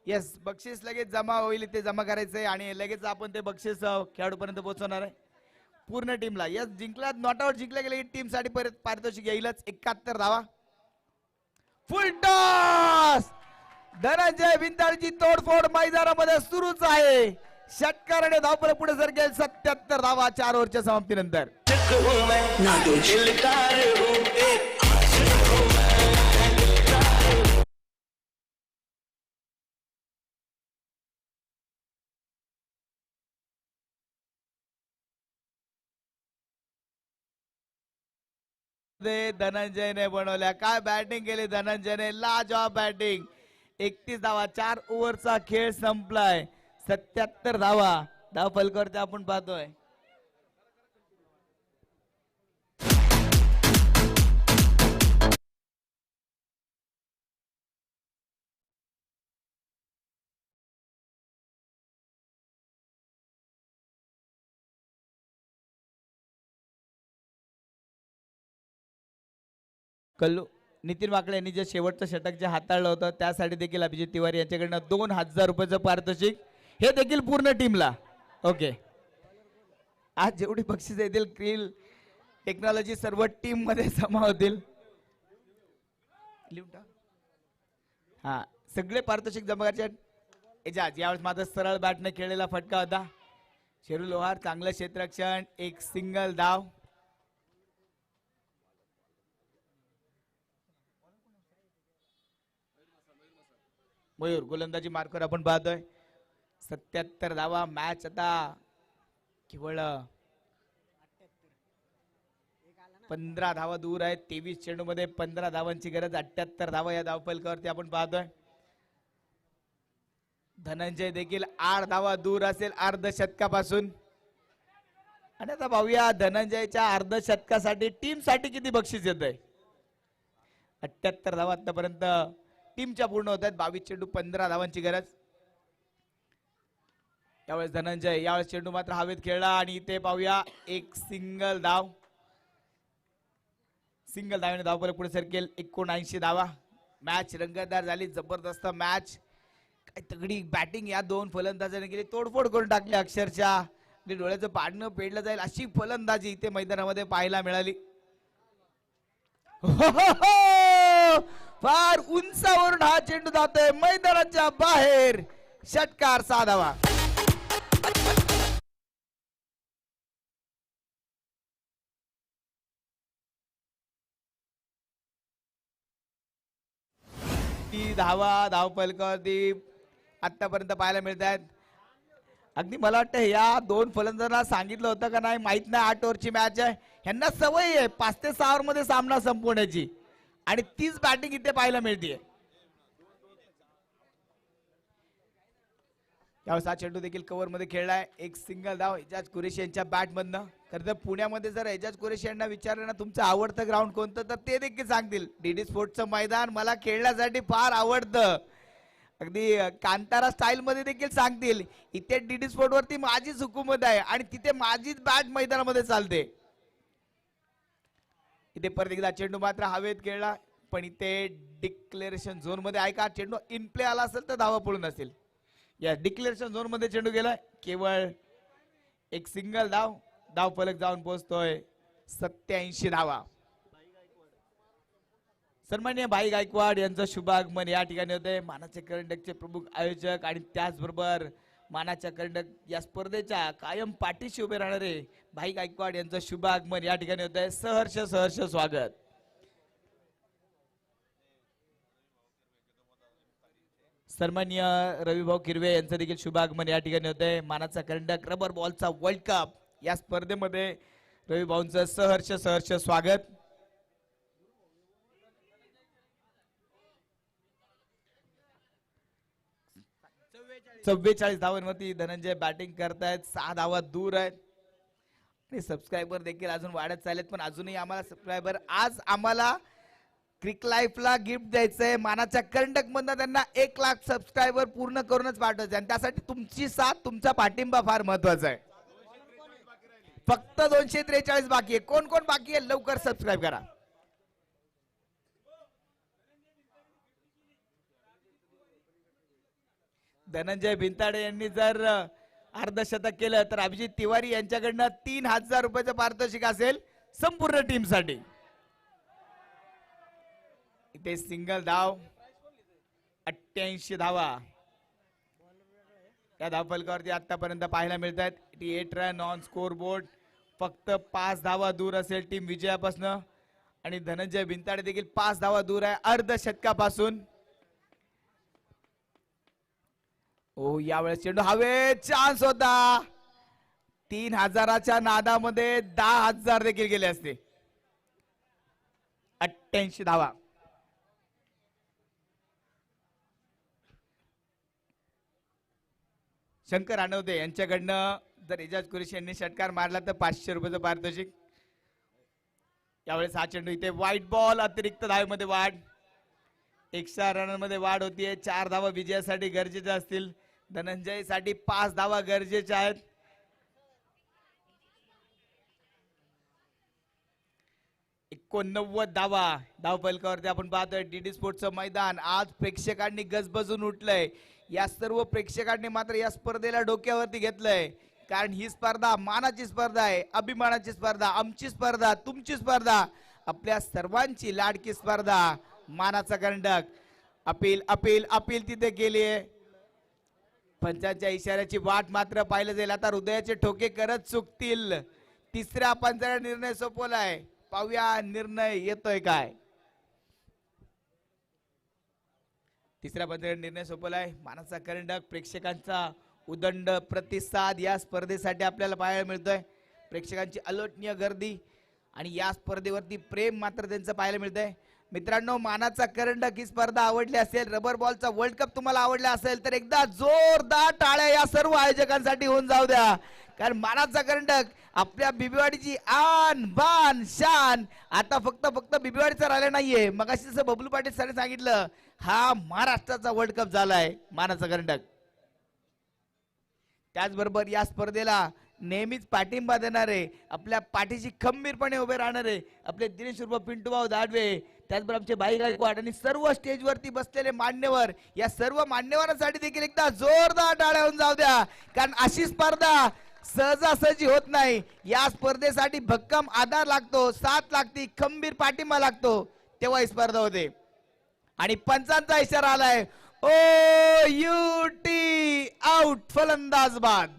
येस, बक्षीस लगेच जमा होईल, ते जमा करायचंय आणि लगेच आपण ते बक्षीस खेळाडूपर्यंत पोहोचवणार आहे पूर्ण टीमला. यस, जिंकला नॉट आउट जिंकला गेले टीम साठी परत पारितोषिक येईलच. 71 धावा. फुल टॉस. धनंजय भिंताळची तोडफोड मैदानामध्ये सुरूच आहे. षटकाराने धावपळ पुढे सरकेल. 77 धावा 4 ओव्हरच्या समाप्तीनंतर. धनंजयने बनवल्या. काय बॅटिंग केली धनंजयने, लाजवाब बॅटिंग. 31 धावा 4 ओव्हरचा खेळ संपलाय. 77 धावा धाव फलकावरती आपण पाहतोय. कल्लू नितीन वाकडे यांनी जे शेवटचं षटक जे हाताळलं होतं त्यासाठी देखील अभिजित तिवारी यांच्याकडनं 2000 रुपयाचं पारितोषिक, हे देखील पूर्ण टीमला. ओके, आज जेवढी बक्षीस येतील क्रील टेक्नॉलॉजी सर्व टीम मध्ये जमा होतील. हा, सगळे पारितोषिक जमा करायचे. एजाज यावेळेस माझा सरळ बॅटने खेळलेला फटका होता. शेरू लोहार चांगलं क्षेत्ररक्षण, एक सिंगल धाव. मयूर गोलंदाजी मार्कर आपण पाहतोय. 77 धावा. मॅच आता केवळ 15 धावा दूर आहेत. 23 चेंडू मध्ये 15 धावांची गरज. 78 धावा या धावफलकावरती आपण पाहतोय. धनंजय देखील 8 धावा दूर असेल अर्धशतकापासून. आणि आता पाहूया धनंजयच्या अर्धशतकासाठी टीम साठी किती बक्षीस येत आहे. 78 धावा आतापर्यंत टीमच्या पूर्ण होत आहेत. 22 चेंडू 15 धावांची गरज. यावेळेस धनंजय, यावेळेस चेंडू मात्र हवेत खेळला आणि इथे पाहूया एक सिंगल धाव. सिंगल धावेने धावफलक पुढे सरकेल. 79 धावा. मॅच रंगतदार झाली. जबरदस्त मॅच. काय तगडी बॅटिंग या दोन फलंदाजांनी केली. तोडफोड करून टाकली अक्षरशः. डोळ्याचं पाडणं पेडलं जाईल अशी फलंदाजी इथे मैदानामध्ये पाहायला मिळाली. फार उंचावरून हा चेंडू जातोय मैदानाच्या बाहेर. षटकार 6 धावा. ती धावा धावफलकावरती आतापर्यंत पाहायला मिळत आहेत. अगदी मला वाटतं या दोन फलंदाजांना सांगितलं होतं का नाही माहित नाही. 8 ओव्हरची मॅच आहे. ह्यांना सवय आहे 5 ते 6 ओव्हर मध्ये सामना संपवण्याची आणि तीच बॅटिंग इथे पाहायला मिळते. यावेळेस हा चेंडू देखील कव्हर मध्ये खेळलाय. एक सिंगल धाव एजाज कुरेशी यांच्या बॅट मधनं. खरं तर पुण्यामध्ये जर एजाज कुरेशी यांना विचारलं ना तुमचं आवडतं ग्राउंड कोणतं तर ते देखील सांगतील डीडी स्पोर्ट्सचं मैदान मला खेळण्यासाठी फार आवडतं. अगदी कांतारा स्टाईल मध्ये देखील सांगतील इथे डीडी स्पोर्ट वरती माझीच हुकूमत आहे आणि तिथे माझीच बॅट मैदानामध्ये चालते. इथे परत एकदा चेंडू मात्र हवेत खेळला पण इथे डिक्लेरेशन झोन मध्ये आहे का. चेंडू इन प्ले आला असेल तर धावा पळून असेल. या डिक्लेरेशन झोन मध्ये चेंडू गेलाय. केवळ एक सिंगल धाव. धाव फलक जाऊन पोहोचतोय 87 धावा. सन्माननीय भाई गायकवाड यांचं शुभ आगमन या ठिकाणी होते. मानाच्या करंडकचे प्रमुख आयोजक आणि त्याचबरोबर मानाच्या करंडक या स्पर्धेच्या कायम पाठीशी उभे राहणारे भाई गायकवाड यांचं शुभ आगमन या ठिकाणी होत आहे. सहर्ष सहर्ष स्वागत. सन्माननीय रविभाऊ किरवे यांचं देखील शुभ आगमन या ठिकाणी होत आहे. मानाचा करंडक रबर बॉलचा वर्ल्ड कप या स्पर्धेमध्ये रविभाऊंचं सहर्ष सहर्ष स्वागत. चव्वेचाळीस धावांवरती धनंजय बॅटिंग करतायत. 6 धावा दूर आहेत आणि सबस्क्रायबर देखील अजून वाढत चाललेत. पण अजूनही आम्हाला सबस्क्रायबर आज आम्हाला क्रिक लाईफला गिफ्ट द्यायचंय. मानाच्या करंडक मधनं त्यांना 1 लाख सबस्क्रायबर पूर्ण करूनच पाठवायचं आणि त्यासाठी तुमची साथ तुमचा पाठिंबा फार महत्वाचा आहे. फक्त 243 बाकी आहे. कोण कोण बाकी आहे लवकर सबस्क्राईब करा. धनंजय भिंताडे यांनी जर अर्धशतक केलं तर अभिजित तिवारी यांच्याकडनं 3000 रुपयाचं पारितोषिक असेल संपूर्ण टीम साठी. इथे सिंगल धाव 88 धावा या धावफलकावरती आतापर्यंत पाहायला मिळत आहेत. 88 रन ऑन स्कोर बोर्ड. फक्त 5 धावा दूर असेल टीम विजयापासून आणि धनंजय भिंताडे देखील 5 धावा दूर आहे अर्धशतकापासून. ओ यावेळेस चेंडू हवे चान्स होता. 3000च्या नादामध्ये 10,000 देखील गेले असते. 88 धावा. शंकर अनवते यांच्याकडनं जर एजाज कुरेशी यांनी षटकार मारला तर 500 रुपयाचं पारितोषिक. यावेळेस हा चेंडू इथे व्हाईट बॉल. अतिरिक्त धावेमध्ये वाढ. एक्स्ट्रा रनमध्ये वाढ होतीये. 4 धावा विजयासाठी गरजेच्या असतील. धनंजय साठी 5 धावा गरजेच्या आहेत. धावा धावफलकावरती आपण पाहतोय. डीडी स्पोर्टचं मैदान आज प्रेक्षकांनी गजबजून उठलंय. या सर्व प्रेक्षकांनी मात्र या स्पर्धेला डोक्यावरती घेतलंय कारण ही स्पर्धा मानाची स्पर्धा आहे. अभिमानाची स्पर्धा. आमची स्पर्धा. तुमची स्पर्धा. आपल्या सर्वांची लाडकी स्पर्धा. मानाचा करंडक. अपील अपील अपील तिथे केलीये. पंचांच्या इशाऱ्याची वाट मात्र पाहिलं जाईल. आता हृदयाचे ठोके करत चुकतील. तिसऱ्या पंचाचा निर्णय सोपवलाय. पाहूया निर्णय येतोय काय. तिसऱ्या पंचाचा निर्णय सोपवलाय. मानाचा करंडक. प्रेक्षकांचा उदंड प्रतिसाद या स्पर्धेसाठी आपल्याला पाहायला मिळतोय. प्रेक्षकांची अलोटनीय गर्दी आणि या स्पर्धेवरती प्रेम मात्र त्यांचं पाहायला मिळतंय. मित्रांनो मानाचा करंडक ही स्पर्धा आवडली असेल, रबर बॉलचा वर्ल्ड कप तुम्हाला आवडला असेल तर एकदा जोरदार टाळ्या या सर्व आयोजकांसाठी होऊन जाऊ द्या. कारण मानाचा करंडक आपल्या बिबीवाडीची आन बान शान आता फक्त बिबीवाडीचा राहिला नाहीये. मग जसं बबलू पाटील सरांनी सांगितलं हा महाराष्ट्राचा वर्ल्ड कप झालाय मानाचा करंडक. त्याचबरोबर या स्पर्धेला नेहमीच पाठिंबा देणारे आपल्या पाठीशी खंबीरपणे उभे राहणारे आपले दिनेश उर्फ पिंटूभाऊ दाडवे, त्याचबरोबर आमचे बाई गायकवाड आणि सर्व स्टेजवरती बसलेले मान्यवर या सर्व मान्यवरांसाठी देखील एकदा जोरदार टाळ्या होऊन जाऊ द्या. कारण अशी स्पर्धा सहजासहजी होत नाही. या स्पर्धेसाठी भक्कम आधार लागतो, साथ लागते, खंबीर पाठिंबा लागतो तेव्हा ही स्पर्धा होते. आणि पंचांचा इशारा आलाय. ओ यू टी आउट. फलंदाज बाद.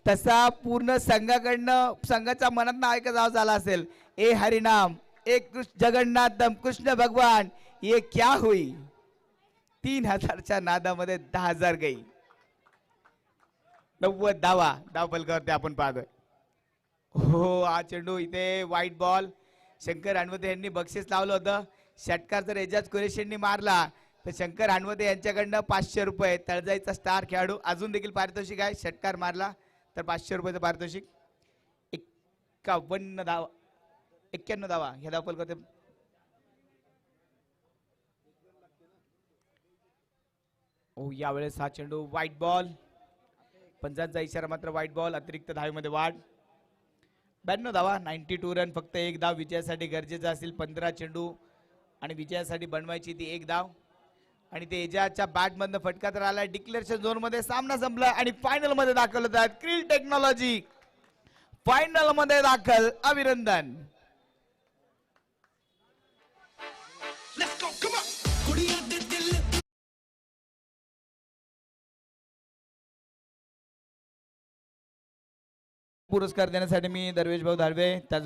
तसा पूर्ण संघाकडनं संघाच्या मनात नाव ऐका झाला असेल. ए हरिनाम ए जगन्नाथम कृष्ण भगवान ये क्या हुई. 3000च्या नादामध्ये 10,000 गई. 90 धावा धावफलकावरती आपण पाहतोय. हो हा चेंडू इथे व्हाईट बॉल. शंकर हणवते यांनी बक्षीस लावलं होतं. षटकार जर एजाज कुरेशी यांनी मारला तर शंकर हणवते यांच्याकडनं 500 रुपये. तळजाईचा स्टार खेळाडू अजून देखील पारितोषिक आहे. षटकार मारला तर 500 रुपयाचं पारितोषिक. 51 धावा 91 धावा ह्या धावफलकावरती. ओ यावेळेस हा चेंडू व्हाईट बॉल. पंचांचा इशारा मात्र व्हाईट बॉल. अतिरिक्त धावेमध्ये वाढ. 92 धावा 92 रन. फक्त एक धाव विजयासाठी गरजेचा असेल. 15 चेंडू आणि विजयासाठी बनवायची ती एक धाव. आणि ते एजाजच्या बॅट मधनं फटका तर आलाय. डिक्लेरेशन झोन मध्ये सामना संपलाय आणि फायनल मध्ये दाखल होत आहेत. क्रील टेक्नॉलॉजी फायनल मध्ये दाखल. अभिनंदन. पुरस्कार देण्यासाठी मी दरवेश भाऊ धाडवे त्याच